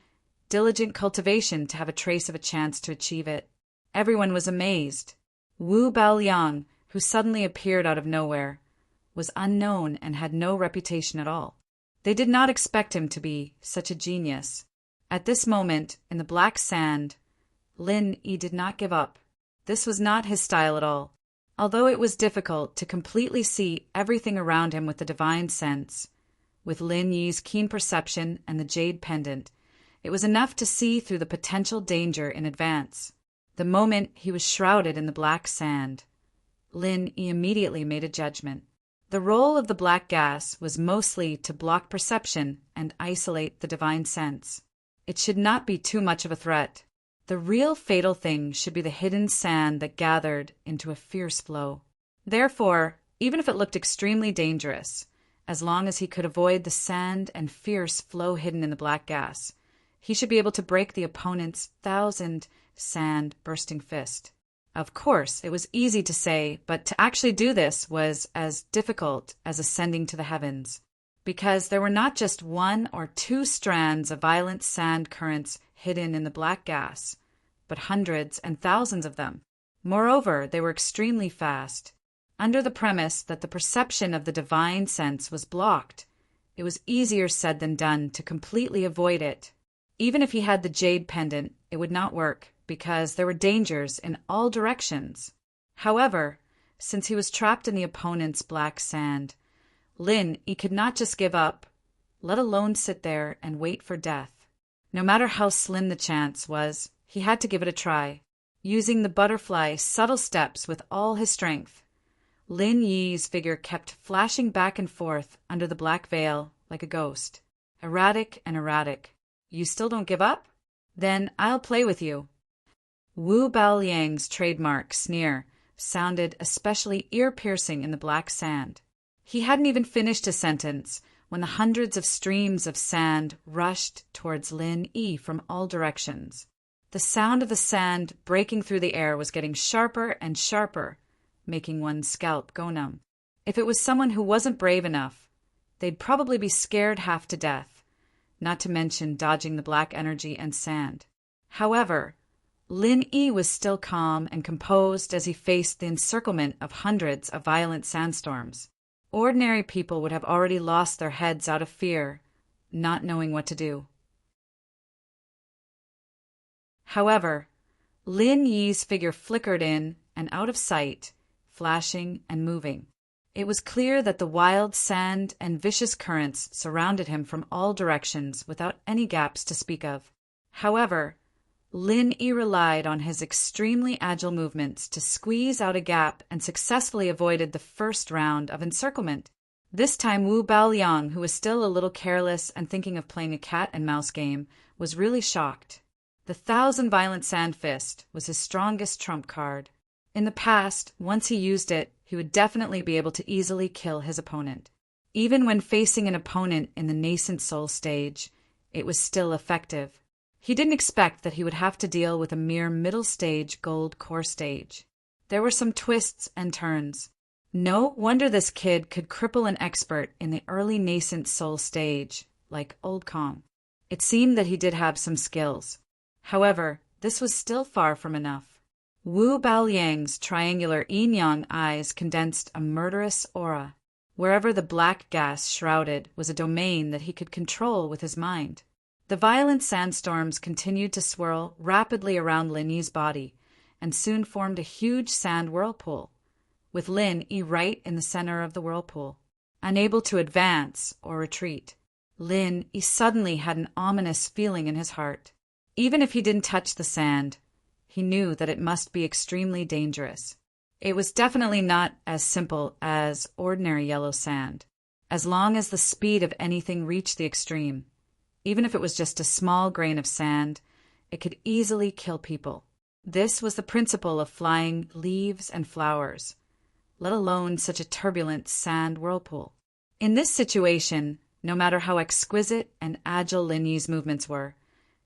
diligent cultivation to have a trace of a chance to achieve it. Everyone was amazed. Wu Baoliang, who suddenly appeared out of nowhere, was unknown and had no reputation at all. They did not expect him to be such a genius. At this moment, in the black sand, Lin Yi did not give up. This was not his style at all. Although it was difficult to completely see everything around him with the divine sense, with Lin Yi's keen perception and the jade pendant, it was enough to see through the potential danger in advance. The moment he was shrouded in the black sand, Lin Yi immediately made a judgment. The role of the black gas was mostly to block perception and isolate the divine sense. It should not be too much of a threat. The real fatal thing should be the hidden sand that gathered into a fierce flow. Therefore, even if it looked extremely dangerous, as long as he could avoid the sand and fierce flow hidden in the black gas, he should be able to break the opponent's 1,000 sand bursting fist. Of course, it was easy to say, but to actually do this was as difficult as ascending to the heavens, because there were not just one or two strands of violent sand currents hidden in the black gas, but hundreds and thousands of them. Moreover, they were extremely fast. Under the premise that the perception of the divine sense was blocked, it was easier said than done to completely avoid it. Even if he had the jade pendant, it would not work, because there were dangers in all directions. However, since he was trapped in the opponent's black sand, Lin Yi could not just give up, let alone sit there and wait for death. No matter how slim the chance was, he had to give it a try. Using the butterfly subtle steps with all his strength, Lin Yi's figure kept flashing back and forth under the black veil like a ghost. Erratic and erratic. You still don't give up? Then I'll play with you. Wu Baoliang's trademark sneer sounded especially ear-piercing in the black sand. He hadn't even finished a sentence when the hundreds of streams of sand rushed towards Lin Yi from all directions. The sound of the sand breaking through the air was getting sharper and sharper, making one's scalp go numb. If it was someone who wasn't brave enough, they'd probably be scared half to death, not to mention dodging the black energy and sand. However, Lin Yi was still calm and composed as he faced the encirclement of hundreds of violent sandstorms. Ordinary people would have already lost their heads out of fear, not knowing what to do. However, Lin Yi's figure flickered in and out of sight, flashing and moving. It was clear that the wild sand and vicious currents surrounded him from all directions without any gaps to speak of. However, Lin Yi relied on his extremely agile movements to squeeze out a gap and successfully avoided the first round of encirclement. This time Wu Baoliang, who was still a little careless and thinking of playing a cat-and-mouse game, was really shocked. The 1,000 violent sand fist was his strongest trump card. In the past, once he used it, he would definitely be able to easily kill his opponent. Even when facing an opponent in the nascent soul stage, it was still effective. He didn't expect that he would have to deal with a mere middle-stage gold core stage. There were some twists and turns. No wonder this kid could cripple an expert in the early nascent soul stage, like Old Kong. It seemed that he did have some skills. However, this was still far from enough. Wu Baoliang's triangular yin-yang eyes condensed a murderous aura. Wherever the black gas shrouded was a domain that he could control with his mind. The violent sandstorms continued to swirl rapidly around Lin Yi's body, and soon formed a huge sand whirlpool, with Lin Yi right in the center of the whirlpool. Unable to advance or retreat, Lin Yi suddenly had an ominous feeling in his heart. Even if he didn't touch the sand, he knew that it must be extremely dangerous. It was definitely not as simple as ordinary yellow sand. As long as the speed of anything reached the extreme, even if it was just a small grain of sand, it could easily kill people. This was the principle of flying leaves and flowers, let alone such a turbulent sand whirlpool. In this situation, no matter how exquisite and agile Lin Yi's movements were,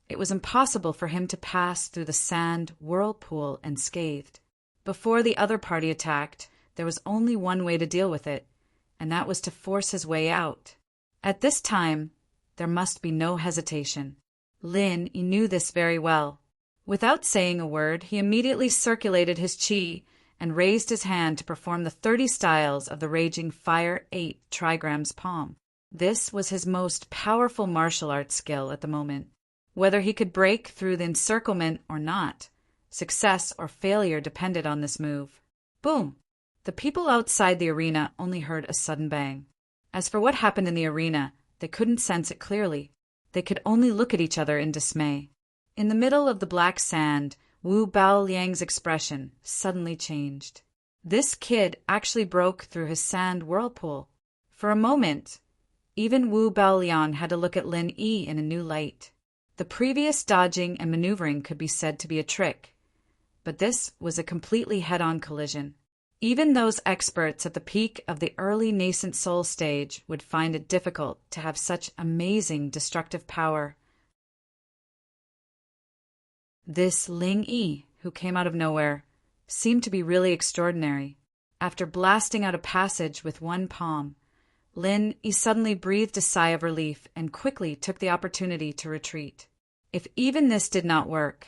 it was impossible for him to pass through the sand whirlpool unscathed. Before the other party attacked, there was only one way to deal with it, and that was to force his way out. At this time, there must be no hesitation. Lin Yi knew this very well. Without saying a word, he immediately circulated his qi and raised his hand to perform the 30 styles of the raging Fire 8 trigrams palm. This was his most powerful martial arts skill at the moment. Whether he could break through the encirclement or not, success or failure depended on this move. Boom! The people outside the arena only heard a sudden bang. As for what happened in the arena, they couldn't sense it clearly. They could only look at each other in dismay. In the middle of the black sand, Wu Baoliang's expression suddenly changed. This kid actually broke through his sand whirlpool. For a moment, even Wu Baoliang had to look at Lin Yi in a new light. The previous dodging and maneuvering could be said to be a trick, but this was a completely head-on collision. Even those experts at the peak of the early nascent soul stage would find it difficult to have such amazing destructive power. This Lin Yi, who came out of nowhere, seemed to be really extraordinary. After blasting out a passage with one palm, Lin Yi suddenly breathed a sigh of relief and quickly took the opportunity to retreat. If even this did not work,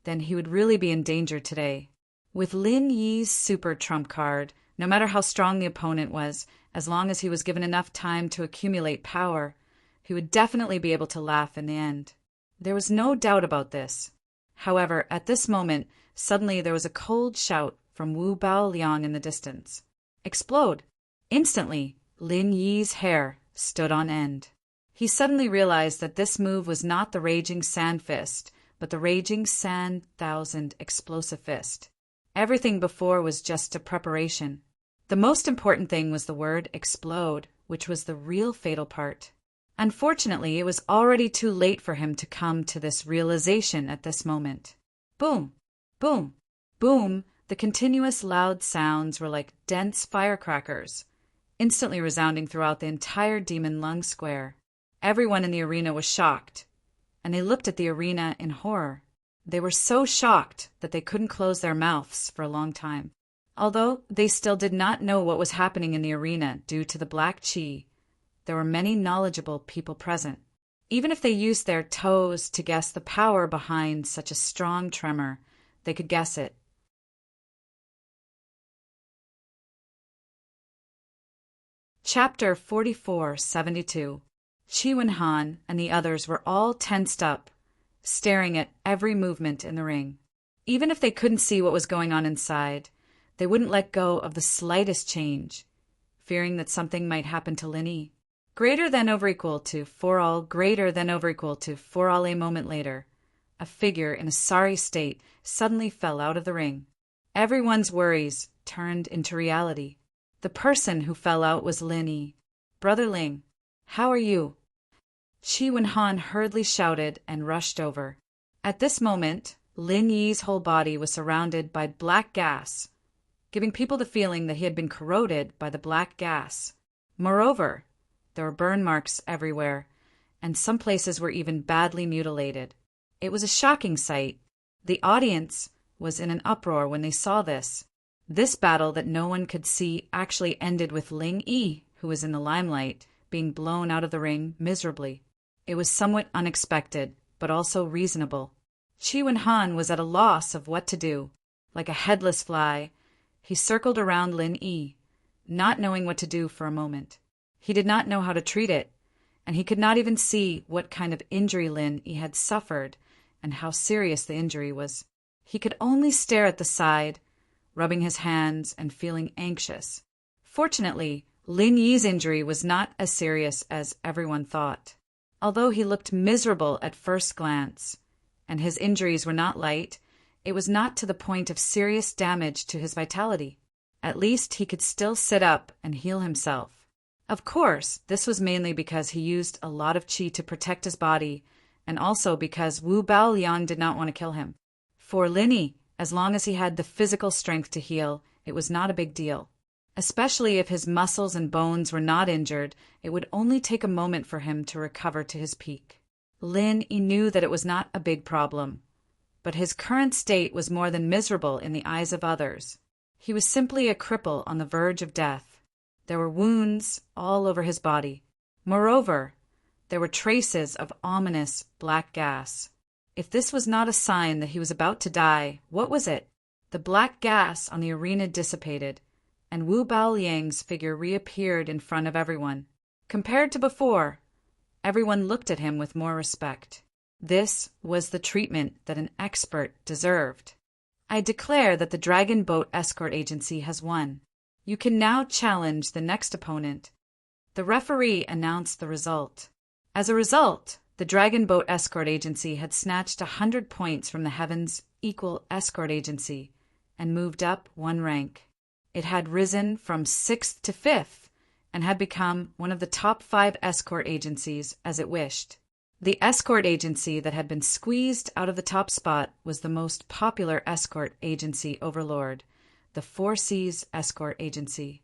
then he would really be in danger today. With Lin Yi's super trump card, no matter how strong the opponent was, as long as he was given enough time to accumulate power, he would definitely be able to laugh in the end. There was no doubt about this. However, at this moment, suddenly there was a cold shout from Wu Baoliang in the distance. Explode! Instantly, Lin Yi's hair stood on end. He suddenly realized that this move was not the Raging Sand Fist, but the Raging Sand Thousand Explosive Fist. Everything before was just a preparation. The most important thing was the word explode, which was the real fatal part. Unfortunately, it was already too late for him to come to this realization at this moment. Boom! Boom! Boom! The continuous loud sounds were like dense firecrackers, instantly resounding throughout the entire Demon Lung Square. Everyone in the arena was shocked, and they looked at the arena in horror. They were so shocked that they couldn't close their mouths for a long time. Although they still did not know what was happening in the arena due to the black chi, there were many knowledgeable people present. Even if they used their toes to guess the power behind such a strong tremor, they could guess it. Chapter 4472. Qi Wenhan and the others were all tensed up, staring at every movement in the ring. Even if they couldn't see what was going on inside, they wouldn't let go of the slightest change, fearing that something might happen to Lin Yi. Greater than over equal to 4 all, greater than over equal to 4 all. A moment later, a figure in a sorry state suddenly fell out of the ring. Everyone's worries turned into reality. The person who fell out was Lin Yi. Brother Ling, how are you? Qi Wenhan hurriedly shouted and rushed over. At this moment, Lin Yi's whole body was surrounded by black gas, giving people the feeling that he had been corroded by the black gas. Moreover, there were burn marks everywhere, and some places were even badly mutilated. It was a shocking sight. The audience was in an uproar when they saw this. This battle that no one could see actually ended with Ling Yi, who was in the limelight, being blown out of the ring miserably. It was somewhat unexpected, but also reasonable. Qi Wenhan was at a loss of what to do. Like a headless fly, he circled around Lin Yi, not knowing what to do for a moment. He did not know how to treat it, and he could not even see what kind of injury Lin Yi had suffered and how serious the injury was. He could only stare at the side, rubbing his hands and feeling anxious. Fortunately, Lin Yi's injury was not as serious as everyone thought. Although he looked miserable at first glance, and his injuries were not light, it was not to the point of serious damage to his vitality. At least he could still sit up and heal himself. Of course, this was mainly because he used a lot of qi to protect his body, and also because Wu Baoliang did not want to kill him. For Lin Yi, as long as he had the physical strength to heal, it was not a big deal. Especially if his muscles and bones were not injured, it would only take a moment for him to recover to his peak. Lin Yi knew that it was not a big problem, but his current state was more than miserable in the eyes of others. He was simply a cripple on the verge of death. There were wounds all over his body. Moreover, there were traces of ominous black gas. If this was not a sign that he was about to die, what was it? The black gas on the arena dissipated, and Wu Baoliang's figure reappeared in front of everyone. Compared to before, everyone looked at him with more respect. This was the treatment that an expert deserved. I declare that the Dragon Boat Escort Agency has won. You can now challenge the next opponent. The referee announced the result. As a result, the Dragon Boat Escort Agency had snatched 100 points from the Heavens Equal Escort Agency and moved up 1 rank. It had risen from 6th to 5th and had become one of the top 5 escort agencies as it wished. The escort agency that had been squeezed out of the top spot was the most popular escort agency overlord, the 4 Seas Escort Agency.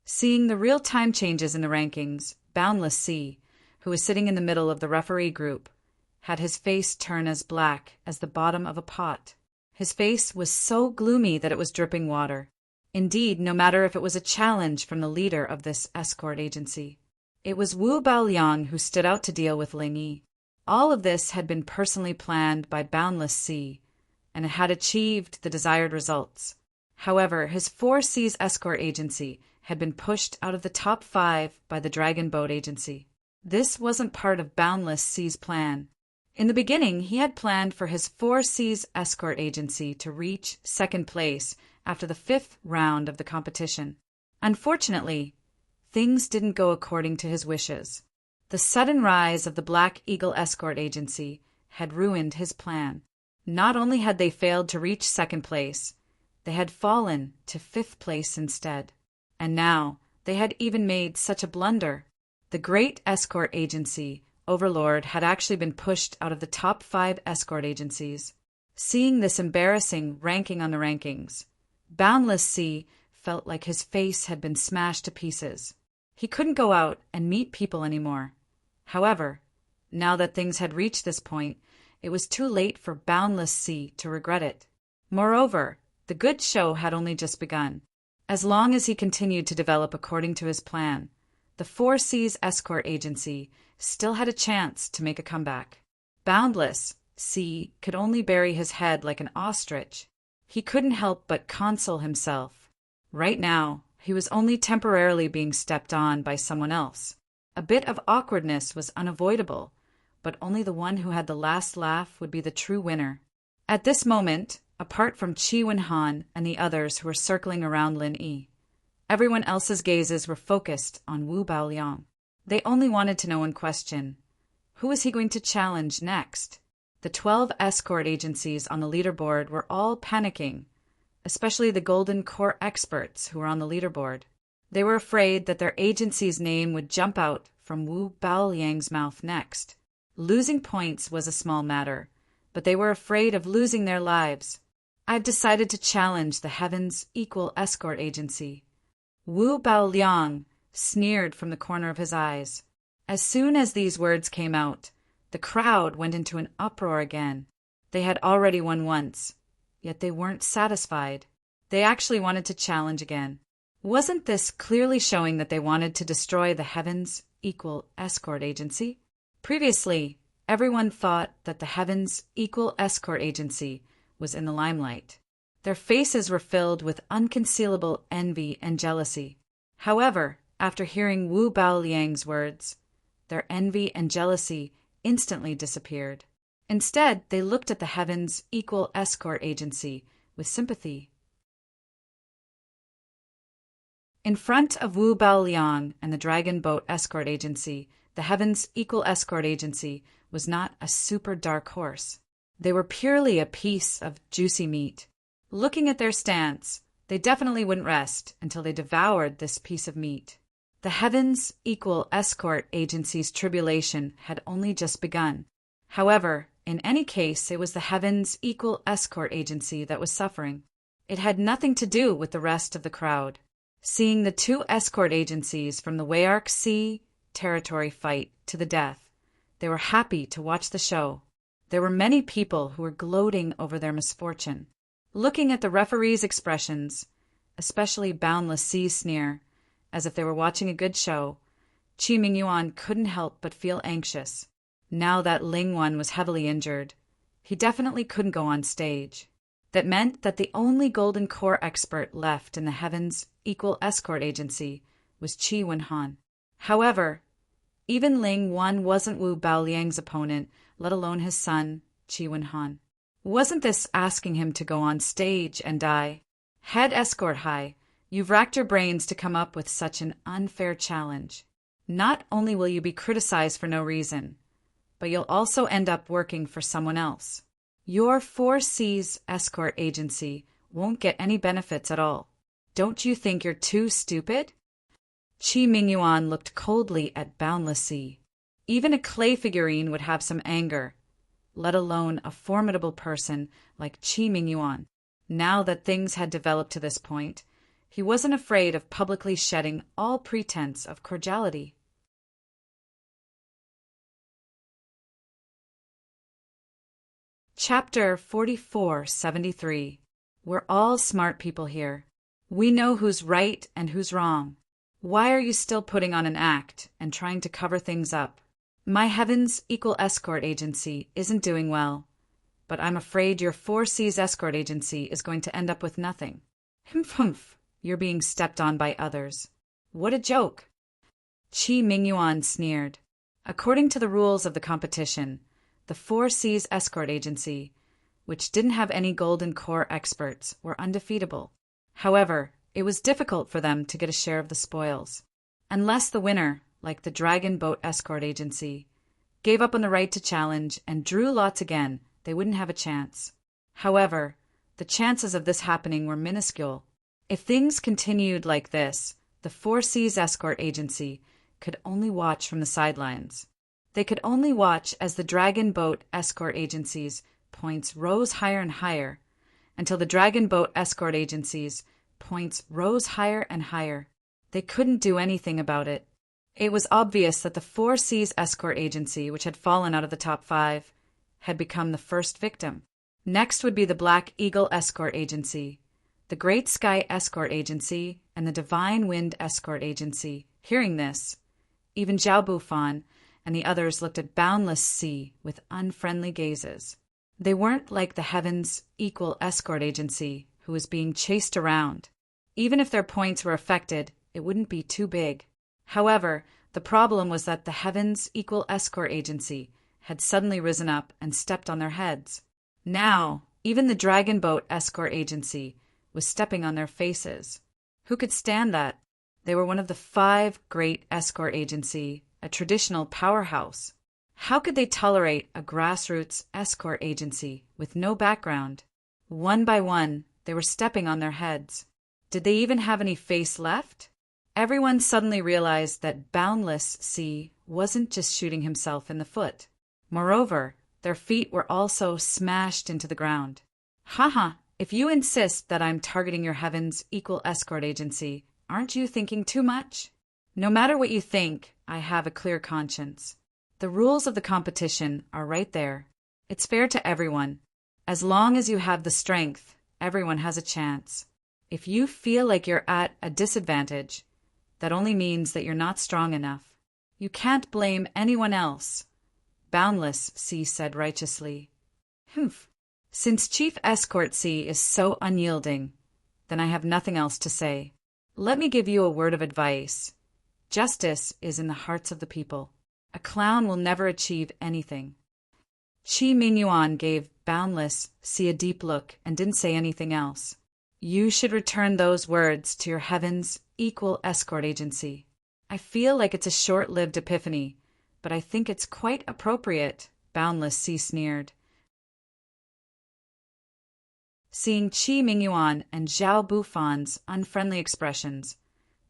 Seeing the real-time changes in the rankings, Boundless Sea, who was sitting in the middle of the referee group, had his face turn as black as the bottom of a pot. His face was so gloomy that it was dripping water. Indeed, no matter if it was a challenge from the leader of this escort agency. It was Wu Baoliang who stood out to deal with Ling Yi. All of this had been personally planned by Boundless Sea, and it had achieved the desired results. However, his Four Seas escort agency had been pushed out of the top 5 by the Dragon Boat Agency. This wasn't part of Boundless Sea's plan. In the beginning, he had planned for his Four Seas escort agency to reach second place after the 5th round of the competition. Unfortunately, things didn't go according to his wishes. The sudden rise of the Black Eagle escort agency had ruined his plan. Not only had they failed to reach second place, they had fallen to 5th place instead. And now they had even made such a blunder. The great escort agency, Overlord, had actually been pushed out of the top 5 escort agencies. Seeing this embarrassing ranking on the rankings, Boundless Sea felt like his face had been smashed to pieces. He couldn't go out and meet people anymore. However, now that things had reached this point, it was too late for Boundless Sea to regret it. Moreover, the good show had only just begun. As long as he continued to develop according to his plan, the Four Seas escort agency still had a chance to make a comeback. Boundless Sea could only bury his head like an ostrich. He couldn't help but console himself. Right now, he was only temporarily being stepped on by someone else. A bit of awkwardness was unavoidable, but only the one who had the last laugh would be the true winner. At this moment, apart from Qi Wenhan and the others who were circling around Lin Yi, everyone else's gazes were focused on Wu Baoliang. They only wanted to know one question: who was he going to challenge next? The 12 escort agencies on the leaderboard were all panicking, especially the Golden Core experts who were on the leaderboard. They were afraid that their agency's name would jump out from Wu Baoliang's mouth next. Losing points was a small matter, but they were afraid of losing their lives. I've decided to challenge the Heaven's Equal Escort Agency. Wu Baoliang sneered from the corner of his eyes. As soon as these words came out, the crowd went into an uproar again. They had already won once, yet they weren't satisfied. They actually wanted to challenge again. Wasn't this clearly showing that they wanted to destroy the Heaven's Equal Escort Agency? Previously, everyone thought that the Heaven's Equal Escort Agency was in the limelight. Their faces were filled with unconcealable envy and jealousy. However, after hearing Wu Baoliang's words, their envy and jealousy instantly disappeared. Instead, they looked at the Heaven's Equal Escort Agency with sympathy. In front of Wu Baoliang and the Dragon Boat Escort Agency, the Heaven's Equal Escort Agency was not a super dark horse. They were purely a piece of juicy meat. Looking at their stance, they definitely wouldn't rest until they devoured this piece of meat. The Heaven's Equal Escort Agency's tribulation had only just begun. However, in any case, it was the Heaven's Equal Escort Agency that was suffering. It had nothing to do with the rest of the crowd. Seeing the 2 escort agencies from the Wayark Sea territory fight to the death, they were happy to watch the show. There were many people who were gloating over their misfortune. Looking at the referee's expressions, especially Boundless Sea's sneer, as if they were watching a good show, Qi Mingyuan couldn't help but feel anxious. Now that Ling Wan was heavily injured, he definitely couldn't go on stage. That meant that the only Golden Core expert left in the Heaven's Equal Escort Agency was Qi Wenhan. However, even Ling Wan wasn't Wu Baoliang's opponent, let alone his son, Qi Wenhan. Wasn't this asking him to go on stage and die? Head Escort High, you've racked your brains to come up with such an unfair challenge. Not only will you be criticized for no reason, but you'll also end up working for someone else. Your Four Seas escort agency won't get any benefits at all. Don't you think you're too stupid? Qi Mingyuan looked coldly at Boundless Sea. Even a clay figurine would have some anger, let alone a formidable person like Qi Mingyuan. Now that things had developed to this point, he wasn't afraid of publicly shedding all pretense of cordiality. Chapter 4473. We're all smart people here. We know who's right and who's wrong. Why are you still putting on an act and trying to cover things up? My Heavens Equal Escort Agency isn't doing well, but I'm afraid your 4C's escort agency is going to end up with nothing. Humph, you're being stepped on by others. What a joke! Qi Mingyuan sneered. According to the rules of the competition, the 4C's escort agency, which didn't have any Golden Core experts, were undefeatable. However, it was difficult for them to get a share of the spoils. Unless the winner, like the Dragon Boat Escort Agency, gave up on the right to challenge and drew lots again, they wouldn't have a chance. However, the chances of this happening were minuscule. If things continued like this, the 4C's escort agency could only watch from the sidelines. They could only watch as the Dragon Boat Escort Agency's points rose higher and higher, until the Dragon Boat Escort Agency's points rose higher and higher. They couldn't do anything about it. It was obvious that the 4C's escort agency, which had fallen out of the top 5, had become the first victim. Next would be the Black Eagle Escort Agency, the Great Sky Escort Agency, and the Divine Wind Escort Agency. Hearing this, even Zhao Bufan and the others looked at Boundless Sea with unfriendly gazes. They weren't like the Heavens Equal Escort Agency, who was being chased around. Even if their points were affected, it wouldn't be too big. However, the problem was that the Heavens Equal Escort Agency had suddenly risen up and stepped on their heads. Now, even the Dragon Boat Escort Agency was stepping on their faces. Who could stand that? They were one of the 5 great escort agency, a traditional powerhouse. How could they tolerate a grassroots escort agency with no background? One by one, they were stepping on their heads. Did they even have any face left? Everyone suddenly realized that Boundless Sea wasn't just shooting himself in the foot. Moreover, their feet were also smashed into the ground. Haha, if you insist that I'm targeting your Heavens Equal Escort Agency, aren't you thinking too much? No matter what you think, I have a clear conscience. The rules of the competition are right there. It's fair to everyone. As long as you have the strength, everyone has a chance. If you feel like you're at a disadvantage, that only means that you're not strong enough. You can't blame anyone else. Boundless Sea said righteously. Humph. Since Chief Escort Sea is so unyielding, then I have nothing else to say. Let me give you a word of advice. Justice is in the hearts of the people. A clown will never achieve anything. Qi Mingyuan gave Boundless Sea a deep look and didn't say anything else. You should return those words to your Heavens Equal Escort Agency. I feel like it's a short-lived epiphany, but I think it's quite appropriate, Boundless Sea sneered. Seeing Qi Mingyuan and Zhao Bufan's unfriendly expressions,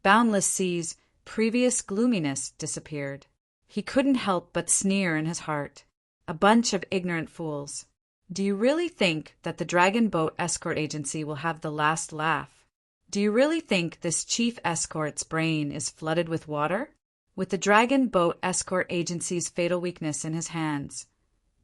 Boundless Sea's previous gloominess disappeared. He couldn't help but sneer in his heart. A bunch of ignorant fools. Do you really think that the Dragon Boat Escort Agency will have the last laugh? Do you really think this chief escort's brain is flooded with water? With the Dragon Boat Escort Agency's fatal weakness in his hands,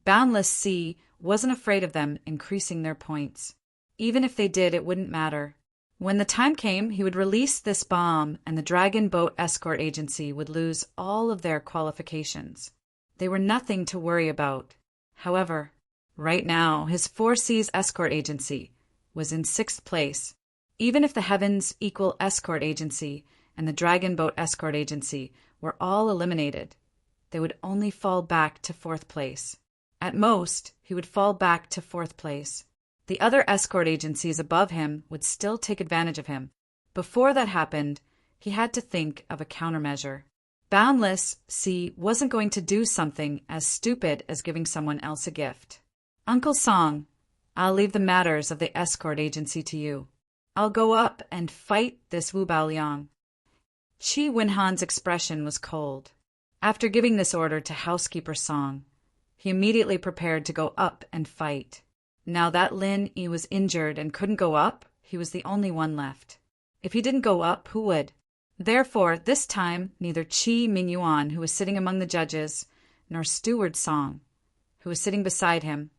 Boundless Sea wasn't afraid of them increasing their points. Even if they did, it wouldn't matter. When the time came, he would release this bomb and the Dragon Boat Escort Agency would lose all of their qualifications. They were nothing to worry about. However, right now, his 4C's escort agency was in 6th place. Even if the Heavens Equal Escort Agency and the Dragon Boat Escort Agency were all eliminated, they would only fall back to 4th place. At most, he would fall back to 4th place. The other escort agencies above him would still take advantage of him. Before that happened, he had to think of a countermeasure. Boundless Sea wasn't going to do something as stupid as giving someone else a gift. Uncle Song, I'll leave the matters of the escort agency to you. I'll go up and fight this Wu Baoliang. Qi Wenhan's expression was cold. After giving this order to Housekeeper Song, he immediately prepared to go up and fight. Now that Lin Yi was injured and couldn't go up, he was the only one left. If he didn't go up, who would? Therefore, this time, neither Qi Mingyuan, who was sitting among the judges, nor Steward Song, who was sitting beside him,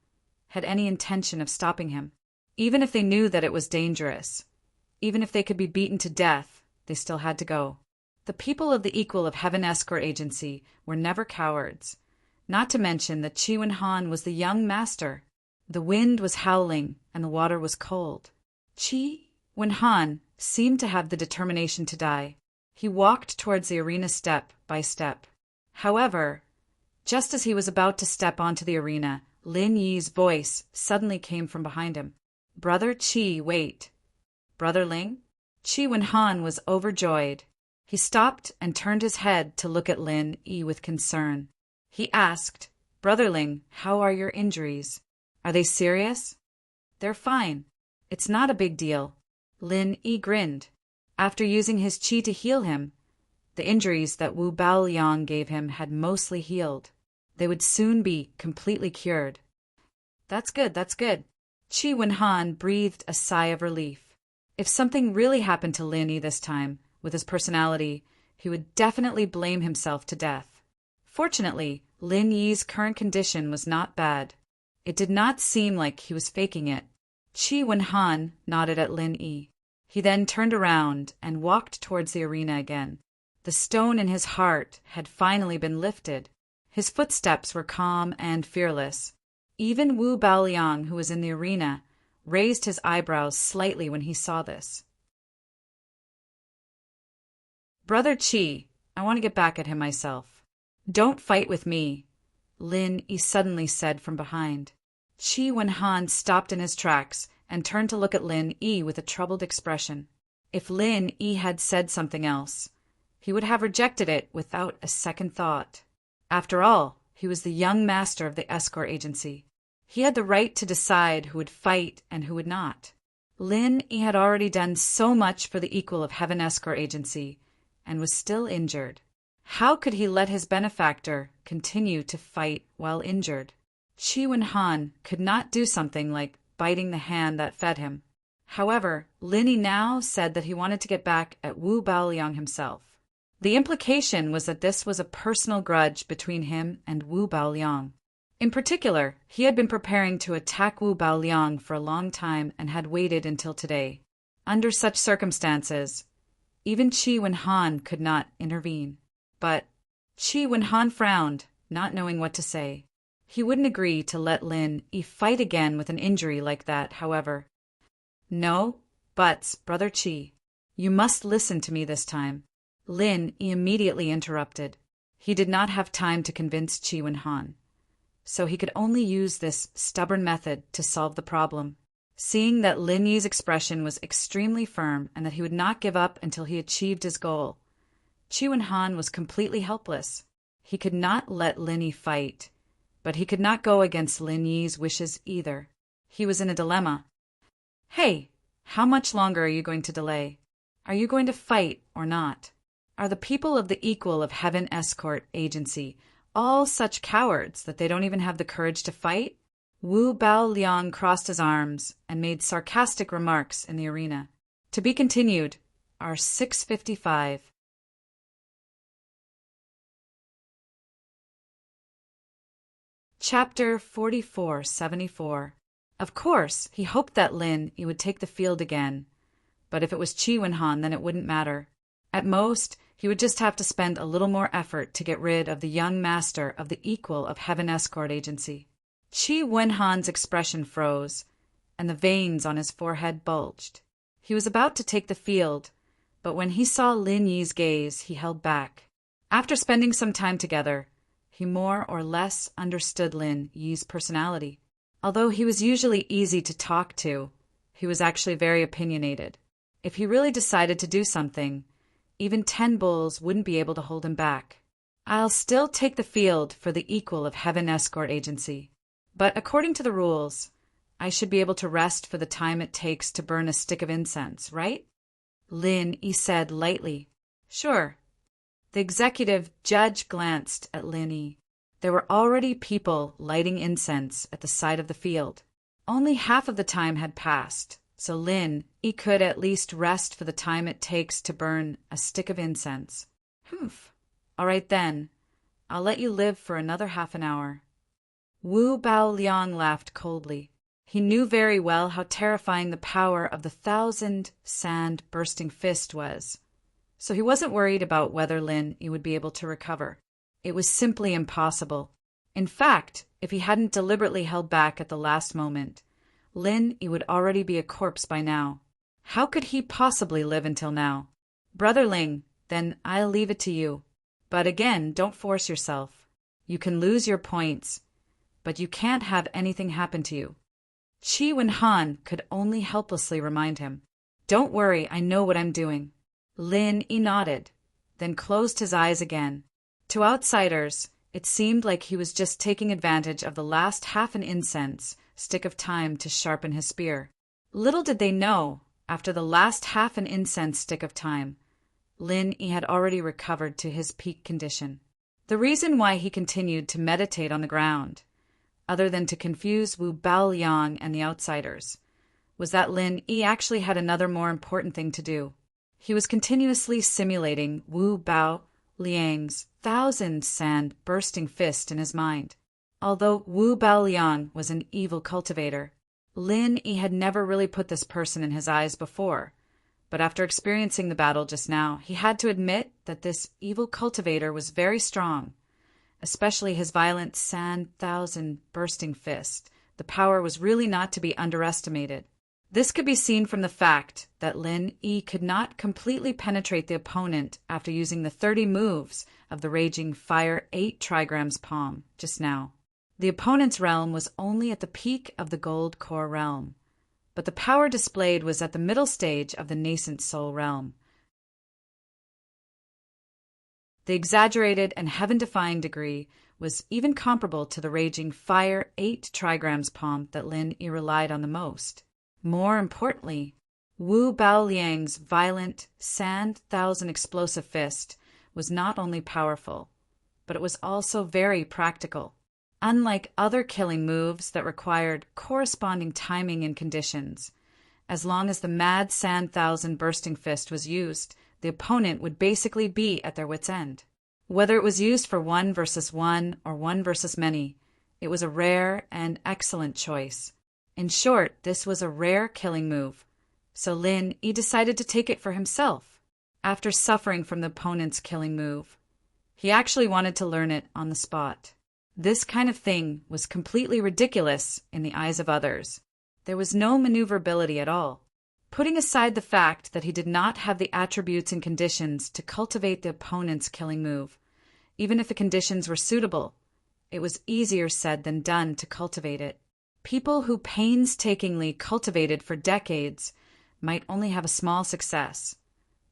had any intention of stopping him. Even if they knew that it was dangerous, even if they could be beaten to death, they still had to go. The people of the Equal of Heaven Escort Agency were never cowards, not to mention that Chi Wen-han was the young master. The wind was howling and the water was cold. Chi Wen-han seemed to have the determination to die. He walked towards the arena step by step. However, just as he was about to step onto the arena, Lin Yi's voice suddenly came from behind him. "Brother Chi, wait." "Brother Ling?" Chi Wen-han was overjoyed. He stopped and turned his head to look at Lin Yi with concern. He asked, "Brother Ling, how are your injuries? Are they serious?" "They're fine. It's not a big deal." Lin Yi grinned. After using his chi to heal him, the injuries that Wu Baoliang gave him had mostly healed. They would soon be completely cured. That's good, that's good. Chi Wen-han breathed a sigh of relief. If something really happened to Lin Yi this time, with his personality, he would definitely blame himself to death. Fortunately, Lin Yi's current condition was not bad. It did not seem like he was faking it. Chi Wen-han nodded at Lin Yi. He then turned around and walked towards the arena again. The stone in his heart had finally been lifted. His footsteps were calm and fearless. Even Wu Baoliang, who was in the arena, raised his eyebrows slightly when he saw this. "Brother Chi, I want to get back at him myself." "Don't fight with me," Lin Yi suddenly said from behind. Chi Wen-han stopped in his tracks and turned to look at Lin Yi with a troubled expression. If Lin Yi had said something else, he would have rejected it without a second thought. After all, he was the young master of the escort agency. He had the right to decide who would fight and who would not. Lin Yi had already done so much for the Equal of Heaven Escort Agency and was still injured. How could he let his benefactor continue to fight while injured? Chi Wen-han could not do something like biting the hand that fed him. However, Lin Yi now said that he wanted to get back at Wu Baoliang himself. The implication was that this was a personal grudge between him and Wu Baoliang. In particular, he had been preparing to attack Wu Baoliang for a long time and had waited until today. Under such circumstances, even Chi Wen-han could not intervene. But Chi Wen-han frowned, not knowing what to say. He wouldn't agree to let Lin Yi fight again with an injury like that, however. "No buts, Brother Chi. You must listen to me this time." Lin Yi immediately interrupted. He did not have time to convince Chi Wen-han, so he could only use this stubborn method to solve the problem. Seeing that Lin Yi's expression was extremely firm and that he would not give up until he achieved his goal, Chi Wen-han was completely helpless. He could not let Lin Yi fight, but he could not go against Lin Yi's wishes either. He was in a dilemma. "Hey, how much longer are you going to delay? Are you going to fight or not? Are the people of the Equal of Heaven Escort Agency all such cowards that they don't even have the courage to fight?" Wu Baoliang crossed his arms and made sarcastic remarks in the arena. To be continued, our 655. Chapter 4474. Of course, he hoped that Lin Yi would take the field again, but if it was Chi Wen-han, then it wouldn't matter. At most, he would just have to spend a little more effort to get rid of the young master of the Equal of Heaven Escort Agency. Chi Wen-han's expression froze, and the veins on his forehead bulged. He was about to take the field, but when he saw Lin Yi's gaze, he held back. After spending some time together, he more or less understood Lin Yi's personality. Although he was usually easy to talk to, he was actually very opinionated. If he really decided to do something, even 10 bulls wouldn't be able to hold him back. "I'll still take the field for the Equal of Heaven Escort Agency. But according to the rules, I should be able to rest for the time it takes to burn a stick of incense, right?" Lin Yi said lightly. "Sure." The executive judge glanced at Lin Yi. There were already people lighting incense at the side of the field. Only half of the time had passed, so Lin Yi could at least rest for the time it takes to burn a stick of incense. "Humph. All right then. I'll let you live for another half an hour." Wu Baoliang laughed coldly. He knew very well how terrifying the power of the 1,000-sand-bursting fist was. So he wasn't worried about whether Lin Yi would be able to recover. It was simply impossible. In fact, if he hadn't deliberately held back at the last moment, Lin Yi would already be a corpse by now. How could he possibly live until now? Brother Ling, then I'll leave it to you. But again, don't force yourself. You can lose your points, but you can't have anything happen to you. Qi Wenhan could only helplessly remind him. Don't worry, I know what I'm doing. Lin Yi nodded, then closed his eyes again. To outsiders, it seemed like he was just taking advantage of the last half an incense stick of time to sharpen his spear. Little did they know, after the last half an incense stick of time, Lin Yi had already recovered to his peak condition. The reason why he continued to meditate on the ground, other than to confuse Wu Baoliang and the outsiders, was that Lin Yi actually had another more important thing to do. He was continuously simulating Wu Baoliang's 1,000-sand-bursting fist in his mind. Although Wu Baoliang was an evil cultivator, Lin Yi had never really put this person in his eyes before, but after experiencing the battle just now, he had to admit that this evil cultivator was very strong, especially his violent 1,000-bursting fist. The power was really not to be underestimated. This could be seen from the fact that Lin Yi could not completely penetrate the opponent after using the 30 moves of the raging Fire 8 trigrams palm just now. The opponent's realm was only at the peak of the gold core realm, but the power displayed was at the middle stage of the nascent soul realm. The exaggerated and heaven-defying degree was even comparable to the raging Fire 8 trigrams palm that Lin Yi relied on the most. More importantly, Wu Baoliang's violent, 1,000 explosive fist was not only powerful, but it was also very practical. Unlike other killing moves that required corresponding timing and conditions, as long as the mad 1,000 bursting fist was used, the opponent would basically be at their wits' end. Whether it was used for 1 versus 1 or 1 versus many, it was a rare and excellent choice. In short, this was a rare killing move, so Lin Yi decided to take it for himself. After suffering from the opponent's killing move, he actually wanted to learn it on the spot. This kind of thing was completely ridiculous in the eyes of others. There was no maneuverability at all. Putting aside the fact that he did not have the attributes and conditions to cultivate the opponent's killing move, even if the conditions were suitable, it was easier said than done to cultivate it. People who painstakingly cultivated for decades might only have a small success,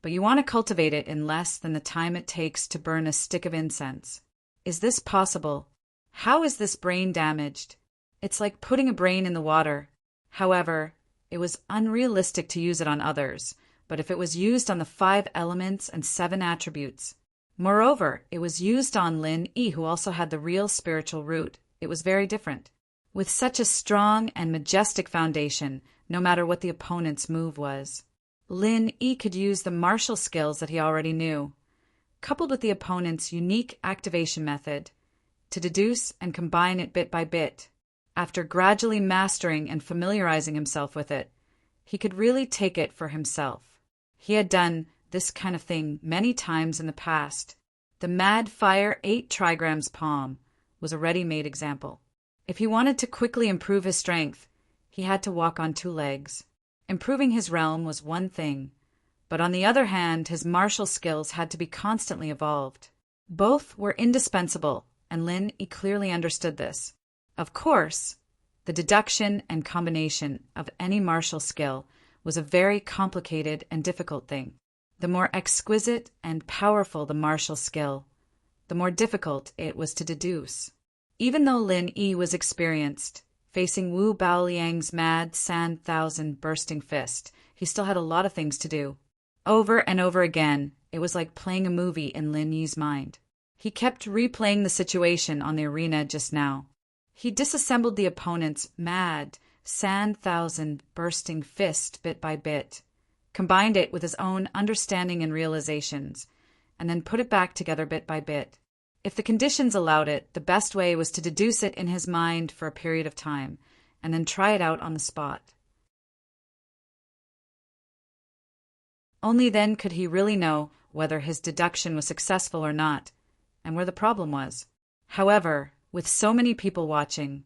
but you want to cultivate it in less than the time it takes to burn a stick of incense. Is this possible? How is this brain damaged? It's like putting a brain in the water. However, it was unrealistic to use it on others, but if it was used on the 5 elements and 7 attributes. Moreover, it was used on Lin Yi, who also had the real spiritual root. It was very different. With such a strong and majestic foundation, no matter what the opponent's move was, Lin Yi could use the martial skills that he already knew, coupled with the opponent's unique activation method, to deduce and combine it bit by bit. After gradually mastering and familiarizing himself with it, he could really take it for himself. He had done this kind of thing many times in the past. The Mad Fire 8 trigrams palm was a ready-made example. If he wanted to quickly improve his strength, he had to walk on 2 legs. Improving his realm was one thing, but on the other hand, his martial skills had to be constantly evolved. Both were indispensable, and Lin Yi clearly understood this. Of course, the deduction and combination of any martial skill was a very complicated and difficult thing. The more exquisite and powerful the martial skill, the more difficult it was to deduce. Even though Lin Yi was experienced, facing Wu Baoliang's mad 1,000 bursting fist, he still had a lot of things to do. Over and over again, it was like playing a movie in Lin Yi's mind. He kept replaying the situation on the arena just now. He disassembled the opponent's mad 1,000 bursting fist bit by bit, combined it with his own understanding and realizations, and then put it back together bit by bit. If the conditions allowed it, the best way was to deduce it in his mind for a period of time, and then try it out on the spot. Only then could he really know whether his deduction was successful or not, and where the problem was. However, with so many people watching,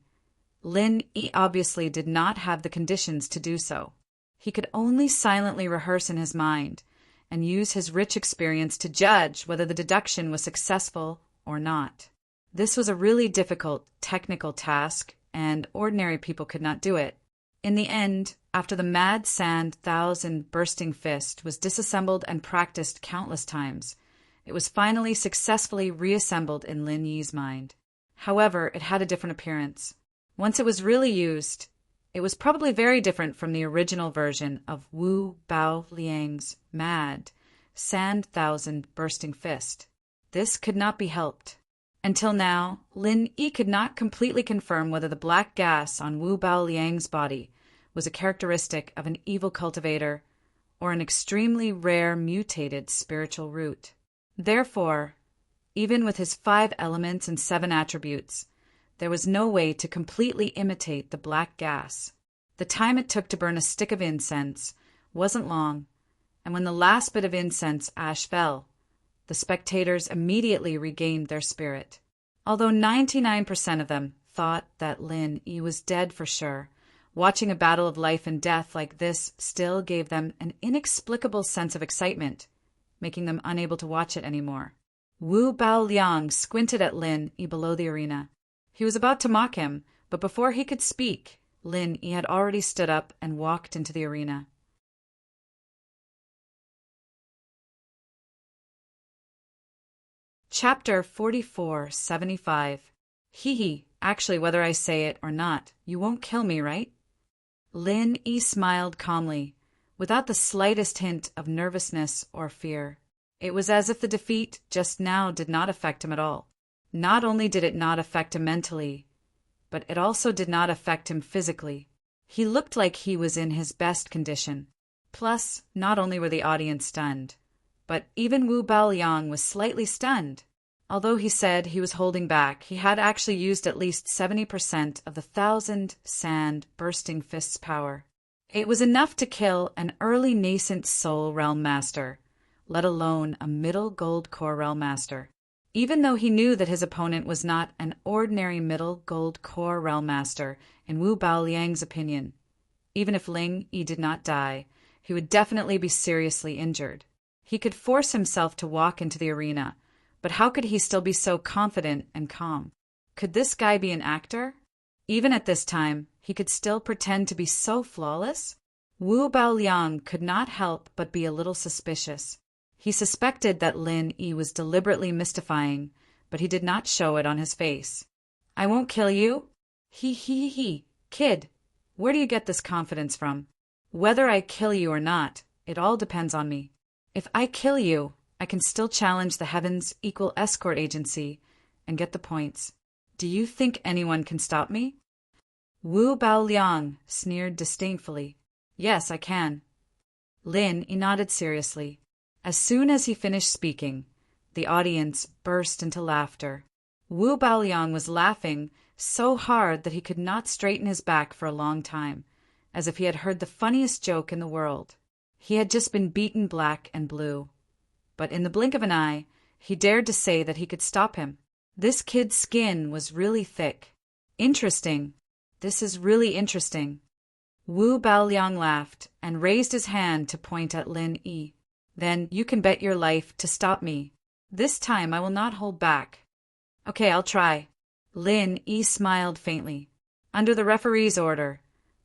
Lin Yi obviously did not have the conditions to do so. He could only silently rehearse in his mind and use his rich experience to judge whether the deduction was successful or not. This was a really difficult technical task, and ordinary people could not do it. In the end, after the mad sand thousand bursting fist was disassembled and practiced countless times, it was finally successfully reassembled in Lin Yi's mind. However, it had a different appearance. Once it was really used, it was probably very different from the original version of Wu Bao Liang's mad sand thousand bursting fist. This could not be helped. Until now, Lin Yi could not completely confirm whether the black gas on Wu Bao Liang's body was a characteristic of an evil cultivator or an extremely rare mutated spiritual root. Therefore, even with his 5 elements and 7 attributes, there was no way to completely imitate the black gas. The time it took to burn a stick of incense wasn't long, and when the last bit of incense ash fell, the spectators immediately regained their spirit. Although 99% of them thought that Lin Yi was dead for sure, watching a battle of life and death like this still gave them an inexplicable sense of excitement, making them unable to watch it anymore. Wu Bao Liang squinted at Lin Yi below the arena. He was about to mock him, but before he could speak, Lin Yi had already stood up and walked into the arena. Chapter 4475. Hee, actually, whether I say it or not, you won't kill me, right? Lin Yi smiled calmly, without the slightest hint of nervousness or fear. It was as if the defeat just now did not affect him at all. Not only did it not affect him mentally, but it also did not affect him physically. He looked like he was in his best condition. Plus, not only were the audience stunned, but even Wu Baoliang was slightly stunned. Although he said he was holding back, he had actually used at least 70% of the 1,000 sand bursting fist's power. It was enough to kill an early nascent soul realm master, let alone a middle gold core realm master. Even though he knew that his opponent was not an ordinary middle gold core realm master, in Wu Baoliang's opinion, even if Lin Yi did not die, he would definitely be seriously injured. He could force himself to walk into the arena, but how could he still be so confident and calm? Could this guy be an actor? Even at this time, he could still pretend to be so flawless? Wu Baoliang could not help but be a little suspicious. He suspected that Lin Yi was deliberately mystifying, but he did not show it on his face. I won't kill you? He. Kid, where do you get this confidence from? Whether I kill you or not, it all depends on me. If I kill you, I can still challenge the Heavens Equal Escort Agency and get the points. Do you think anyone can stop me? Wu Baoliang sneered disdainfully. Yes, I can. Lin Yi nodded seriously. As soon as he finished speaking, the audience burst into laughter. Wu Baoliang was laughing so hard that he could not straighten his back for a long time, as if he had heard the funniest joke in the world. He had just been beaten black and blue. But in the blink of an eye, he dared to say that he could stop him. This kid's skin was really thick. Interesting. This is really interesting. Wu Baoliang laughed and raised his hand to point at Lin Yi. Then you can bet your life to stop me. This time I will not hold back. Okay, I'll try. Lin Yi smiled faintly. Under the referee's order,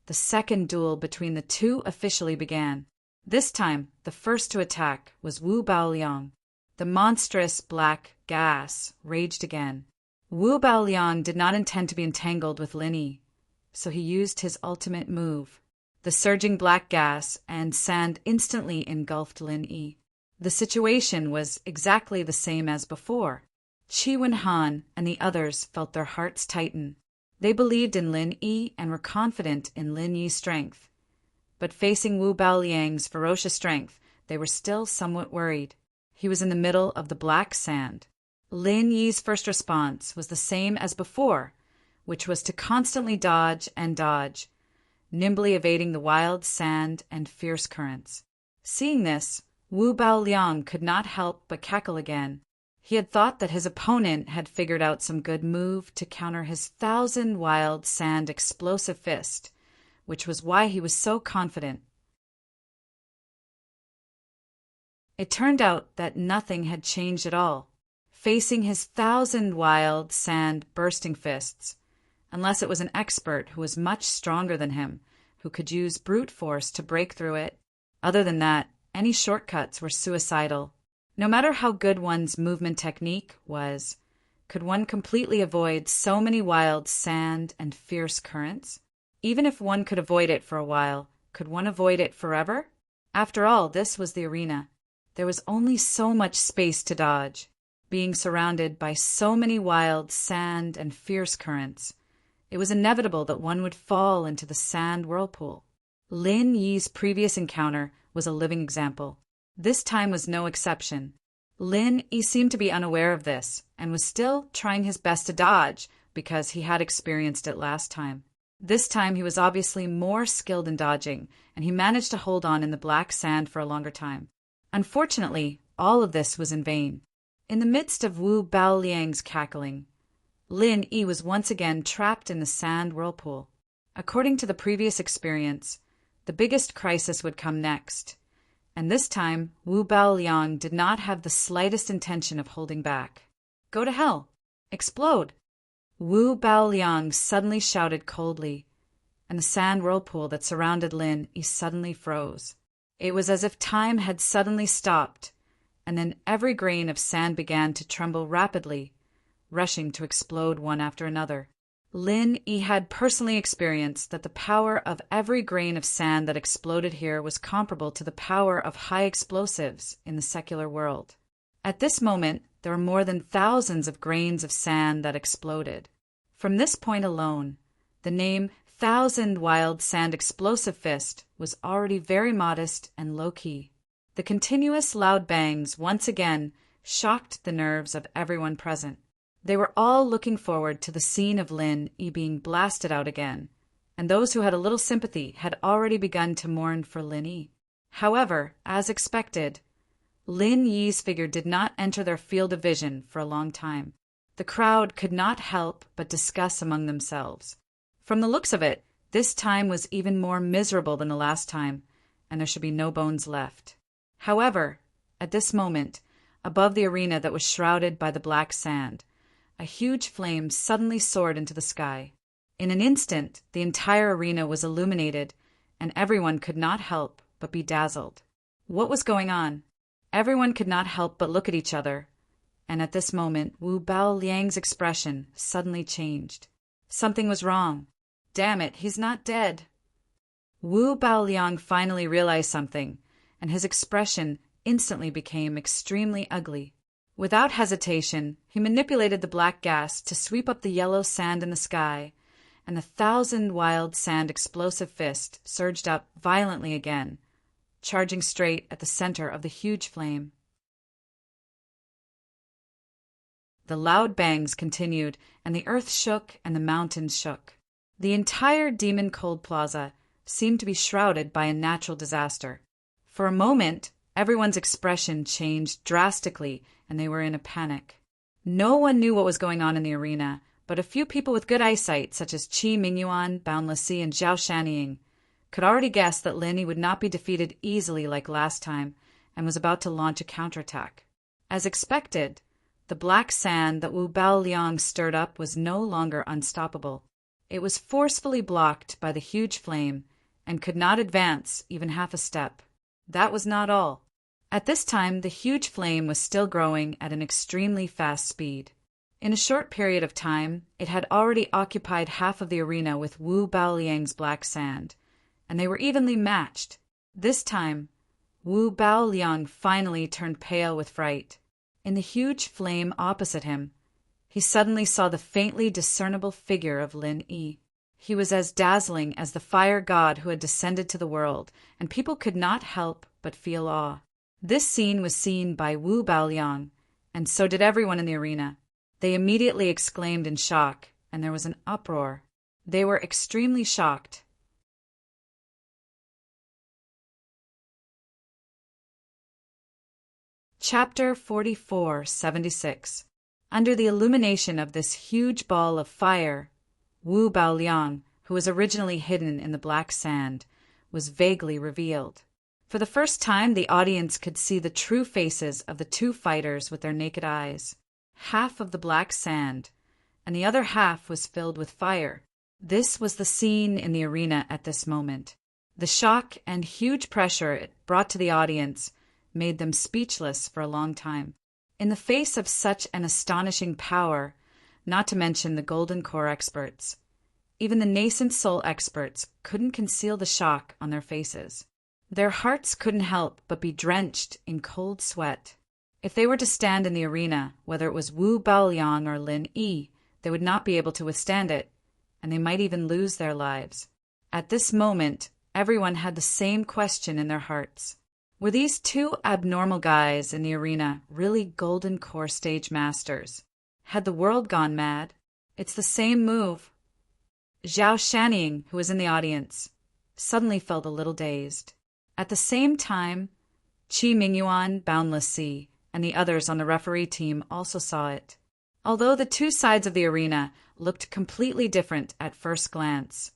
the second duel between the two officially began. This time, the first to attack was Wu Baoliang. The monstrous black gas raged again. Wu Baoliang did not intend to be entangled with Lin Yi, so he used his ultimate move. The surging black gas and sand instantly engulfed Lin Yi. The situation was exactly the same as before. Qi Wenhan and the others felt their hearts tighten. They believed in Lin Yi and were confident in Lin Yi's strength. But facing Wu Baoliang's ferocious strength, they were still somewhat worried. He was in the middle of the black sand. Lin Yi's first response was the same as before, which was to constantly dodge and dodge, nimbly evading the wild sand and fierce currents. Seeing this, Wu Baoliang could not help but cackle again. He had thought that his opponent had figured out some good move to counter his 1,000 wild sand explosive fist, which was why he was so confident. It turned out that nothing had changed at all. Facing his 1,000 wild sand bursting fists, unless it was an expert who was much stronger than him, who could use brute force to break through it. Other than that, any shortcuts were suicidal. No matter how good one's movement technique was, could one completely avoid so many wild sand and fierce currents? Even if one could avoid it for a while, could one avoid it forever? After all, this was the arena. There was only so much space to dodge. Being surrounded by so many wild sand and fierce currents, it was inevitable that one would fall into the sand whirlpool. Lin Yi's previous encounter was a living example. This time was no exception. Lin Yi seemed to be unaware of this and was still trying his best to dodge because he had experienced it last time. This time he was obviously more skilled in dodging, and he managed to hold on in the black sand for a longer time. Unfortunately, all of this was in vain. In the midst of Wu Baoliang's cackling, Lin Yi was once again trapped in the sand whirlpool. According to the previous experience, the biggest crisis would come next, and this time Wu Baoliang did not have the slightest intention of holding back. "Go to hell! Explode!" Wu Baoliang suddenly shouted coldly, and the sand whirlpool that surrounded Lin Yi suddenly froze. It was as if time had suddenly stopped, and then every grain of sand began to tremble rapidly, rushing to explode one after another. Lin Yi had personally experienced that the power of every grain of sand that exploded here was comparable to the power of high explosives in the secular world. At this moment, there were more than thousands of grains of sand that exploded. From this point alone, the name 1,000 Wild Sand Explosive Fist was already very modest and low-key. The continuous loud bangs once again shocked the nerves of everyone present. They were all looking forward to the scene of Lin Yi being blasted out again, and those who had a little sympathy had already begun to mourn for Lin Yi. However, as expected, Lin Yi's figure did not enter their field of vision for a long time. The crowd could not help but discuss among themselves. From the looks of it, this time was even more miserable than the last time, and there should be no bones left. However, at this moment, above the arena that was shrouded by the black sand, a huge flame suddenly soared into the sky. In an instant, the entire arena was illuminated, and everyone could not help but be dazzled. What was going on? Everyone could not help but look at each other, and at this moment, Wu Baoliang's expression suddenly changed. Something was wrong. Damn it, he's not dead. Wu Baoliang finally realized something, and his expression instantly became extremely ugly. Without hesitation, he manipulated the black gas to sweep up the yellow sand in the sky, and the 1,000 Wild Sand Explosive Fist surged up violently again, charging straight at the center of the huge flame. The loud bangs continued, and the earth shook and the mountains shook. The entire Demon Cold Plaza seemed to be shrouded by a natural disaster. For a moment, everyone's expression changed drastically, and they were in a panic. No one knew what was going on in the arena, but a few people with good eyesight, such as Qi Mingyuan, Boundless Sea, and Zhao Shanying, could already guess that Lin Yi would not be defeated easily like last time, and was about to launch a counterattack. As expected, the black sand that Wu Baoliang stirred up was no longer unstoppable. It was forcefully blocked by the huge flame, and could not advance even half a step. That was not all. At this time, the huge flame was still growing at an extremely fast speed. In a short period of time, it had already occupied half of the arena with Wu Baoliang's black sand, and they were evenly matched. This time, Wu Baoliang finally turned pale with fright. In the huge flame opposite him, he suddenly saw the faintly discernible figure of Lin Yi. He was as dazzling as the fire god who had descended to the world, and people could not help but feel awe. This scene was seen by Wu Baoliang, and so did everyone in the arena. They immediately exclaimed in shock, and there was an uproar. They were extremely shocked. Chapter 4476. Under the illumination of this huge ball of fire, Wu Baoliang, who was originally hidden in the black sand, was vaguely revealed. For the first time, the audience could see the true faces of the two fighters with their naked eyes. Half of the black sand, and the other half was filled with fire. This was the scene in the arena at this moment. The shock and huge pressure it brought to the audience made them speechless for a long time. In the face of such an astonishing power, not to mention the Golden Core experts, even the nascent soul experts couldn't conceal the shock on their faces. Their hearts couldn't help but be drenched in cold sweat. If they were to stand in the arena, whether it was Wu Baoliang or Lin Yi, they would not be able to withstand it, and they might even lose their lives. At this moment, everyone had the same question in their hearts. Were these two abnormal guys in the arena really Golden Core stage masters? Had the world gone mad? It's the same move. Zhao Shanning, who was in the audience, suddenly felt a little dazed. At the same time, Qi Mingyuan, Boundless Sea, and the others on the referee team also saw it. Although the two sides of the arena looked completely different at first glance,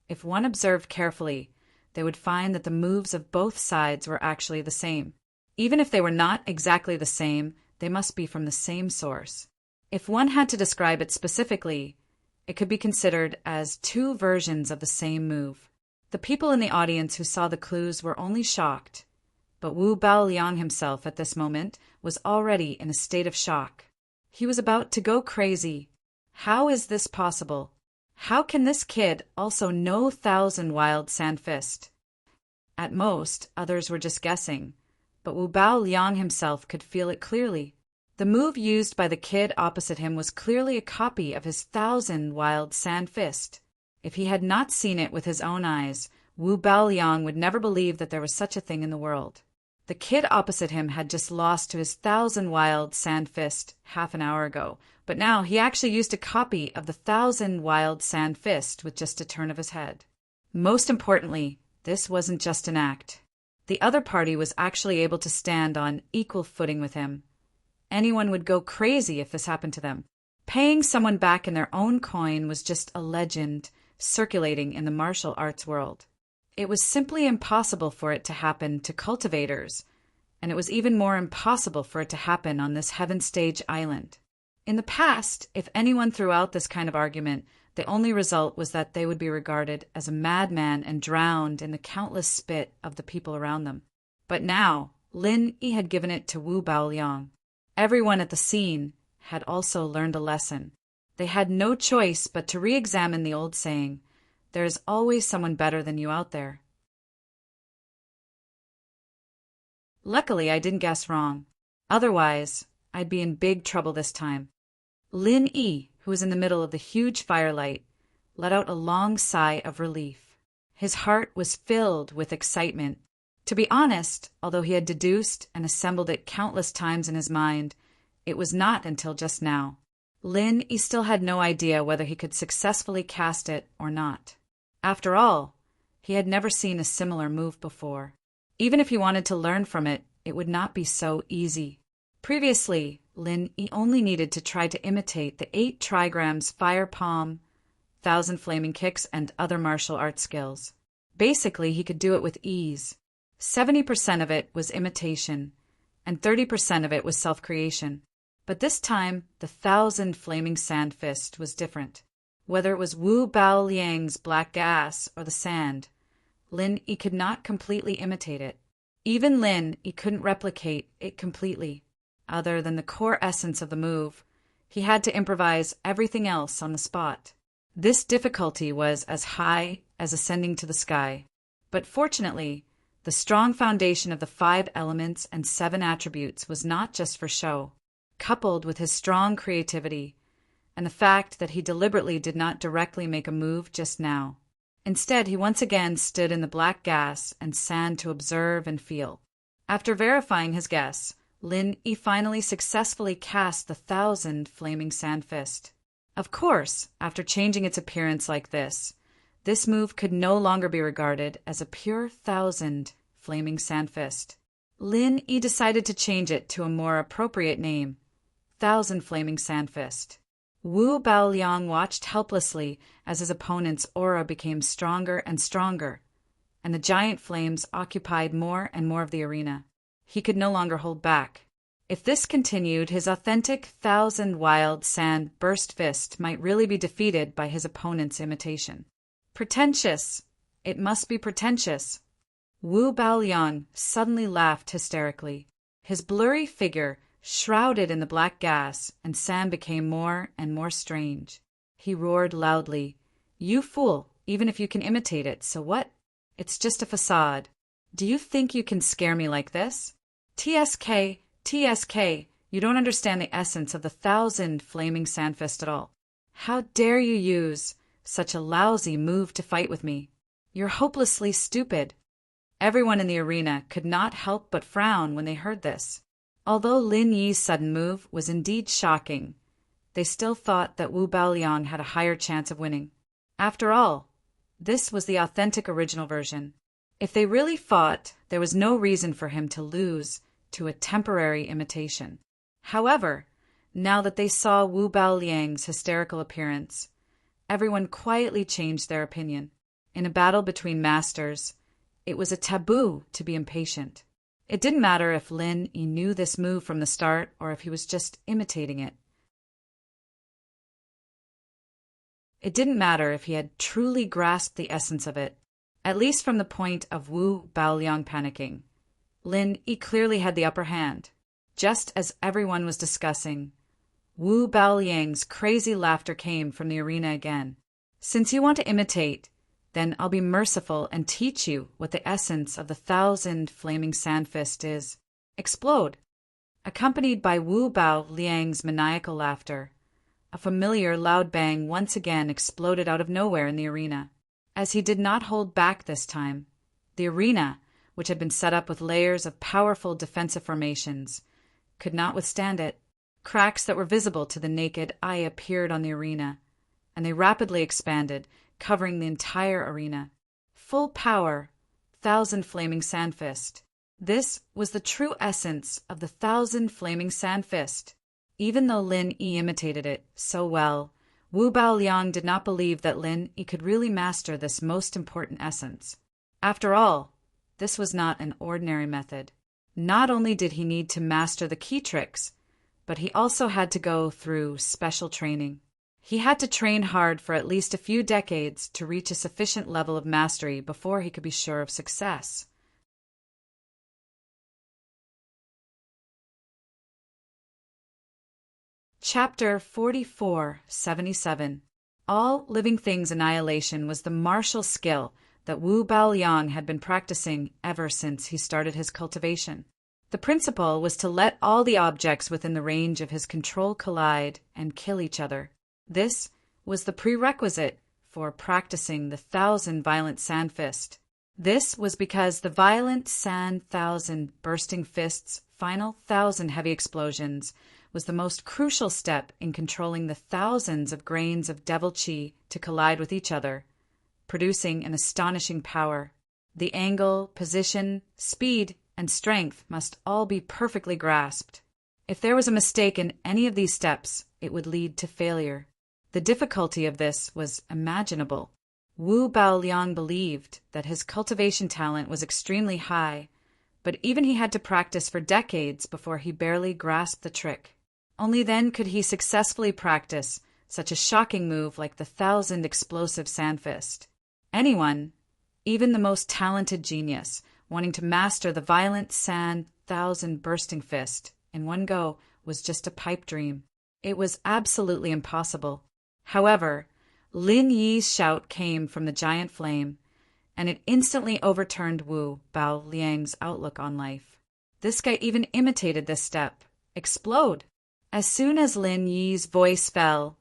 if one observed carefully, they would find that the moves of both sides were actually the same. Even if they were not exactly the same, they must be from the same source. If one had to describe it specifically, it could be considered as two versions of the same move. The people in the audience who saw the clues were only shocked, but Wu Baoliang himself at this moment was already in a state of shock. He was about to go crazy. How is this possible? How can this kid also know Thousand Wild Sand Fist? At most, others were just guessing, but Wu Baoliang himself could feel it clearly. The move used by the kid opposite him was clearly a copy of his Thousand Wild Sand Fist. If he had not seen it with his own eyes, Wu Baoliang would never believe that there was such a thing in the world. The kid opposite him had just lost to his Thousand Wild Sand Fist half an hour ago, but now he actually used a copy of the Thousand Wild Sand Fist with just a turn of his head. Most importantly, this wasn't just an act. The other party was actually able to stand on equal footing with him. Anyone would go crazy if this happened to them. Paying someone back in their own coin was just a legend circulating in the martial arts world. It was simply impossible for it to happen to cultivators, and it was even more impossible for it to happen on this heaven stage island. In the past, if anyone threw out this kind of argument, the only result was that they would be regarded as a madman and drowned in the countless spit of the people around them. But now, Lin Yi had given it to Wu Baoliang. Everyone at the scene had also learned a lesson. They had no choice but to re-examine the old saying, "There is always someone better than you out there." Luckily, I didn't guess wrong. Otherwise, I'd be in big trouble this time. Lin Yi, who was in the middle of the huge firelight, let out a long sigh of relief. His heart was filled with excitement. To be honest, although he had deduced and assembled it countless times in his mind, it was not until just now. Lin Yi still had no idea whether he could successfully cast it or not. After all, he had never seen a similar move before. Even if he wanted to learn from it, it would not be so easy. Previously, Lin Yi only needed to try to imitate the 8 trigrams fire palm, 1,000 flaming kicks, and other martial arts skills. Basically, he could do it with ease. 70% of it was imitation, and 30% of it was self-creation. But this time, the 1,000 flaming sand fist was different. Whether it was Wu Baoliang's black gas or the sand, Lin Yi could not completely imitate it. Even Lin Yi couldn't replicate it completely. Other than the core essence of the move, he had to improvise everything else on the spot. This difficulty was as high as ascending to the sky. But fortunately, the strong foundation of the 5 elements and 7 attributes was not just for show. Coupled with his strong creativity, and the fact that he deliberately did not directly make a move just now. Instead, he once again stood in the black gas and sand to observe and feel. After verifying his guess, Lin Yi finally successfully cast the 1,000 flaming sand fist. Of course, after changing its appearance like this move could no longer be regarded as a pure thousand flaming sand fist. Lin Yi decided to change it to a more appropriate name, Thousand Flaming Sand Fist. Wu Baoliang watched helplessly as his opponent's aura became stronger and stronger, and the giant flames occupied more and more of the arena. He could no longer hold back. If this continued, his authentic thousand wild sand burst fist might really be defeated by his opponent's imitation. Pretentious! It must be pretentious! Wu Baoliang suddenly laughed hysterically. His blurry figure shrouded in the black gas, and sand became more and more strange. He roared loudly, "You fool! Even if you can imitate it, so what? It's just a facade. Do you think you can scare me like this? TSK, TSK, you don't understand the essence of the thousand flaming sand fist at all. How dare you use such a lousy move to fight with me? You're hopelessly stupid." Everyone in the arena could not help but frown when they heard this. Although Lin Yi's sudden move was indeed shocking, they still thought that Wu Baoliang had a higher chance of winning. After all, this was the authentic original version. If they really fought, there was no reason for him to lose to a temporary imitation. However, now that they saw Wu Baoliang's hysterical appearance, everyone quietly changed their opinion. In a battle between masters, it was a taboo to be impatient. It didn't matter if Lin Yi knew this move from the start or if he was just imitating it. It didn't matter if he had truly grasped the essence of it, at least from the point of Wu Baoliang panicking. Lin Yi clearly had the upper hand. Just as everyone was discussing, Wu Baoliang's crazy laughter came from the arena again. "Since you want to imitate, then I'll be merciful and teach you what the essence of the thousand flaming sand fist is. Explode!" Accompanied by Wu Baoliang's maniacal laughter, a familiar loud bang once again exploded out of nowhere in the arena. As he did not hold back this time, the arena, which had been set up with layers of powerful defensive formations, could not withstand it. Cracks that were visible to the naked eye appeared on the arena, and they rapidly expanded, covering the entire arena. Full power, thousand flaming sand fist. This was the true essence of the thousand flaming sand fist. Even though Lin Yi imitated it so well, Wu Baoliang did not believe that Lin Yi could really master this most important essence. After all, this was not an ordinary method. Not only did he need to master the key tricks, but he also had to go through special training. He had to train hard for at least a few decades to reach a sufficient level of mastery before he could be sure of success. Chapter 4477. All living things annihilation was the martial skill that Wu Baoliang had been practicing ever since he started his cultivation. The principle was to let all the objects within the range of his control collide and kill each other. This was the prerequisite for practicing the thousand violent sand fist. This was because the violent sand thousand bursting fist's final thousand heavy explosions was the most crucial step in controlling the thousands of grains of devil chi to collide with each other, producing an astonishing power. The angle, position, speed, and strength must all be perfectly grasped. If there was a mistake in any of these steps, it would lead to failure. The difficulty of this was imaginable. Wu Baoliang believed that his cultivation talent was extremely high, but even he had to practice for decades before he barely grasped the trick. Only then could he successfully practice such a shocking move like the thousand explosive sand fist. Anyone, even the most talented genius, wanting to master the violent sand thousand bursting fist in one go was just a pipe dream. It was absolutely impossible. However, Lin Yi's shout came from the giant flame, and it instantly overturned Wu Baoliang's outlook on life. This guy even imitated this step. Explode! As soon as Lin Yi's voice fell,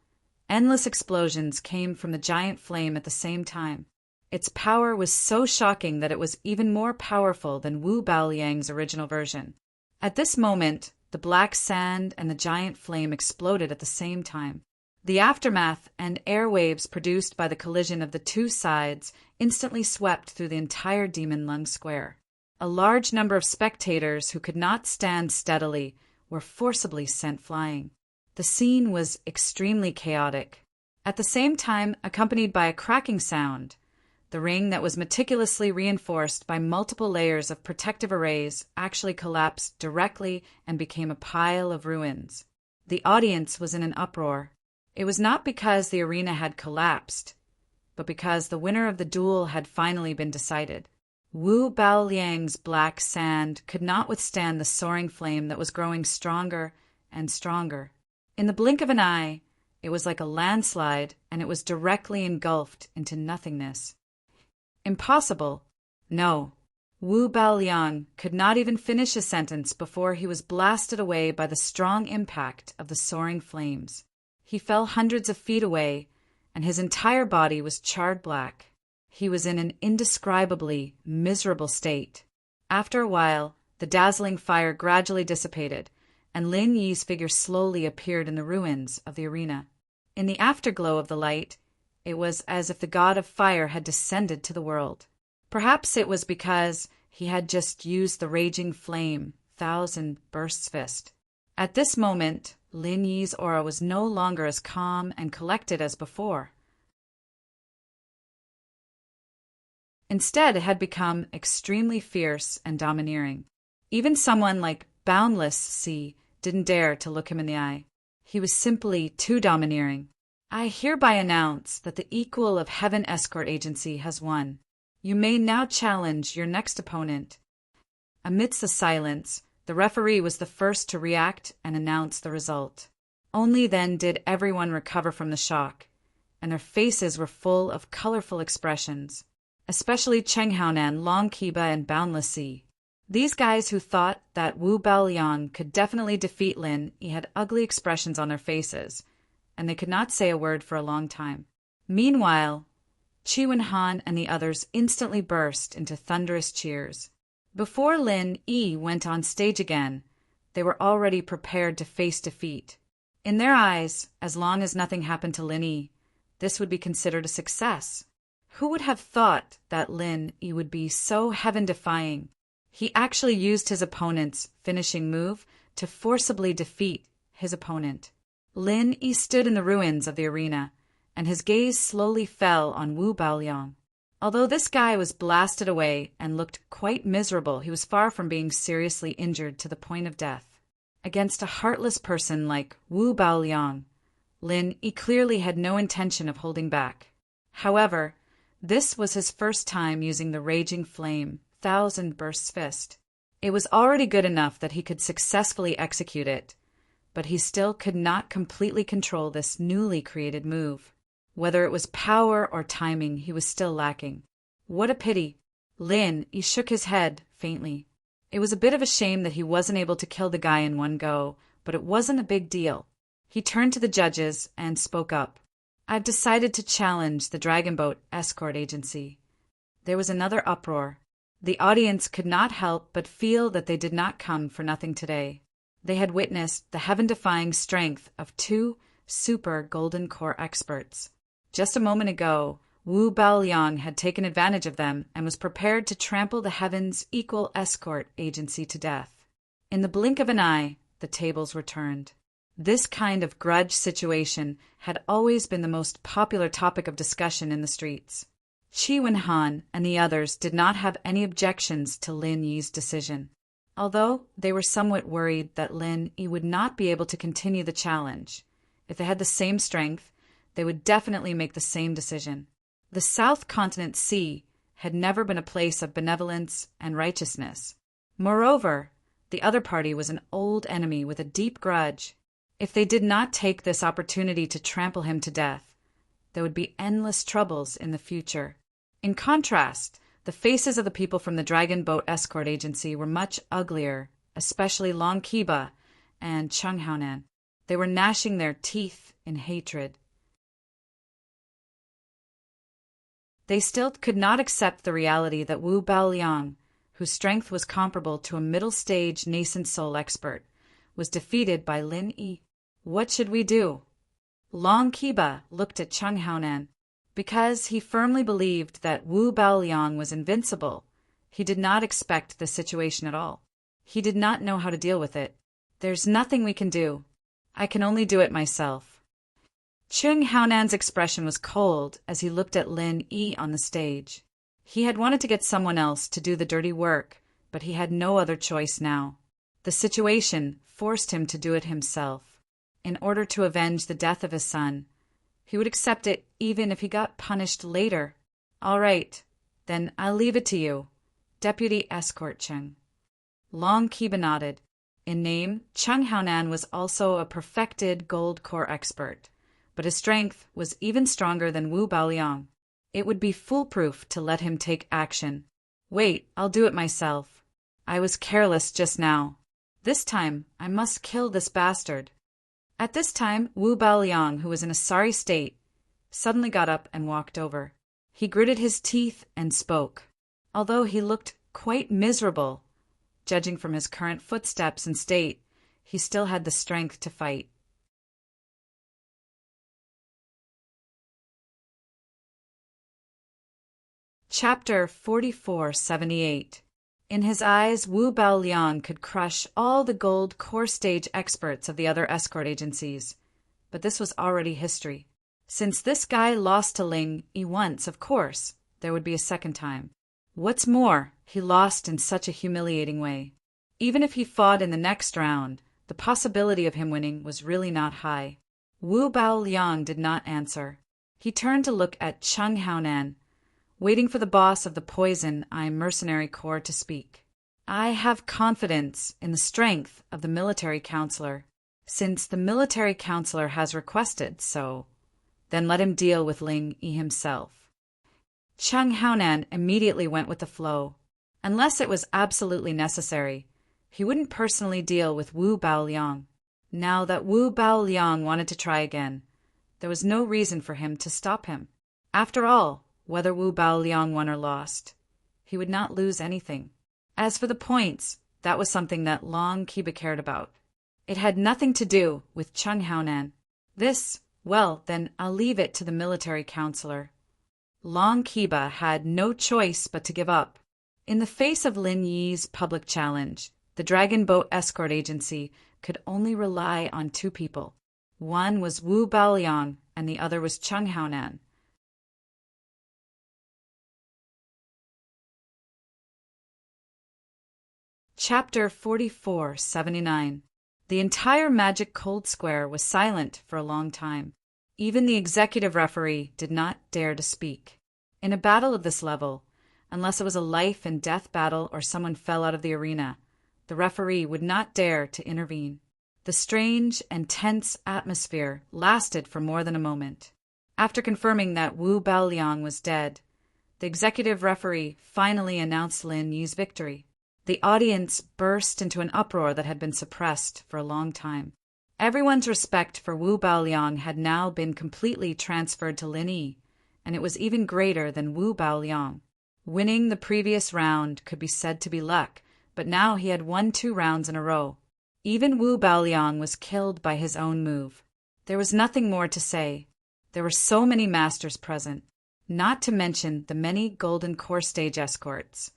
endless explosions came from the giant flame at the same time. Its power was so shocking that it was even more powerful than Wu Baoliang's original version. At this moment, the black sand and the giant flame exploded at the same time. The aftermath and airwaves produced by the collision of the two sides instantly swept through the entire Demon Lung Square. A large number of spectators who could not stand steadily were forcibly sent flying. The scene was extremely chaotic, at the same time accompanied by a cracking sound. The ring that was meticulously reinforced by multiple layers of protective arrays actually collapsed directly and became a pile of ruins. The audience was in an uproar. It was not because the arena had collapsed, but because the winner of the duel had finally been decided. Wu Baoliang's black sand could not withstand the soaring flame that was growing stronger and stronger. In the blink of an eye, it was like a landslide, and it was directly engulfed into nothingness. Impossible. No. Wu Baoliang could not even finish a sentence before he was blasted away by the strong impact of the soaring flames. He fell hundreds of feet away, and his entire body was charred black. He was in an indescribably miserable state. After a while, the dazzling fire gradually dissipated, and Lin Yi's figure slowly appeared in the ruins of the arena. In the afterglow of the light, it was as if the god of fire had descended to the world. Perhaps it was because he had just used the raging flame, Thousand Bursts Fist. At this moment, Lin Yi's aura was no longer as calm and collected as before. Instead, it had become extremely fierce and domineering. Even someone like Boundless Sea didn't dare to look him in the eye. He was simply too domineering. I hereby announce that the equal of Heaven Escort Agency has won. You may now challenge your next opponent. Amidst the silence, the referee was the first to react and announce the result. Only then did everyone recover from the shock, and their faces were full of colorful expressions, especially Cheng Haonan, Long Kiba, and Boundless Sea. These guys who thought that Wu Baoliang could definitely defeat Lin Yi had ugly expressions on their faces, and they could not say a word for a long time. Meanwhile, Qi Wenhan and the others instantly burst into thunderous cheers. Before Lin Yi went on stage again, they were already prepared to face defeat. In their eyes, as long as nothing happened to Lin Yi, this would be considered a success. Who would have thought that Lin Yi would be so heaven-defying? He actually used his opponent's finishing move to forcibly defeat his opponent. Lin Yi stood in the ruins of the arena, and his gaze slowly fell on Wu Baoliang. Although this guy was blasted away and looked quite miserable, he was far from being seriously injured to the point of death. Against a heartless person like Wu Baoliang, Lin Yi clearly had no intention of holding back. However, this was his first time using the raging flame, Thousand Bursts Fist. It was already good enough that he could successfully execute it, but he still could not completely control this newly created move. Whether it was power or timing, he was still lacking. What a pity. Lin Yi shook his head faintly. It was a bit of a shame that he wasn't able to kill the guy in one go, but it wasn't a big deal. He turned to the judges and spoke up. I've decided to challenge the Dragon Boat Escort Agency. There was another uproar. The audience could not help but feel that they did not come for nothing today. They had witnessed the heaven-defying strength of two super Golden Core experts. Just a moment ago, Wu Baoliang had taken advantage of them and was prepared to trample the Heaven's Equal Escort Agency to death. In the blink of an eye, the tables were turned. This kind of grudge situation had always been the most popular topic of discussion in the streets. Qi Wenhan and the others did not have any objections to Lin Yi's decision, although they were somewhat worried that Lin Yi would not be able to continue the challenge. If they had the same strength, they would definitely make the same decision. The South Continent Sea had never been a place of benevolence and righteousness. Moreover, the other party was an old enemy with a deep grudge. If they did not take this opportunity to trample him to death, there would be endless troubles in the future. In contrast, the faces of the people from the Dragon Boat Escort Agency were much uglier, especially Long Kiba and Cheng Haonan. They were gnashing their teeth in hatred. They still could not accept the reality that Wu Baoliang, whose strength was comparable to a middle-stage nascent soul expert, was defeated by Lin Yi. What should we do? Long Kiba looked at Chung Haonan. Because he firmly believed that Wu Baoliang was invincible, he did not expect the situation at all. He did not know how to deal with it. There's nothing we can do. I can only do it myself. Chung Haonan's expression was cold as he looked at Lin Yi on the stage. He had wanted to get someone else to do the dirty work, but he had no other choice now. The situation forced him to do it himself. In order to avenge the death of his son, he would accept it even if he got punished later. All right, then I'll leave it to you, Deputy Escort Chung. Long Kiba nodded. In name, Chung Haonan was also a perfected gold core expert, but his strength was even stronger than Wu Baoliang. It would be foolproof to let him take action. Wait, I'll do it myself. I was careless just now. This time, I must kill this bastard. At this time, Wu Baoliang, who was in a sorry state, suddenly got up and walked over. He gritted his teeth and spoke. Although he looked quite miserable, judging from his current footsteps and state, he still had the strength to fight. Chapter 4478. In his eyes, Wu Baoliang could crush all the gold core stage experts of the other escort agencies. But this was already history. Since this guy lost to Ling Yi once, of course, there would be a second time. What's more, he lost in such a humiliating way. Even if he fought in the next round, the possibility of him winning was really not high. Wu Baoliang did not answer. He turned to look at Chung Haonan, waiting for the boss of the Poison Eye Mercenary Corps to speak. I have confidence in the strength of the military counselor, since the military counselor has requested so. Then let him deal with Ling Yi himself. Chung Haonan immediately went with the flow. Unless it was absolutely necessary, he wouldn't personally deal with Wu Baoliang. Now that Wu Baoliang wanted to try again, there was no reason for him to stop him. After all, whether Wu Baoliang won or lost, he would not lose anything. As for the points, that was something that Long Kiba cared about. It had nothing to do with Chung Haonan. Well, then I'll leave it to the military counselor. Long Kiba had no choice but to give up. In the face of Lin Yi's public challenge, the Dragon Boat Escort Agency could only rely on two people. One was Wu Baoliang, and the other was Chung Haonan. Chapter 4479. The entire Magic Cold Square was silent for a long time. Even the executive referee did not dare to speak. In a battle of this level, unless it was a life and death battle or someone fell out of the arena, the referee would not dare to intervene. The strange and tense atmosphere lasted for more than a moment. After confirming that Wu Baoliang was dead, the executive referee finally announced Lin Yi's victory. The audience burst into an uproar that had been suppressed for a long time. Everyone's respect for Wu Baoliang had now been completely transferred to Lin Yi, and it was even greater than Wu Baoliang. Winning the previous round could be said to be luck, but now he had won 2 rounds in a row. Even Wu Baoliang was killed by his own move. There was nothing more to say. There were so many masters present, not to mention the many golden core stage escorts.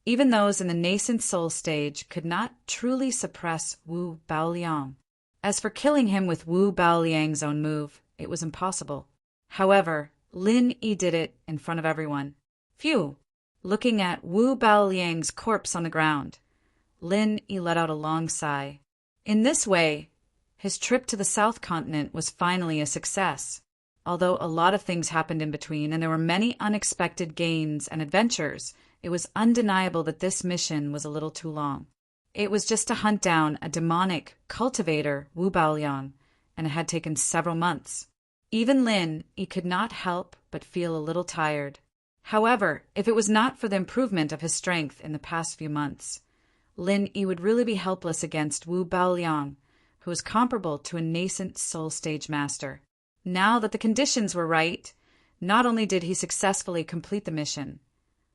Even those in the nascent soul stage could not truly suppress Wu Baoliang. As for killing him with Wu Baoliang's own move, it was impossible. However, Lin Yi did it in front of everyone. Phew! Looking at Wu Baoliang's corpse on the ground, Lin Yi let out a long sigh. In this way, his trip to the South Continent was finally a success. Although a lot of things happened in between and there were many unexpected gains and adventures, it was undeniable that this mission was a little too long. It was just to hunt down a demonic cultivator, Wu Baoliang, and it had taken several months. Even Lin Yi could not help but feel a little tired. However, if it was not for the improvement of his strength in the past few months, Lin Yi would really be helpless against Wu Baoliang, who was comparable to a nascent soul stage master. Now that the conditions were right, not only did he successfully complete the mission,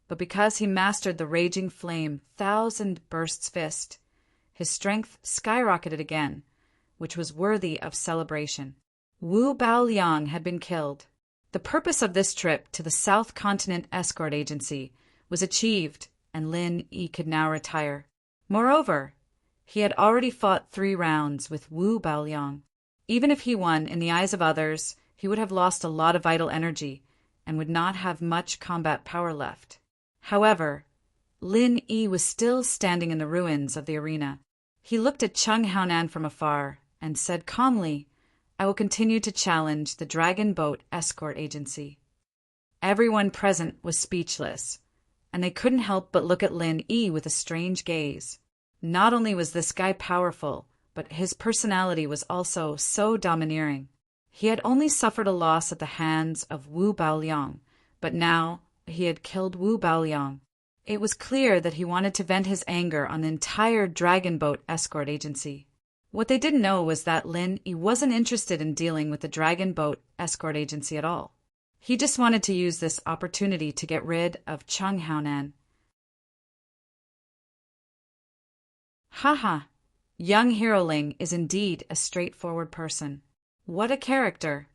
but because he mastered the Raging Flame Thousand Bursts Fist, his strength skyrocketed again, which was worthy of celebration. Wu Baoliang had been killed. The purpose of this trip to the South Continent Escort Agency was achieved, and Lin Yi could now retire. Moreover, he had already fought 3 rounds with Wu Baoliang. Even if he won, in the eyes of others, he would have lost a lot of vital energy and would not have much combat power left. However, Lin Yi was still standing in the ruins of the arena. He looked at Chung Haonan from afar and said calmly, "I will continue to challenge the Dragon Boat Escort Agency." Everyone present was speechless, and they couldn't help but look at Lin Yi with a strange gaze. Not only was this guy powerful, but his personality was also so domineering. He had only suffered a loss at the hands of Wu Baoliang, but now he had killed Wu Baoliang. It was clear that he wanted to vent his anger on the entire Dragon Boat Escort Agency. What they didn't know was that Lin Yi wasn't interested in dealing with the Dragon Boat Escort Agency at all. He just wanted to use this opportunity to get rid of Chung Haonan. Haha, young Hero Ling is indeed a straightforward person. What a character!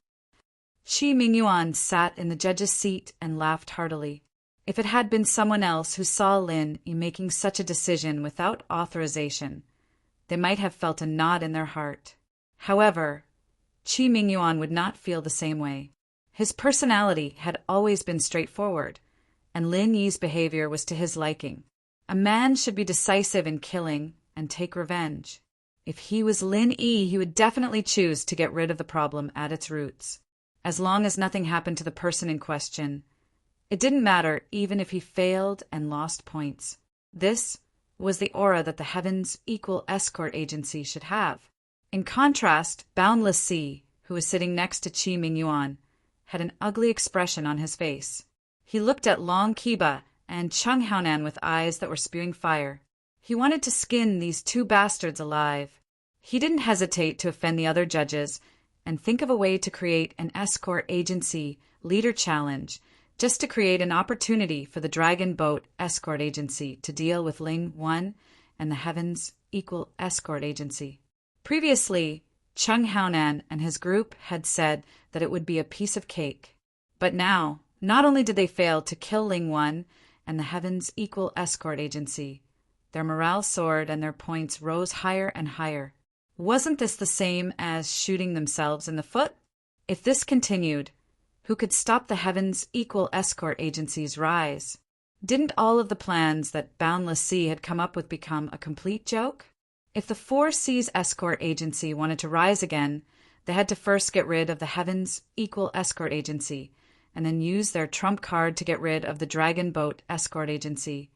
Qi Mingyuan sat in the judge's seat and laughed heartily. If it had been someone else who saw Lin Yi making such a decision without authorization, they might have felt a knot in their heart. However, Qi Mingyuan would not feel the same way. His personality had always been straightforward, and Lin Yi's behavior was to his liking. A man should be decisive in killing and take revenge. If he was Lin Yi, he would definitely choose to get rid of the problem at its roots. As long as nothing happened to the person in question, it didn't matter even if he failed and lost points. This was the aura that the Heavens Equal Escort Agency should have. In contrast, Boundless Sea, who was sitting next to Qi Mingyuan, had an ugly expression on his face. He looked at Long Kiba and Chung Haonan with eyes that were spewing fire. He wanted to skin these 2 bastards alive. He didn't hesitate to offend the other judges and think of a way to create an escort agency leader challenge, just to create an opportunity for the Dragon Boat Escort Agency to deal with Ling 1 and the Heavens Equal Escort Agency. Previously, Chung Haonan and his group had said that it would be a piece of cake. But now, not only did they fail to kill Ling 1 and the Heavens Equal Escort Agency, their morale soared and their points rose higher and higher. Wasn't this the same as shooting themselves in the foot? If this continued, who could stop the Heavens Equal Escort Agency's rise? Didn't all of the plans that Boundless Sea had come up with become a complete joke? If the 4 Seas Escort Agency wanted to rise again, they had to first get rid of the Heavens Equal Escort Agency, and then use their trump card to get rid of the Dragon Boat Escort Agency,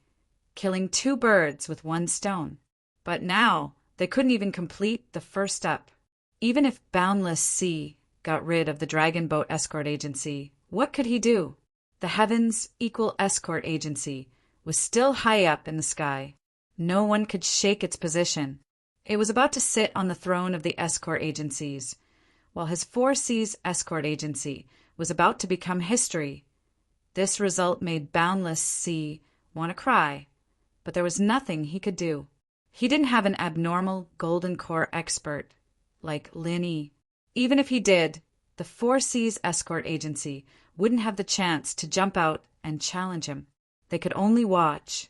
killing 2 birds with 1 stone. But now, they couldn't even complete the first step. Even if Boundless Sea got rid of the Dragon Boat Escort Agency, what could he do? The Heavens Equal Escort Agency was still high up in the sky. No one could shake its position. It was about to sit on the throne of the escort agencies, while his 4 Seas Escort Agency was about to become history. This result made Boundless Sea want to cry, but there was nothing he could do. He didn't have an abnormal golden core expert like Lin Yi. Even if he did, the 4 Seas Escort Agency wouldn't have the chance to jump out and challenge him. They could only watch,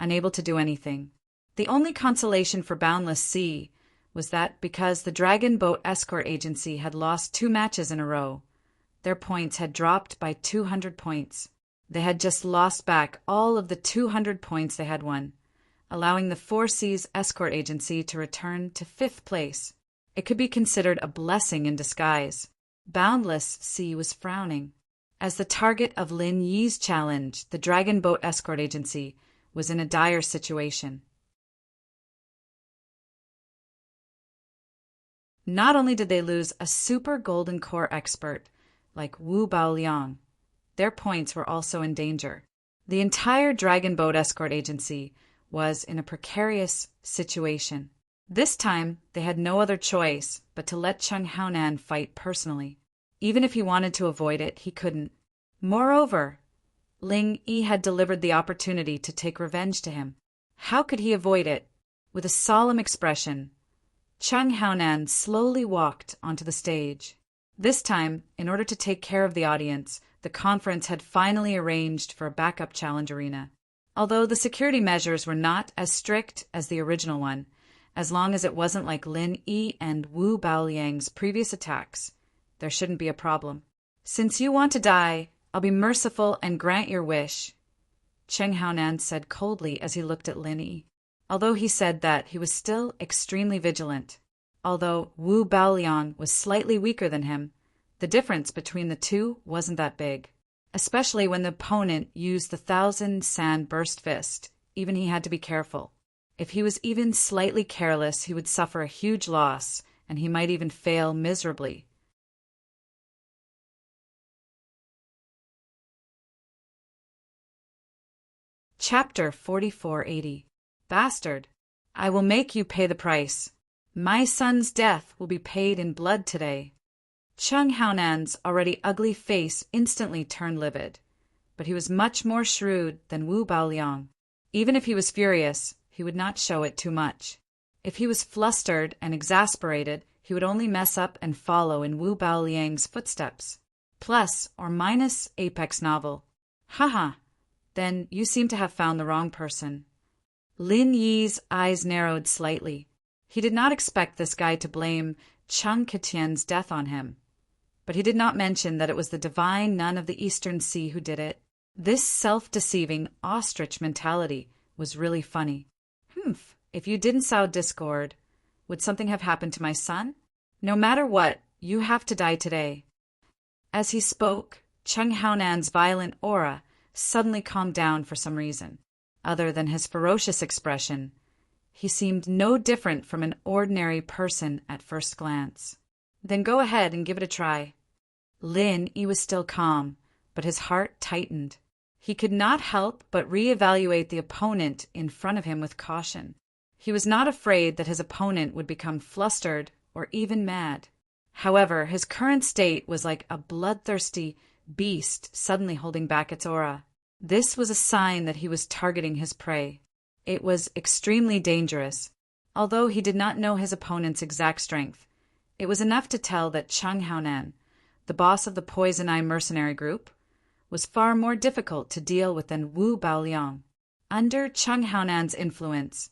unable to do anything. The only consolation for Boundless Sea was that because the Dragon Boat Escort Agency had lost 2 matches in a row, their points had dropped by 200 points. They had just lost back all of the 200 points they had won, allowing the 4 Seas Escort Agency to return to 5th place. It could be considered a blessing in disguise. Boundless Sea was frowning. As the target of Lin Yi's challenge, the Dragon Boat Escort Agency was in a dire situation. Not only did they lose a super golden core expert like Wu Baoliang, their points were also in danger. The entire Dragon Boat Escort Agency was in a precarious situation. This time, they had no other choice but to let Chung Haonan fight personally. Even if he wanted to avoid it, he couldn't. Moreover, Ling Yi had delivered the opportunity to take revenge to him. How could he avoid it? With a solemn expression, Chung Haonan slowly walked onto the stage. This time, in order to take care of the audience, the conference had finally arranged for a backup challenge arena. Although the security measures were not as strict as the original one, as long as it wasn't like Lin Yi and Wu Baoliang's previous attacks, there shouldn't be a problem. Since you want to die, I'll be merciful and grant your wish, Cheng Haonan said coldly as he looked at Lin Yi. Although he said that, he was still extremely vigilant. Although Wu Baoliang was slightly weaker than him, the difference between the two wasn't that big, especially when the opponent used the 1,000-sand burst fist. Even he had to be careful. If he was even slightly careless, he would suffer a huge loss, and he might even fail miserably. Chapter 4480. Bastard, I will make you pay the price. My son's death will be paid in blood today. Cheng Haonan's already ugly face instantly turned livid, but he was much more shrewd than Wu Baoliang. Even if he was furious, he would not show it too much. If he was flustered and exasperated, he would only mess up and follow in Wu Baoliang's footsteps. Plus or minus Apex novel. Haha, then you seem to have found the wrong person. Lin Yi's eyes narrowed slightly. He did not expect this guy to blame Cheng Ketien's death on him. But he did not mention that it was the divine nun of the Eastern Sea who did it. This self-deceiving ostrich mentality was really funny. If you didn't sow discord, would something have happened to my son? No matter what, you have to die today. As he spoke, Cheng Haonan's violent aura suddenly calmed down for some reason. Other than his ferocious expression, he seemed no different from an ordinary person at first glance. Then go ahead and give it a try. Lin Yi was still calm, but his heart tightened. He could not help but reevaluate the opponent in front of him with caution. He was not afraid that his opponent would become flustered or even mad. However, his current state was like a bloodthirsty beast suddenly holding back its aura. This was a sign that he was targeting his prey. It was extremely dangerous. Although he did not know his opponent's exact strength, it was enough to tell that Cheng Haonan, the boss of the Poison Eye mercenary group, was far more difficult to deal with than Wu Baoliang. Under Cheng Haonan's influence,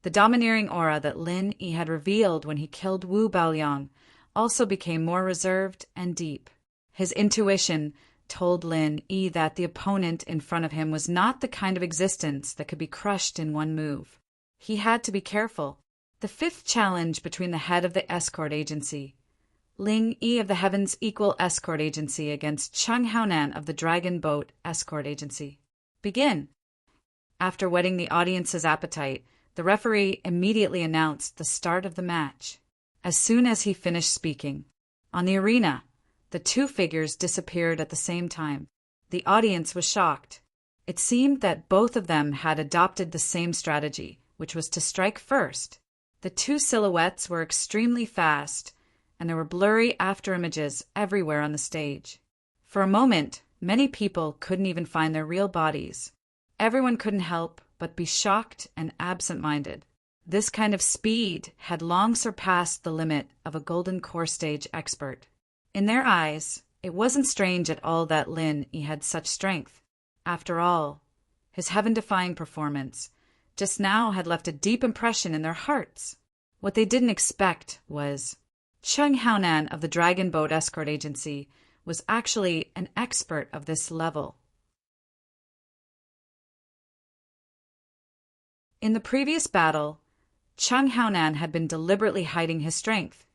the domineering aura that Lin Yi had revealed when he killed Wu Baoliang also became more reserved and deep. His intuition told Lin Yi that the opponent in front of him was not the kind of existence that could be crushed in one move. He had to be careful. The fifth challenge between the head of the escort agency, Ling Yi of the Heaven's Equal Escort Agency, against Cheng Haonan of the Dragon Boat Escort Agency. Begin. After whetting the audience's appetite, the referee immediately announced the start of the match. As soon as he finished speaking, on the arena, the two figures disappeared at the same time. The audience was shocked. It seemed that both of them had adopted the same strategy, which was to strike first. The two silhouettes were extremely fast, and there were blurry afterimages everywhere on the stage. For a moment, many people couldn't even find their real bodies. Everyone couldn't help but be shocked and absent-minded. This kind of speed had long surpassed the limit of a golden core stage expert. In their eyes, it wasn't strange at all that Lin Yi had such strength. After all, his heaven-defying performance just now had left a deep impression in their hearts. What they didn't expect was Cheng Haonan of the Dragon Boat Escort Agency was actually an expert of this level. In the previous battle, Cheng Haonan had been deliberately hiding his strength,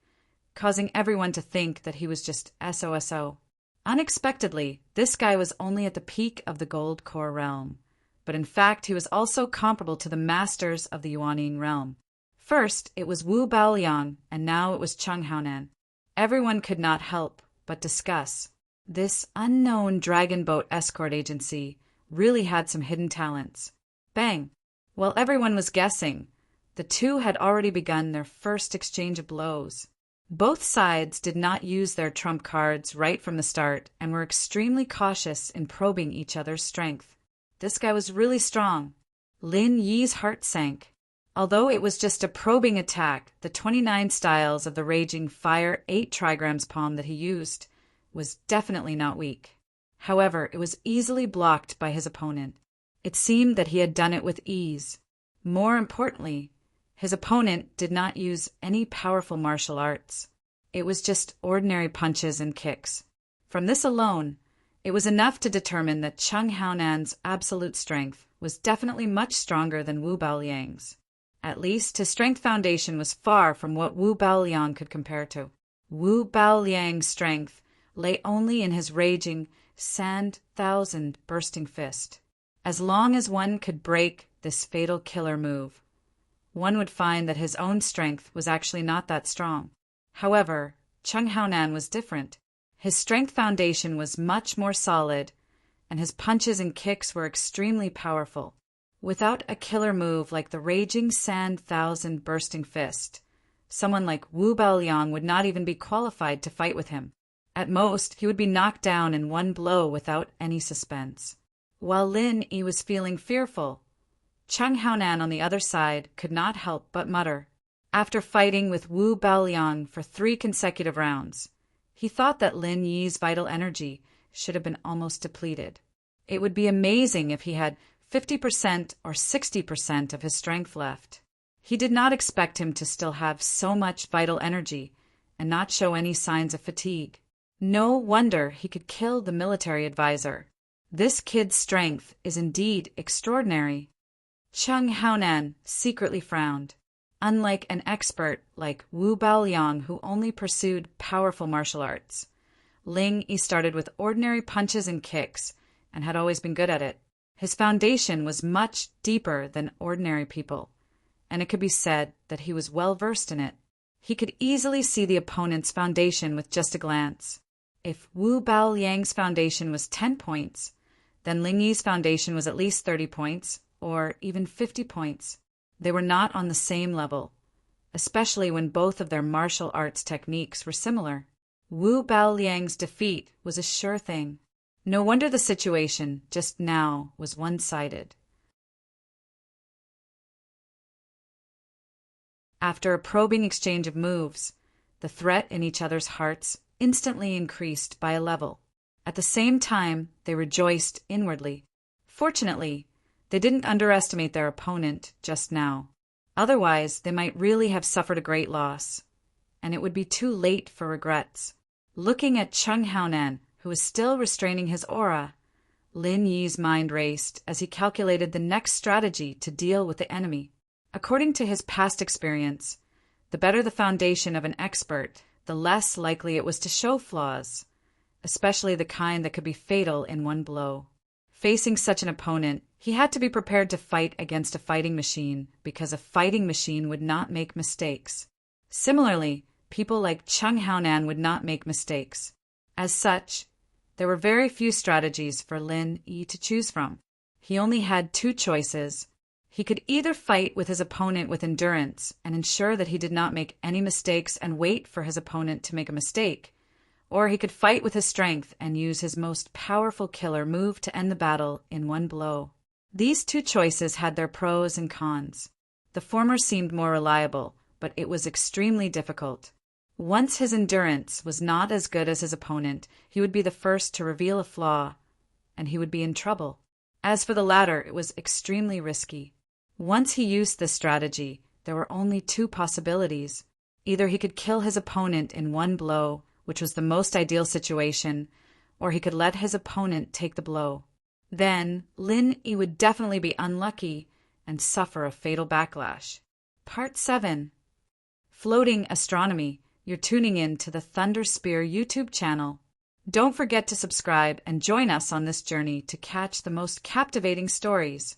causing everyone to think that he was just SOSO. Unexpectedly, this guy was only at the peak of the Gold Core realm, but in fact he was also comparable to the masters of the Yuanying realm. First, it was Wu Baoliang, and now it was Cheng Haonan. Everyone could not help but discuss. This unknown Dragon Boat Escort Agency really had some hidden talents. Bang! While everyone was guessing, the two had already begun their first exchange of blows. Both sides did not use their trump cards right from the start and were extremely cautious in probing each other's strength. This guy was really strong. Lin Yi's heart sank. Although it was just a probing attack, the 29 styles of the raging fire 8 trigrams palm that he used was definitely not weak. However, it was easily blocked by his opponent. It seemed that he had done it with ease. More importantly, his opponent did not use any powerful martial arts. It was just ordinary punches and kicks. From this alone, it was enough to determine that Chung Haonan's absolute strength was definitely much stronger than Wu Baoliang's. At least, his strength foundation was far from what Wu Baoliang could compare to. Wu Baoliang's strength lay only in his raging, sand-thousand bursting fist. As long as one could break this fatal killer move, one would find that his own strength was actually not that strong. However, Chung Haonan was different. His strength foundation was much more solid, and his punches and kicks were extremely powerful. Without a killer move like the raging sand-thousand bursting fist, someone like Wu Baoliang would not even be qualified to fight with him. At most, he would be knocked down in one blow without any suspense. While Lin Yi was feeling fearful, Chung Haonan on the other side could not help but mutter. After fighting with Wu Baoliang for 3 consecutive rounds, he thought that Lin Yi's vital energy should have been almost depleted. It would be amazing if he had 50% or 60% of his strength left. He did not expect him to still have so much vital energy and not show any signs of fatigue. No wonder he could kill the military advisor. This kid's strength is indeed extraordinary. Chung Haonan secretly frowned. Unlike an expert like Wu Baoliang who only pursued powerful martial arts, Ling Yi started with ordinary punches and kicks and had always been good at it. His foundation was much deeper than ordinary people, and it could be said that he was well versed in it. He could easily see the opponent's foundation with just a glance. If Wu Baoliang's foundation was 10 points, then Ling Yi's foundation was at least 30 points, or even 50 points. They were not on the same level, especially when both of their martial arts techniques were similar. Wu Baoliang's defeat was a sure thing. No wonder the situation just now was one-sided. After a probing exchange of moves, the threat in each other's hearts instantly increased by a level. At the same time, they rejoiced inwardly. Fortunately, they didn't underestimate their opponent just now. Otherwise, they might really have suffered a great loss, and it would be too late for regrets. Looking at Chung Haonan, who was still restraining his aura, Lin Yi's mind raced as he calculated the next strategy to deal with the enemy. According to his past experience, the better the foundation of an expert, the less likely it was to show flaws, especially the kind that could be fatal in one blow. Facing such an opponent, he had to be prepared to fight against a fighting machine because a fighting machine would not make mistakes. Similarly, people like Chung Haonan would not make mistakes. As such, there were very few strategies for Lin Yi to choose from. He only had 2 choices. He could either fight with his opponent with endurance and ensure that he did not make any mistakes and wait for his opponent to make a mistake, or he could fight with his strength and use his most powerful killer move to end the battle in one blow. These 2 choices had their pros and cons. The former seemed more reliable, but it was extremely difficult. Once his endurance was not as good as his opponent, he would be the first to reveal a flaw, and he would be in trouble. As for the latter, it was extremely risky. Once he used this strategy, there were only 2 possibilities. Either he could kill his opponent in one blow, which was the most ideal situation, or he could let his opponent take the blow. Then, Lin Yi would definitely be unlucky and suffer a fatal backlash. Part 7. Floating Astronomy. You're tuning in to the Thunder Spear YouTube channel. Don't forget to subscribe and join us on this journey to catch the most captivating stories.